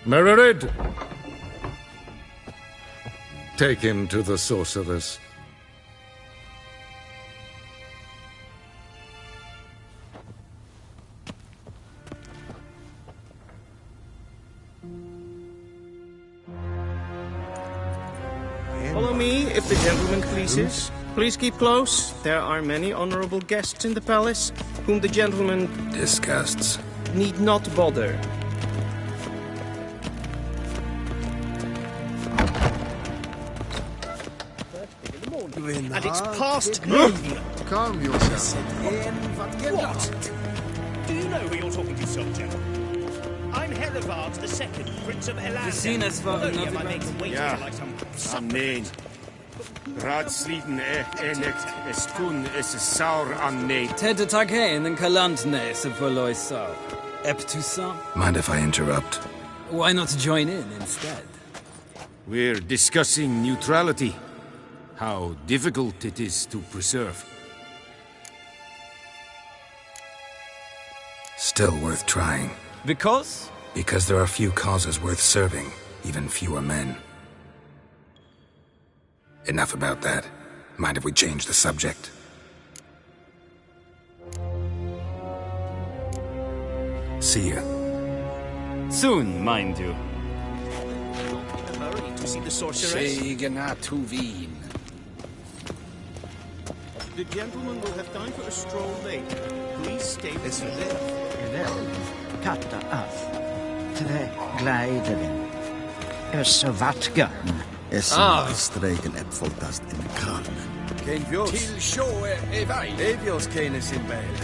Mererid! Take him to the sorceress. Follow me, if the gentleman pleases. Please keep close. There are many honorable guests in the palace, whom the gentleman... disgusts. ...need not bother. And it's past noon. Calm yourself. What? Do you know who you're talking to, soldier? I'm Herivard II, Prince of Elander. Gesines war Only am I making way Ja, like some amen. Raadsliden enecht es kun es saur anneet. Tete taghen en kalantne se voloi sau. Ep Toussaint? Mind if I interrupt? Why not join in instead? We're discussing neutrality. How difficult it is to preserve. Still worth trying. Because? Because there are few causes worth serving, even fewer men. Enough about that. Mind if we change the subject? See ya. Soon, mind you. in a hurry to see the sorceress. The gentleman will have time for a stroll later. Please stay with me. Katta af. Tre gleideren. Så vattgarn. Stregen epfoltast in Karmen. Kein Vjos. Til sjå vei. Evjos kene sin vel.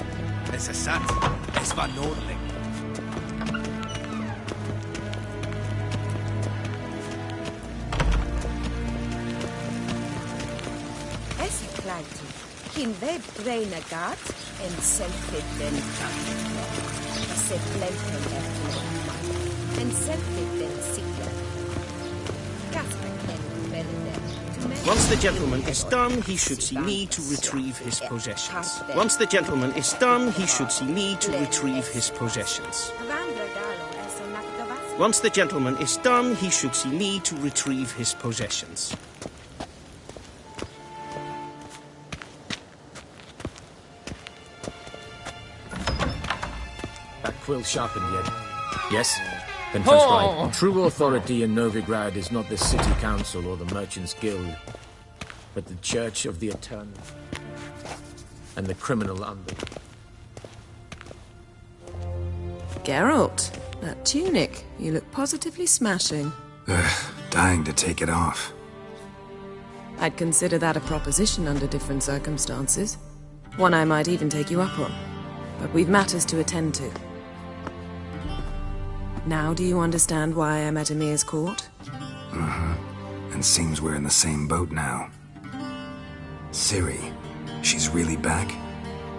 Es satt. Es var nordling. Es klagte. Hin web breina gat en selfit den kat. Se flenten efter. En selfit den sikla. Once the gentleman is done, he should see me to retrieve his possessions. Once the gentleman is done, he should see me to retrieve his possessions. Once the gentleman is done, he should see me to retrieve his possessions. That quill sharpened yet? Yes? Then French right. True authority in Novigrad is not the city council or the merchants' guild, but the Church of the Eternal and the criminal under. Geralt, that tunic. You look positively smashing. Dying to take it off. I'd consider that a proposition under different circumstances. One I might even take you up on. But we've matters to attend to. Now do you understand why I'm at Emir's court? And seems we're in the same boat now. Ciri, she's really back?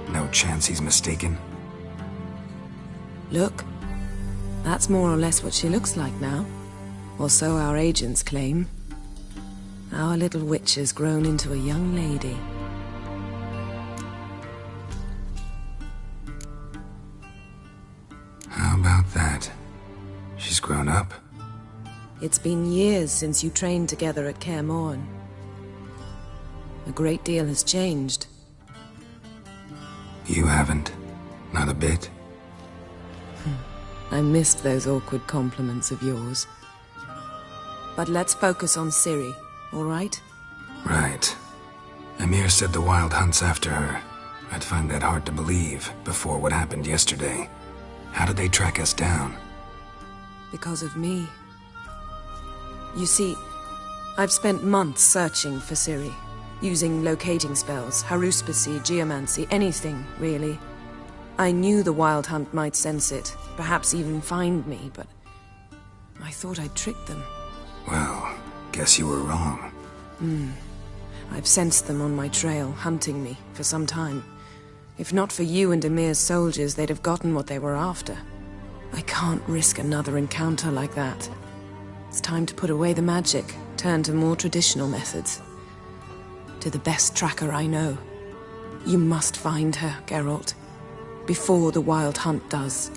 No chance he's mistaken? Look, that's more or less what she looks like now. Or so our agents claim. Our little witch has grown into a young lady. How about that? She's grown up. It's been years since you trained together at Kaer Morhen. A great deal has changed. You haven't. Not a bit. I missed those awkward compliments of yours. But let's focus on Ciri, all right? Right. Emir said the Wild Hunt's after her. I'd find that hard to believe before what happened yesterday. How did they track us down? Because of me. You see, I've spent months searching for Ciri, using locating spells, haruspicy, geomancy, anything, really. I knew the Wild Hunt might sense it, perhaps even find me, but I thought I'd tricked them. Well, guess you were wrong. I've sensed them on my trail, hunting me, for some time. If not for you and Emir's soldiers, they'd have gotten what they were after. I can't risk another encounter like that. It's time to put away the magic, turn to more traditional methods. To the best tracker I know. You must find her, Geralt. Before the Wild Hunt does.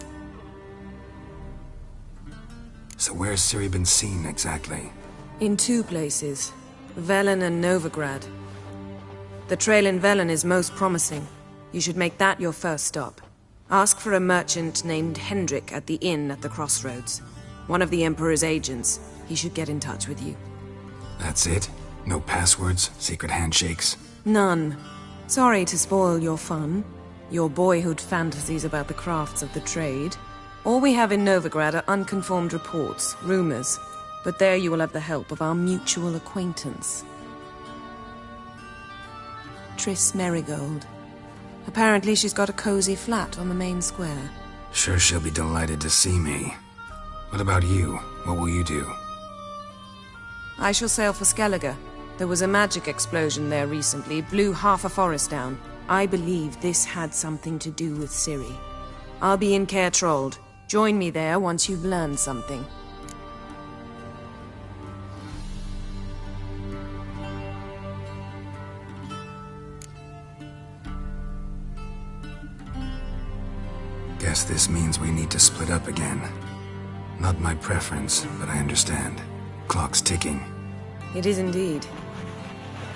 So where's Ciri been seen, exactly? In two places. Velen and Novigrad. The trail in Velen is most promising. You should make that your first stop. Ask for a merchant named Hendrik at the inn at the crossroads. One of the Emperor's agents. He should get in touch with you. That's it? No passwords? Secret handshakes? None. Sorry to spoil your fun. Your boyhood fantasies about the crafts of the trade. All we have in Novigrad are unconfirmed reports, rumors. But there you will have the help of our mutual acquaintance. Triss Merigold. Apparently she's got a cozy flat on the main square. Sure she'll be delighted to see me. What about you? What will you do? I shall sail for Skellige. There was a magic explosion there recently, blew half a forest down. I believe this had something to do with Ciri. I'll be in Caer Trolde. Join me there once you've learned something. Guess this means we need to split up again. Not my preference, but I understand. Clock's ticking. It is indeed.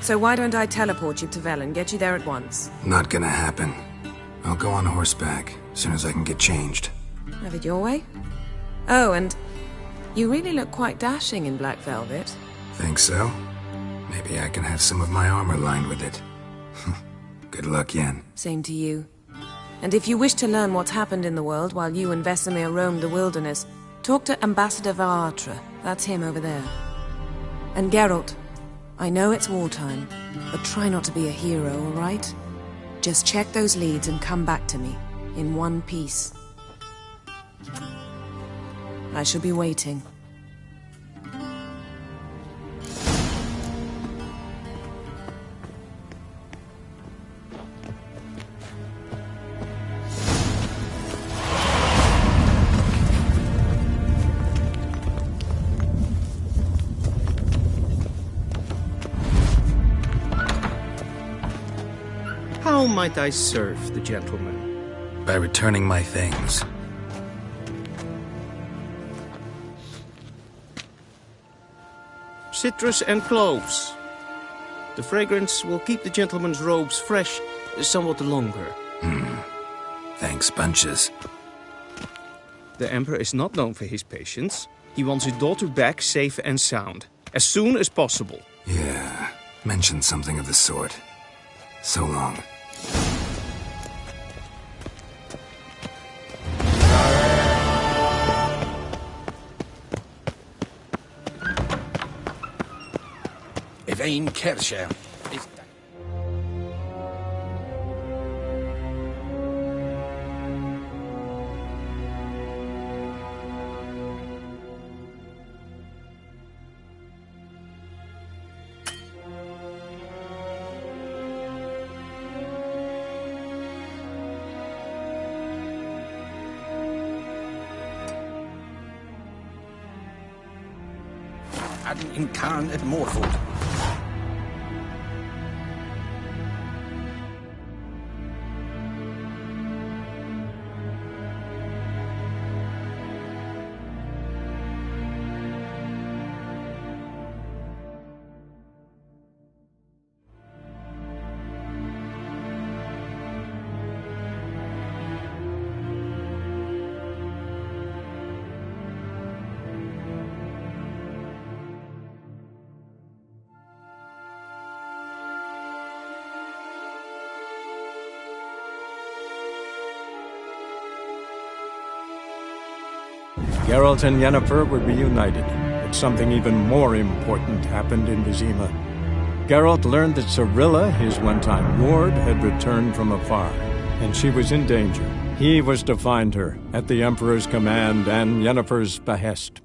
So why don't I teleport you to Velen, get you there at once? Not gonna happen. I'll go on horseback, as soon as I can get changed. Have it your way? Oh, and you really look quite dashing in black velvet. Think so? Maybe I can have some of my armor lined with it. Good luck, Yen. Same to you. And if you wish to learn what's happened in the world while you and Vesemir roamed the wilderness, talk to Ambassador Varatra. That's him over there. And Geralt, I know it's wartime, but try not to be a hero, all right? Just check those leads and come back to me, in one piece. I shall be waiting. How might I serve the gentleman? By returning my things. Citrus and cloves. The fragrance will keep the gentleman's robes fresh somewhat longer. Thanks, bunches. The Emperor is not known for his patience. He wants his daughter back safe and sound, as soon as possible. Yeah, mentioned something of the sort. So long. Evain Kersher is... in Khan at Morford. Geralt and Yennefer were reunited, but something even more important happened in Vizima. Geralt learned that Cirilla, his one-time ward, had returned from afar, and she was in danger. He was to find her, at the Emperor's command and Yennefer's behest.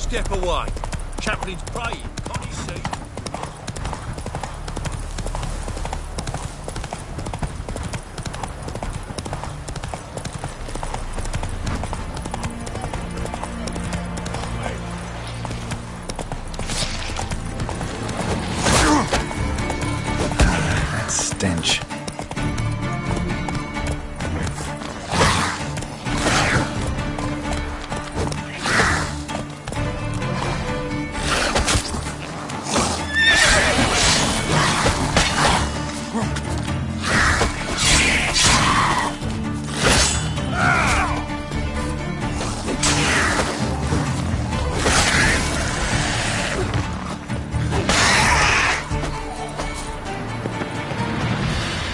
Step away. Chaplain's praying. Can't you see? That stench.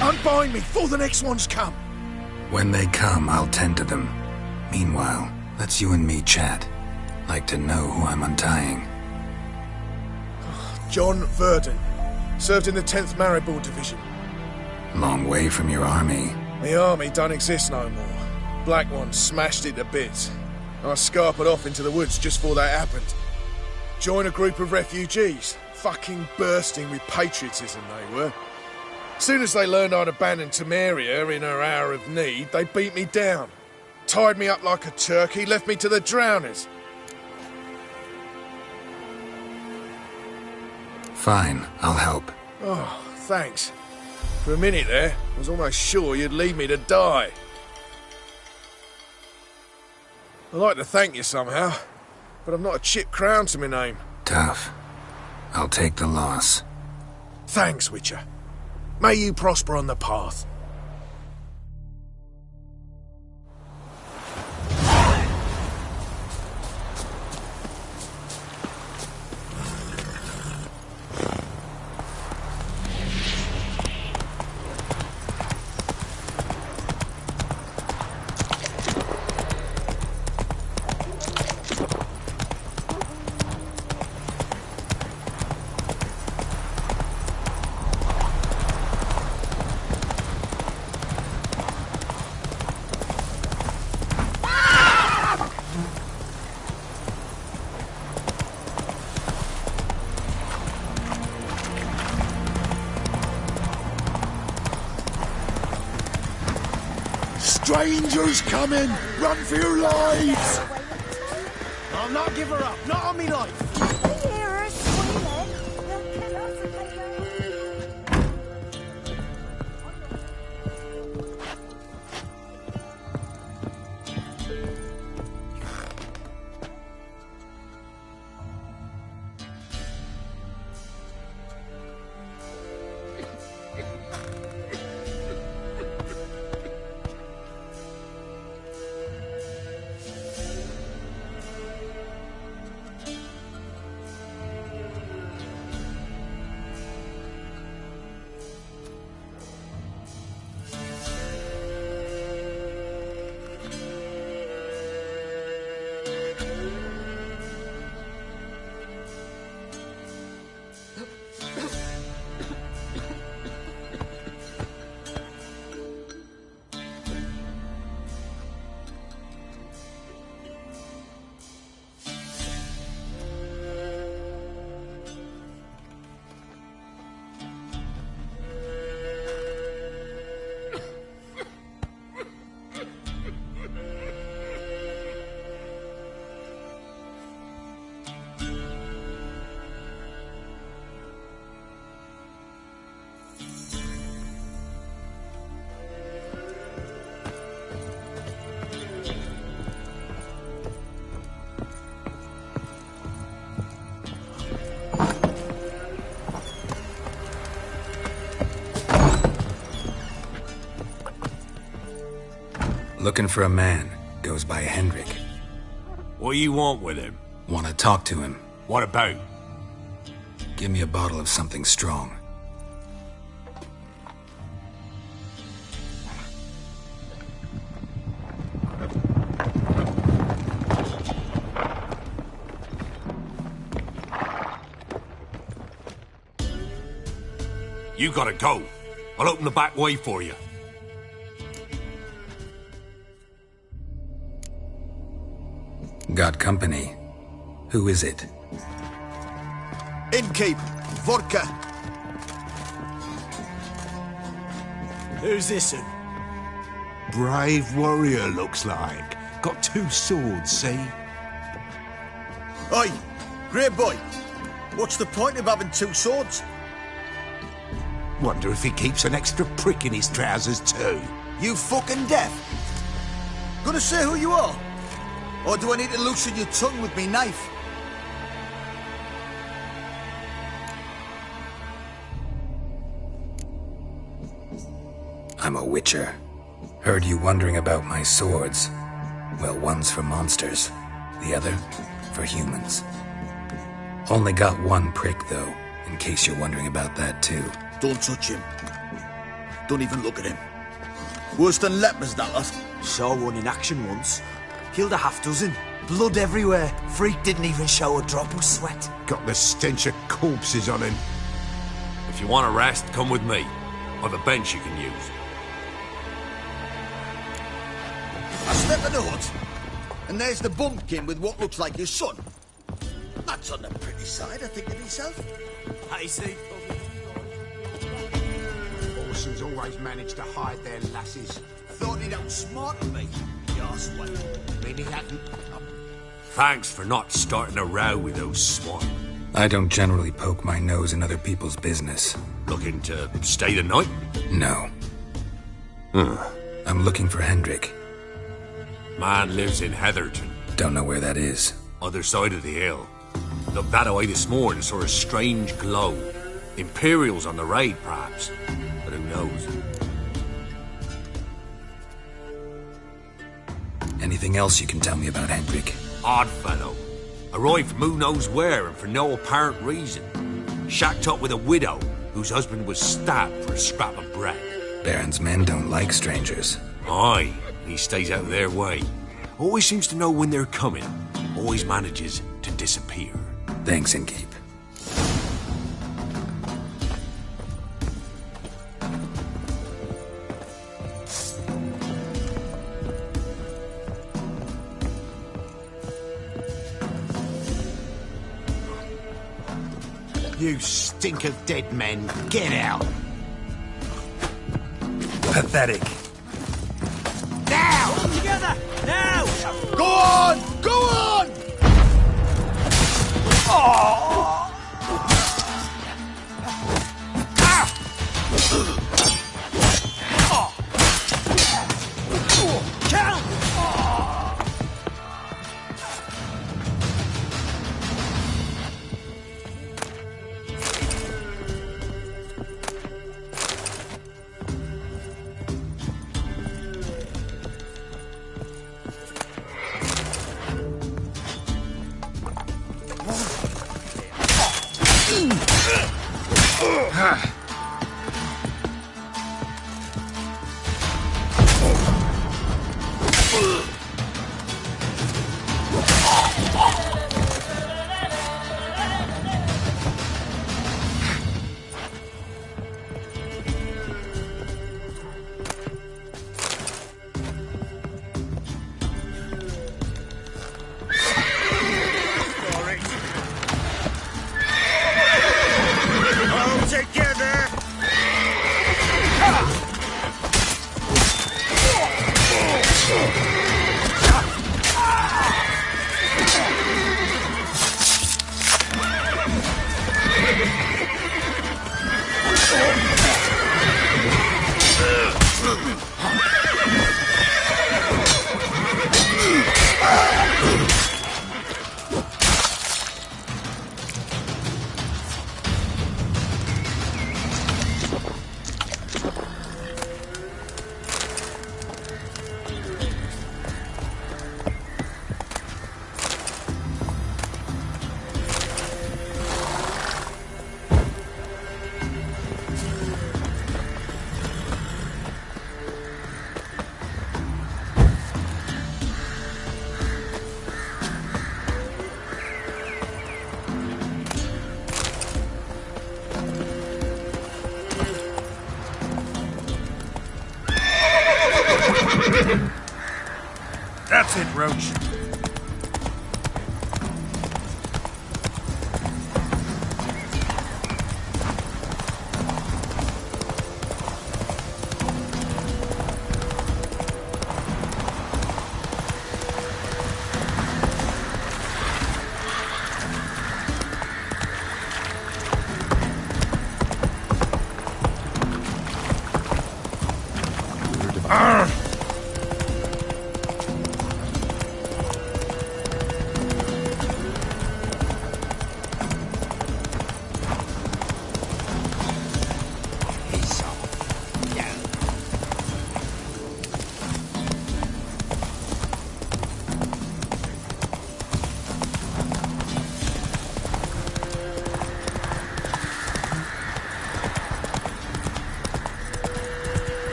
Unbind me before the next ones come. When they come, I'll tend to them. Meanwhile, let's you and me chat. Like to know who I'm untying. John Verdon. Served in the 10th Maribor Division. Long way from your army. The army don't exist no more. Black Ones smashed it to bits. I scarpered off into the woods just before that happened. Joined a group of refugees. Fucking bursting with patriotism they were. Soon as they learned I'd abandoned Temeria in her hour of need, they beat me down. Tied me up like a turkey, left me to the drowners. Fine, I'll help. Oh, thanks. For a minute there, I was almost sure you'd leave me to die. I'd like to thank you somehow, but I've not a chip crown to my name. Tough. I'll take the loss. Thanks, Witcher. May you prosper on the path. Strangers coming! Run for your lives! I'll not give her up, not on me life! Looking for a man. Goes by Hendrik. What do you want with him? Want to talk to him. What about? Give me a bottle of something strong. You gotta go. I'll open the back way for you. Got company. Who is it? Innkeep, vodka. Who's this one? Brave warrior, looks like. Got 2 swords, see? Oi, great boy. What's the point of having 2 swords? Wonder if he keeps an extra prick in his trousers too. You fucking deaf? Gonna say who you are? Or do I need to loosen your tongue with me knife? I'm a witcher. Heard you wondering about my swords. Well, one's for monsters, the other for humans. Only got 1 prick, though, in case you're wondering about that, too. Don't touch him. Don't even look at him. Worse than lepers, that lot. Saw one in action once. Killed a half-dozen. Blood everywhere. Freak didn't even show a drop of sweat. Got the stench of corpses on him. If you want a rest, come with me. I've a bench you can use. I step in the hut, and there's the bumpkin with what looks like his son. That's on the pretty side, I think to myself. I see. Orsons always manage to hide their lasses. Thought he'd outsmarted me, the arseway. Mean he hadn't. Thanks for not starting a row with those swine. I don't generally poke my nose in other people's business. Looking to stay the night? No. I'm looking for Hendrik. Man lives in Heatherton. Don't know where that is. Other side of the hill. Looked that away this morning, saw a strange glow. Imperials on the raid, perhaps. But who knows? Anything else you can tell me about Hendrik? Odd fellow. Arrived from who knows where and for no apparent reason. Shacked up with a widow whose husband was stabbed for a scrap of bread. Baron's men don't like strangers. Aye, he stays out of their way. Always seems to know when they're coming. Always manages to disappear. Thanks, Innkeep. You stink of dead men. Get out. Pathetic. Now! Together! Now! Go on! Go on! Oh! Count! That's it, Roach.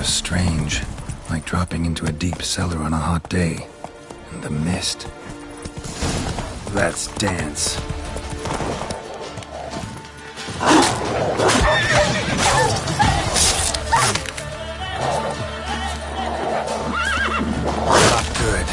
of strange, like dropping into a deep cellar on a hot day. And the mist. That's dance. Not good.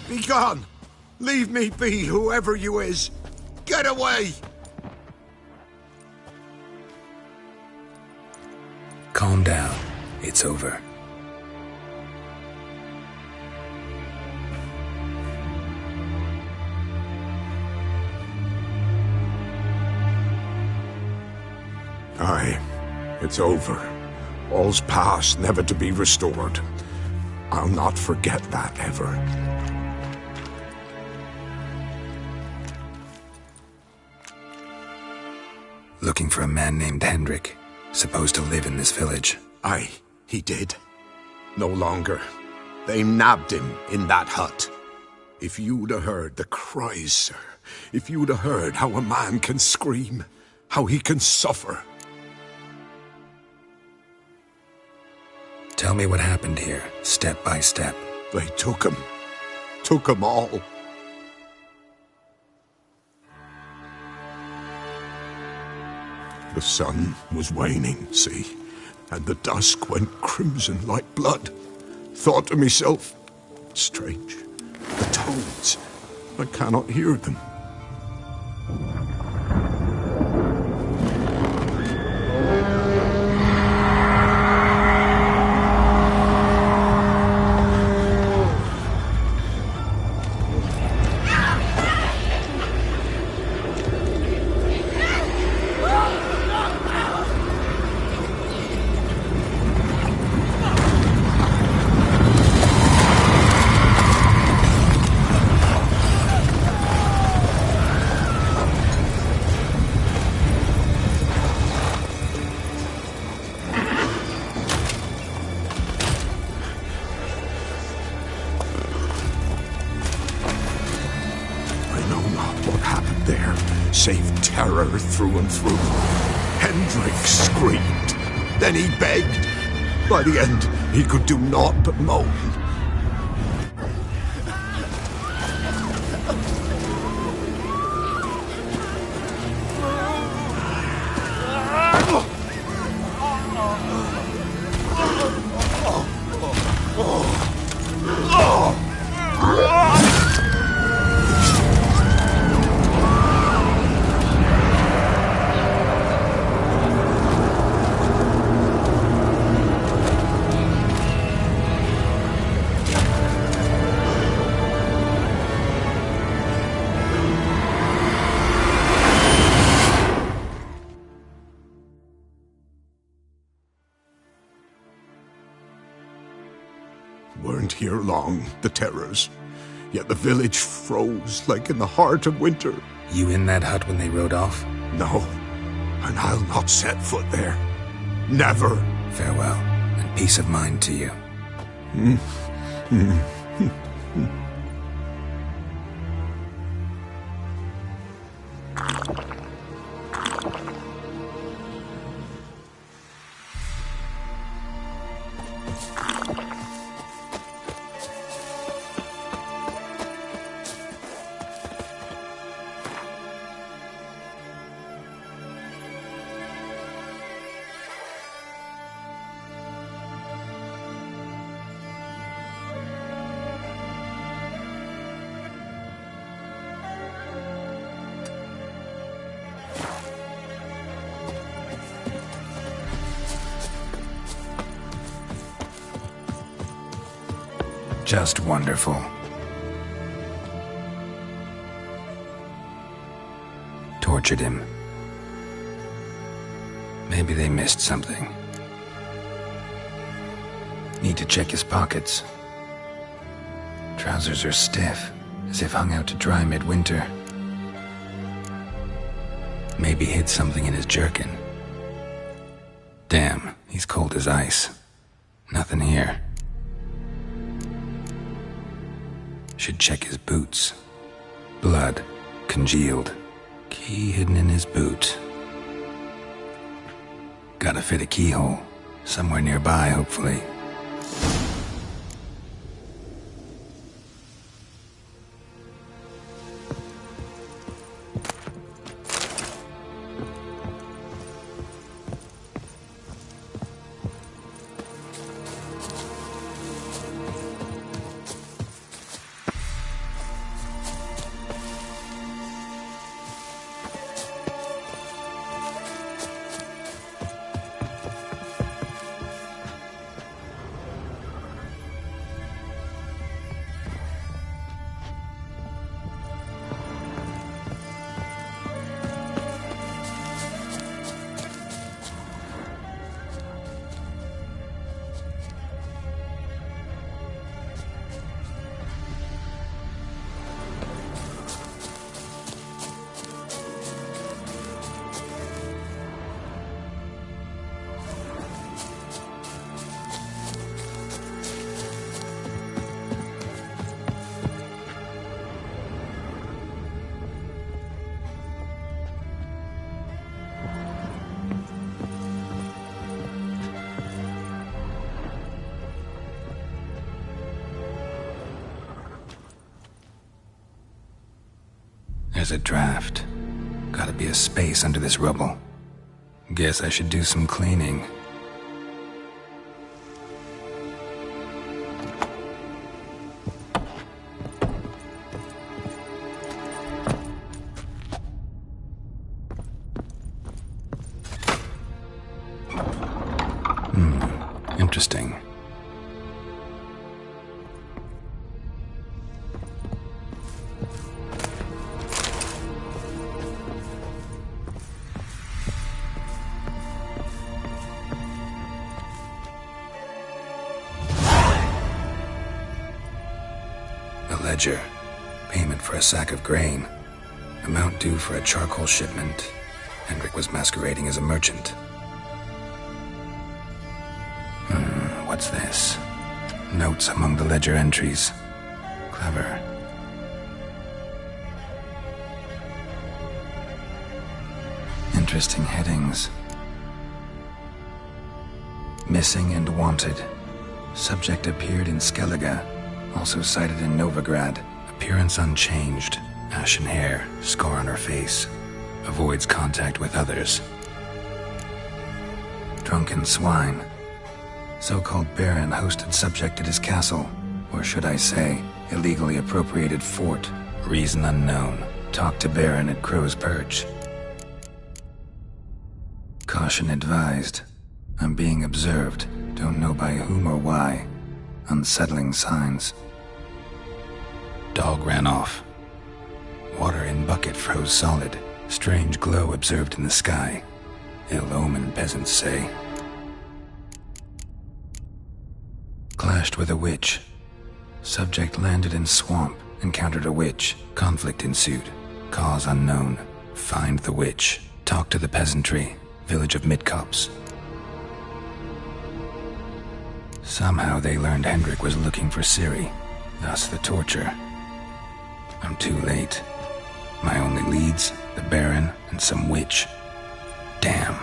Begone! Leave me be, whoever you is! Get away! Calm down. It's over. Aye, it's over. All's past, never to be restored. I'll not forget that ever. Looking for a man named Hendrik, supposed to live in this village. Aye, he did. No longer. They nabbed him in that hut. If you'd have heard the cries, sir, if you'd have heard how a man can scream, how he can suffer. Tell me what happened here, step by step. They took him. Took them all. The sun was waning, see, and the dusk went crimson like blood. Thought to myself, strange, the toads, I cannot hear them. Save terror through and through. Hendrik screamed. Then he begged. By the end, he could do naught but moan. Weren't here long, the terrors. Yet the village froze like in the heart of winter. You in that hut when they rode off? No, and I'll not set foot there. Never. Farewell, and peace of mind to you. Just wonderful. Tortured him. Maybe they missed something. Need to check his pockets. Trousers are stiff, as if hung out to dry midwinter. Maybe hid something in his jerkin. Damn, he's cold as ice. Nothing here. Should check his boots. Blood, congealed. Key hidden in his boot. Gotta fit a keyhole. Somewhere nearby, hopefully. There's a draft. Gotta be a space under this rubble. Guess I should do some cleaning. Interesting. Ledger. Payment for a sack of grain. Amount due for a charcoal shipment. Hendrik was masquerading as a merchant. What's this? Notes among the ledger entries. Clever. Interesting headings. Missing and wanted. Subject appeared in Skellige. Also sighted in Novigrad. Appearance unchanged. Ashen hair, scar on her face. Avoids contact with others. Drunken swine. So-called Baron hosted subject at his castle. Or should I say, illegally appropriated fort. Reason unknown. Talked to Baron at Crow's Perch. Caution advised. I'm being observed. Don't know by whom or why. Unsettling signs. Dog ran off. Water in bucket froze solid. Strange glow observed in the sky. Ill omen, peasants say. Clashed with a witch. Subject landed in swamp. Encountered a witch. Conflict ensued. Cause unknown. Find the witch. Talk to the peasantry. Village of Midcopse. Somehow they learned Hendrik was looking for Ciri. Thus the torture. I'm too late. My only leads, the Baron and some witch. Damn.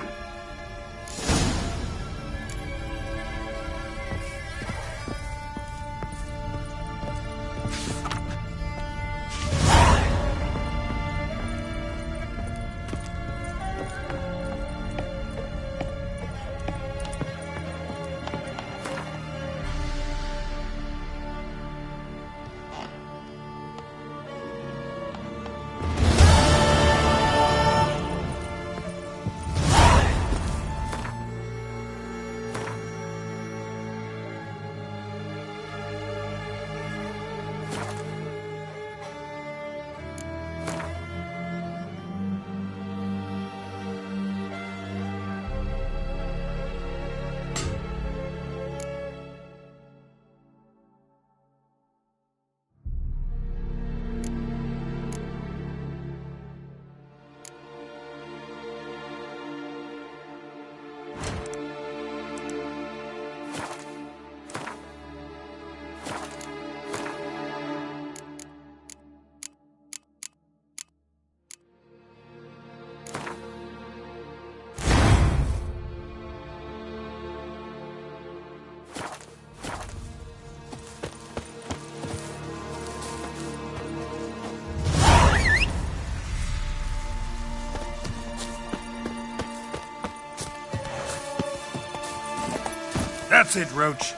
That's it, Roach.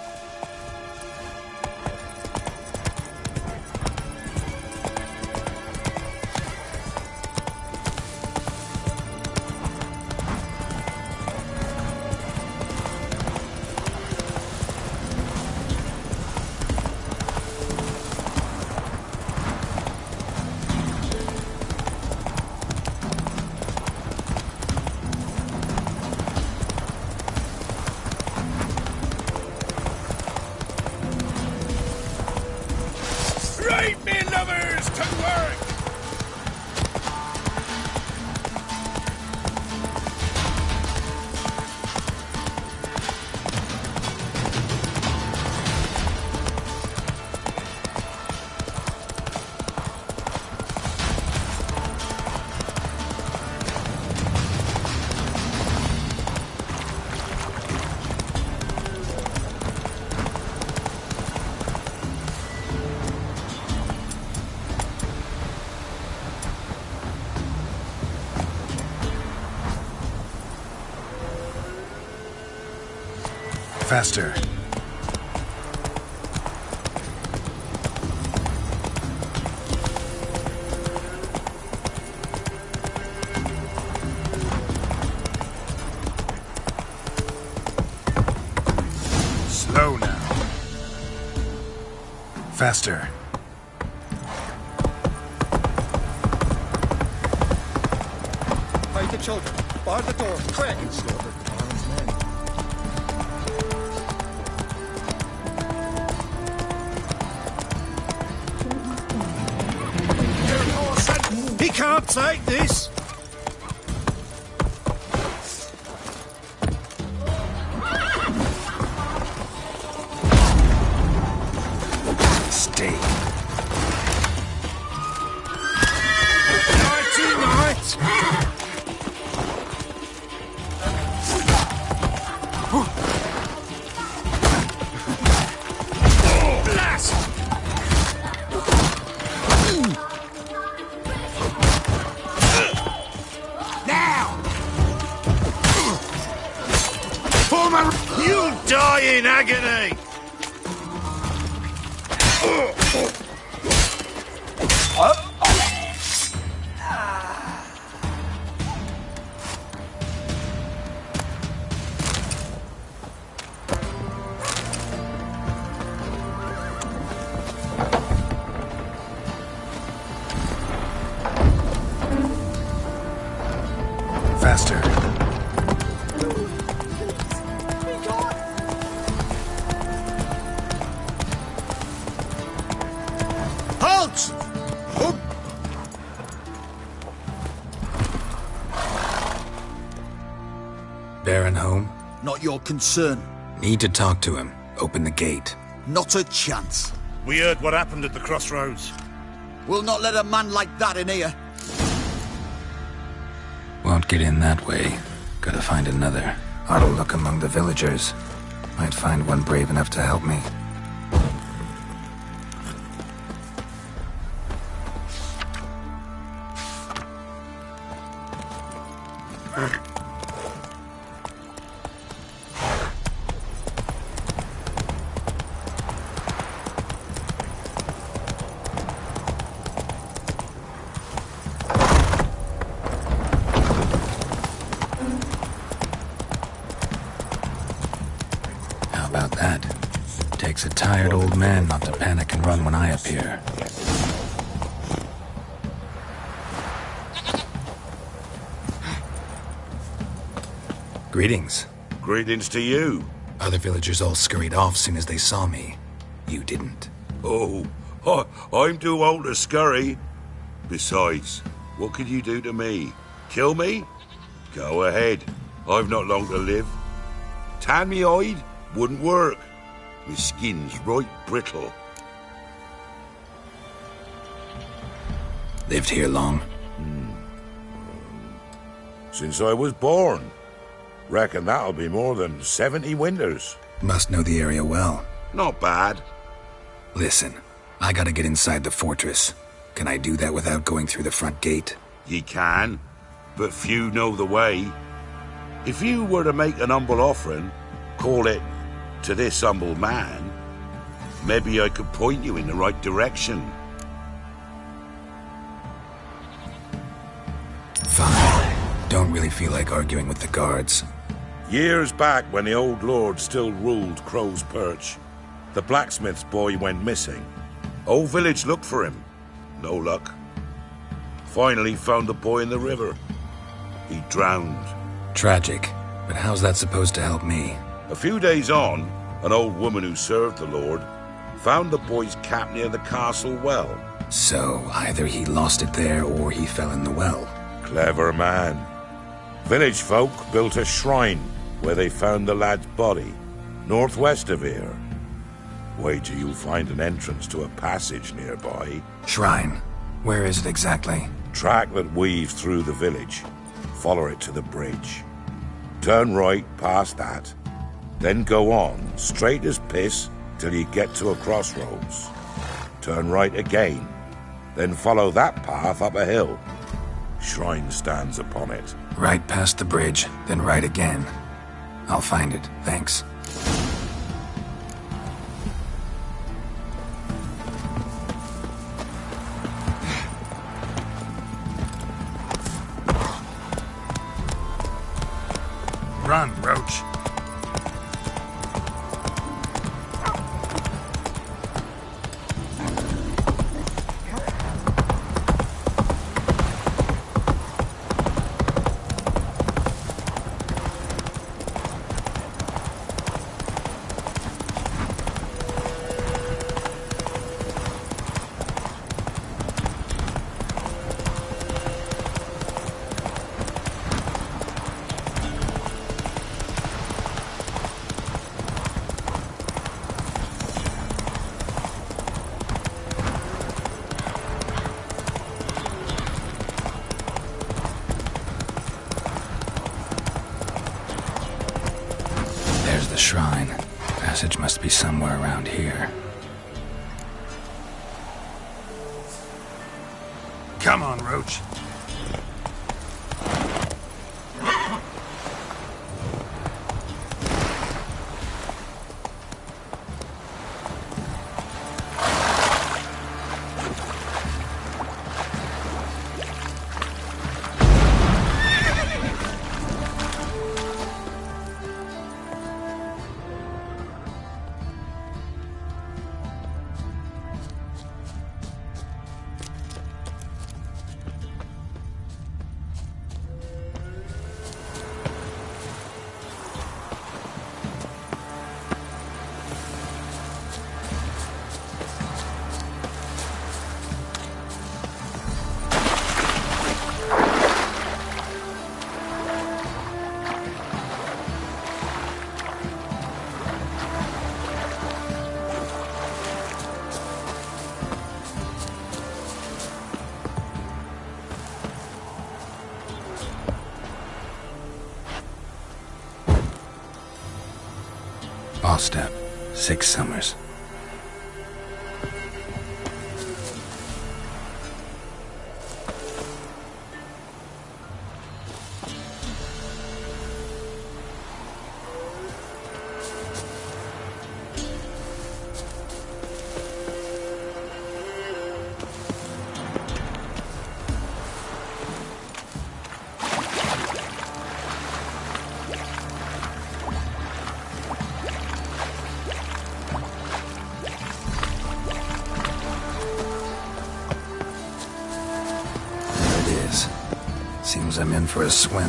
Right, me lovers, to work! Faster. Slow now. Faster. Hide the children. Bar the door. Quick! He can't take this! Stay. Nighty-night! Blast! You'll die in agony! Faster. Halt! Baron home? Not your concern. Need to talk to him. Open the gate. Not a chance. We heard what happened at the crossroads. We'll not let a man like that in here. Won't get in that way. Gotta find another. Ought to look among the villagers. Might find one brave enough to help me. How about that? Takes a tired old man not to panic and run when I appear. Greetings. Greetings to you. Other villagers all scurried off soon as they saw me. You didn't. Oh, I'm too old to scurry. Besides, what could you do to me? Kill me? Go ahead. I've not long to live. Tan me hide? Wouldn't work. My skin's right brittle. Lived here long? Since I was born. Reckon that'll be more than 70 winters. Must know the area well. Not bad. Listen, I gotta get inside the fortress. Can I do that without going through the front gate? Ye can, but few know the way. If you were to make an humble offering, call it to this humble man, maybe I could point you in the right direction. Fine. Don't really feel like arguing with the guards. Years back, when the old lord still ruled Crow's Perch, the blacksmith's boy went missing. Whole village looked for him. No luck. Finally found the boy in the river. He drowned. Tragic. But how's that supposed to help me? A few days on, an old woman who served the lord found the boy's cap near the castle well. So, either he lost it there or he fell in the well. Clever man. Village folk built a shrine where they found the lad's body, northwest of here. Wait till you find an entrance to a passage nearby. Shrine? Where is it exactly? Track that weaves through the village. Follow it to the bridge. Turn right past that. Then go on, straight as piss, till you get to a crossroads. Turn right again. Then follow that path up a hill. Shrine stands upon it. Right past the bridge, then right again. I'll find it, thanks. Run, Roach. There's the shrine. Passage must be somewhere around here. Come on, Roach. Step 6 summers. Seems I'm in for a swim.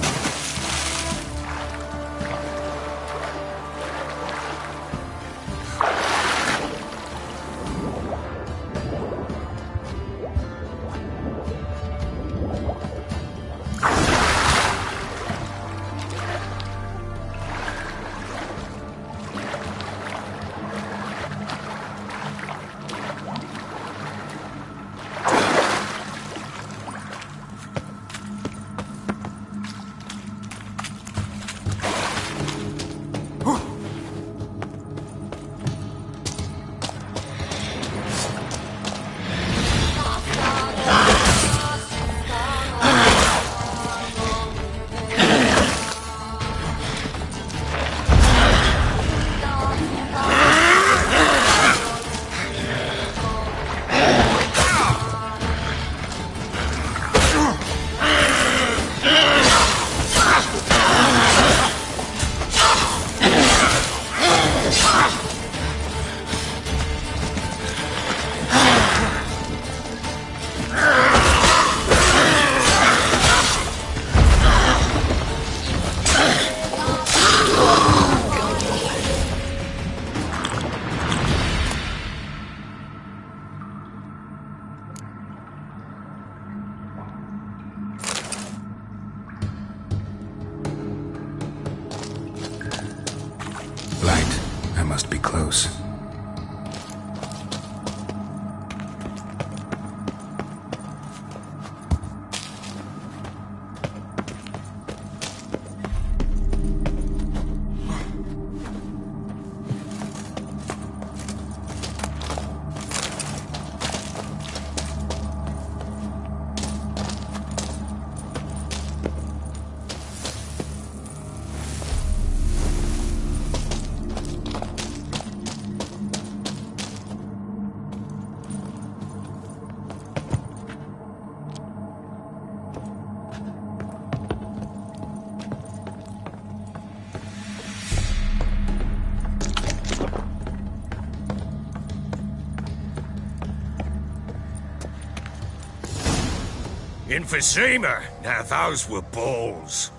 right. I must be close. In Vizima, now those were balls.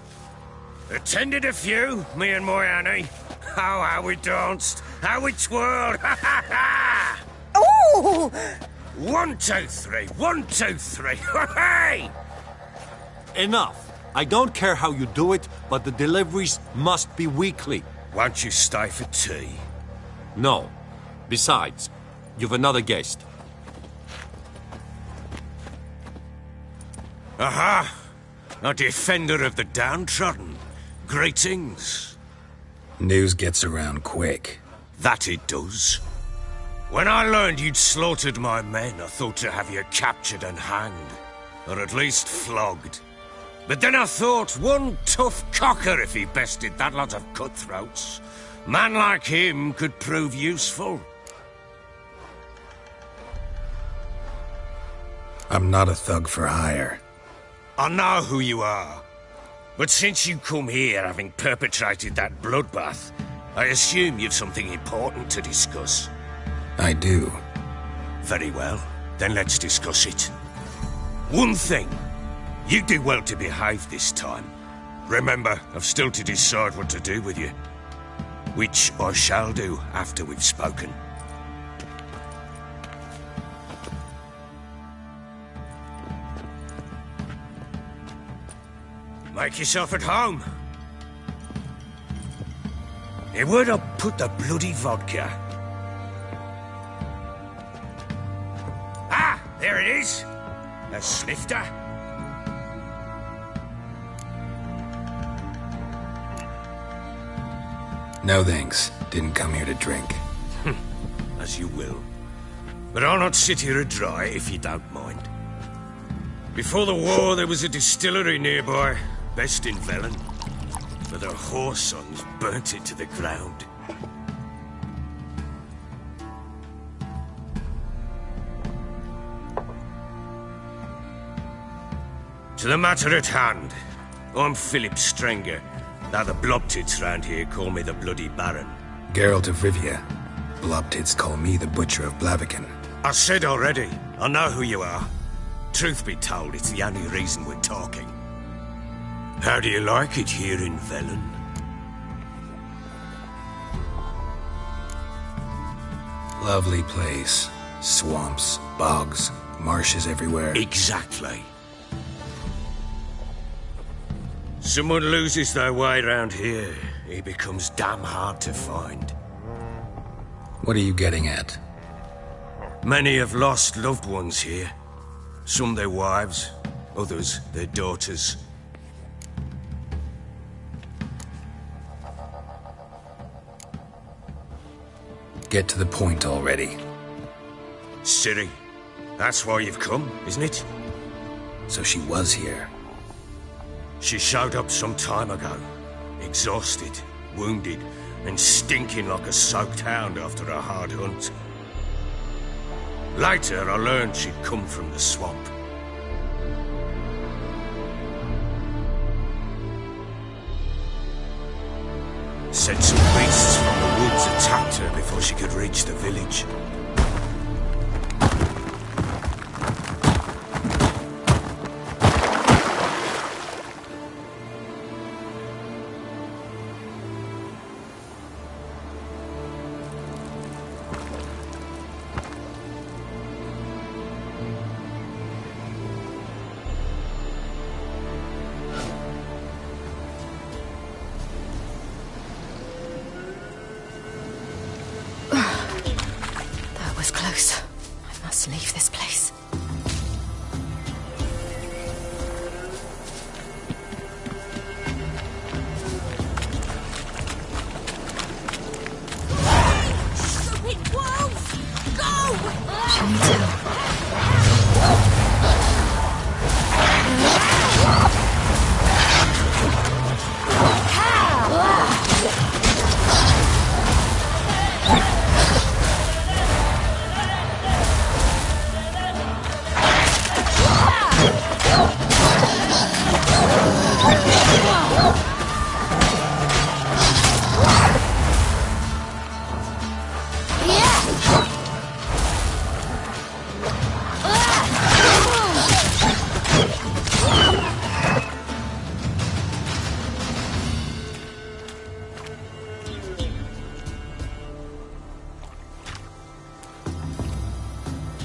Attended a few, me and my Annie. Oh, how we danced, how we twirled, ha ha ha! Oh! 1, 2, 3, 1, 2, 3, hey! Enough. I don't care how you do it, but the deliveries must be weekly. Won't you stay for tea? No. Besides, you've another guest. Aha! A defender of the downtrodden. Greetings. News gets around quick. That it does. When I learned you'd slaughtered my men, I thought to have you captured and hanged. Or at least flogged. But then I thought, one tough cocker if he bested that lot of cutthroats. Man like him could prove useful. I'm not a thug for hire. I know who you are. But since you come here having perpetrated that bloodbath, I assume you've something important to discuss. I do. Very well. Then let's discuss it. One thing. You do well to behave this time. Remember, I've still to decide what to do with you. Which I shall do after we've spoken. Make yourself at home. Hey, where'd I put the bloody vodka? Ah, there it is. A snifter. No thanks. Didn't come here to drink. As you will. But I'll not sit here dry if you don't mind. Before the war, there was a distillery nearby. Best in Velen, but their whore sons burnt it to the ground. To the matter at hand, I'm Philip Strenger. Now the Blobtits round here call me the Bloody Baron. Geralt of Rivia. Blobtits call me the Butcher of Blaviken. I said already, I know who you are. Truth be told, it's the only reason we're talking. How do you like it here in Velen? Lovely place. Swamps, bogs, marshes everywhere. Exactly. Someone loses their way around here, he becomes damn hard to find. What are you getting at? Many have lost loved ones here. Some their wives, others their daughters. Get to the point already. Ciri, that's why you've come, isn't it? So she was here. She showed up some time ago. Exhausted, wounded, and stinking like a soaked hound after a hard hunt. Later, I learned she'd come from the swamp. Said some beasts from the woods attacked her before she could reach the village. was close. I must leave this place. Stupid wolves! Go! She needs help.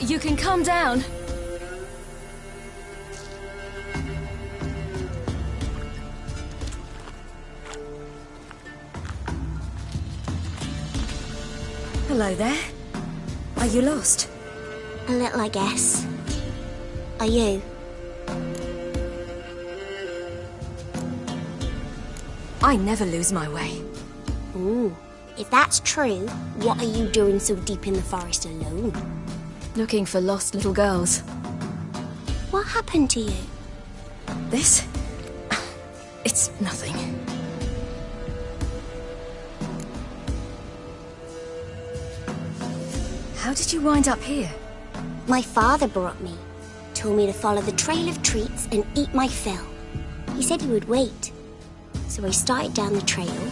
You can calm down. Hello there. Are you lost? A little, I guess. Are you? I never lose my way. Ooh. If that's true, what are you doing so deep in the forest alone? Looking for lost little girls. What happened to you? This? It's nothing. How did you wind up here? My father brought me. Told me to follow the trail of treats and eat my fill. He said he would wait. So I started down the trail.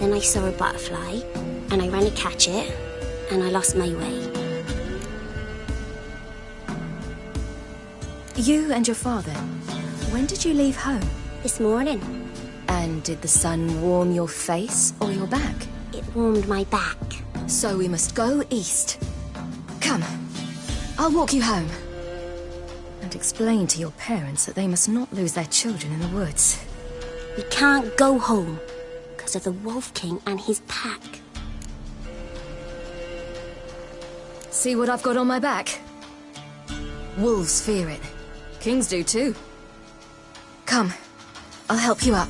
Then I saw a butterfly, and I ran to catch it, and I lost my way. You and your father, when did you leave home? This morning. And did the sun warm your face or your back? It warmed my back. So we must go east. Come, I'll walk you home. And explain to your parents that they must not lose their children in the woods. We can't go home because of the Wolf King and his pack. See what I've got on my back? Wolves fear it. Kings do too. Come, I'll help you up.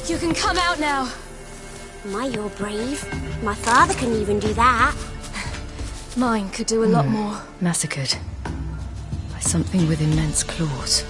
You can come out now. My, you're brave. My father couldn't even do that. Mine could do a lot more. Massacred by something with immense claws.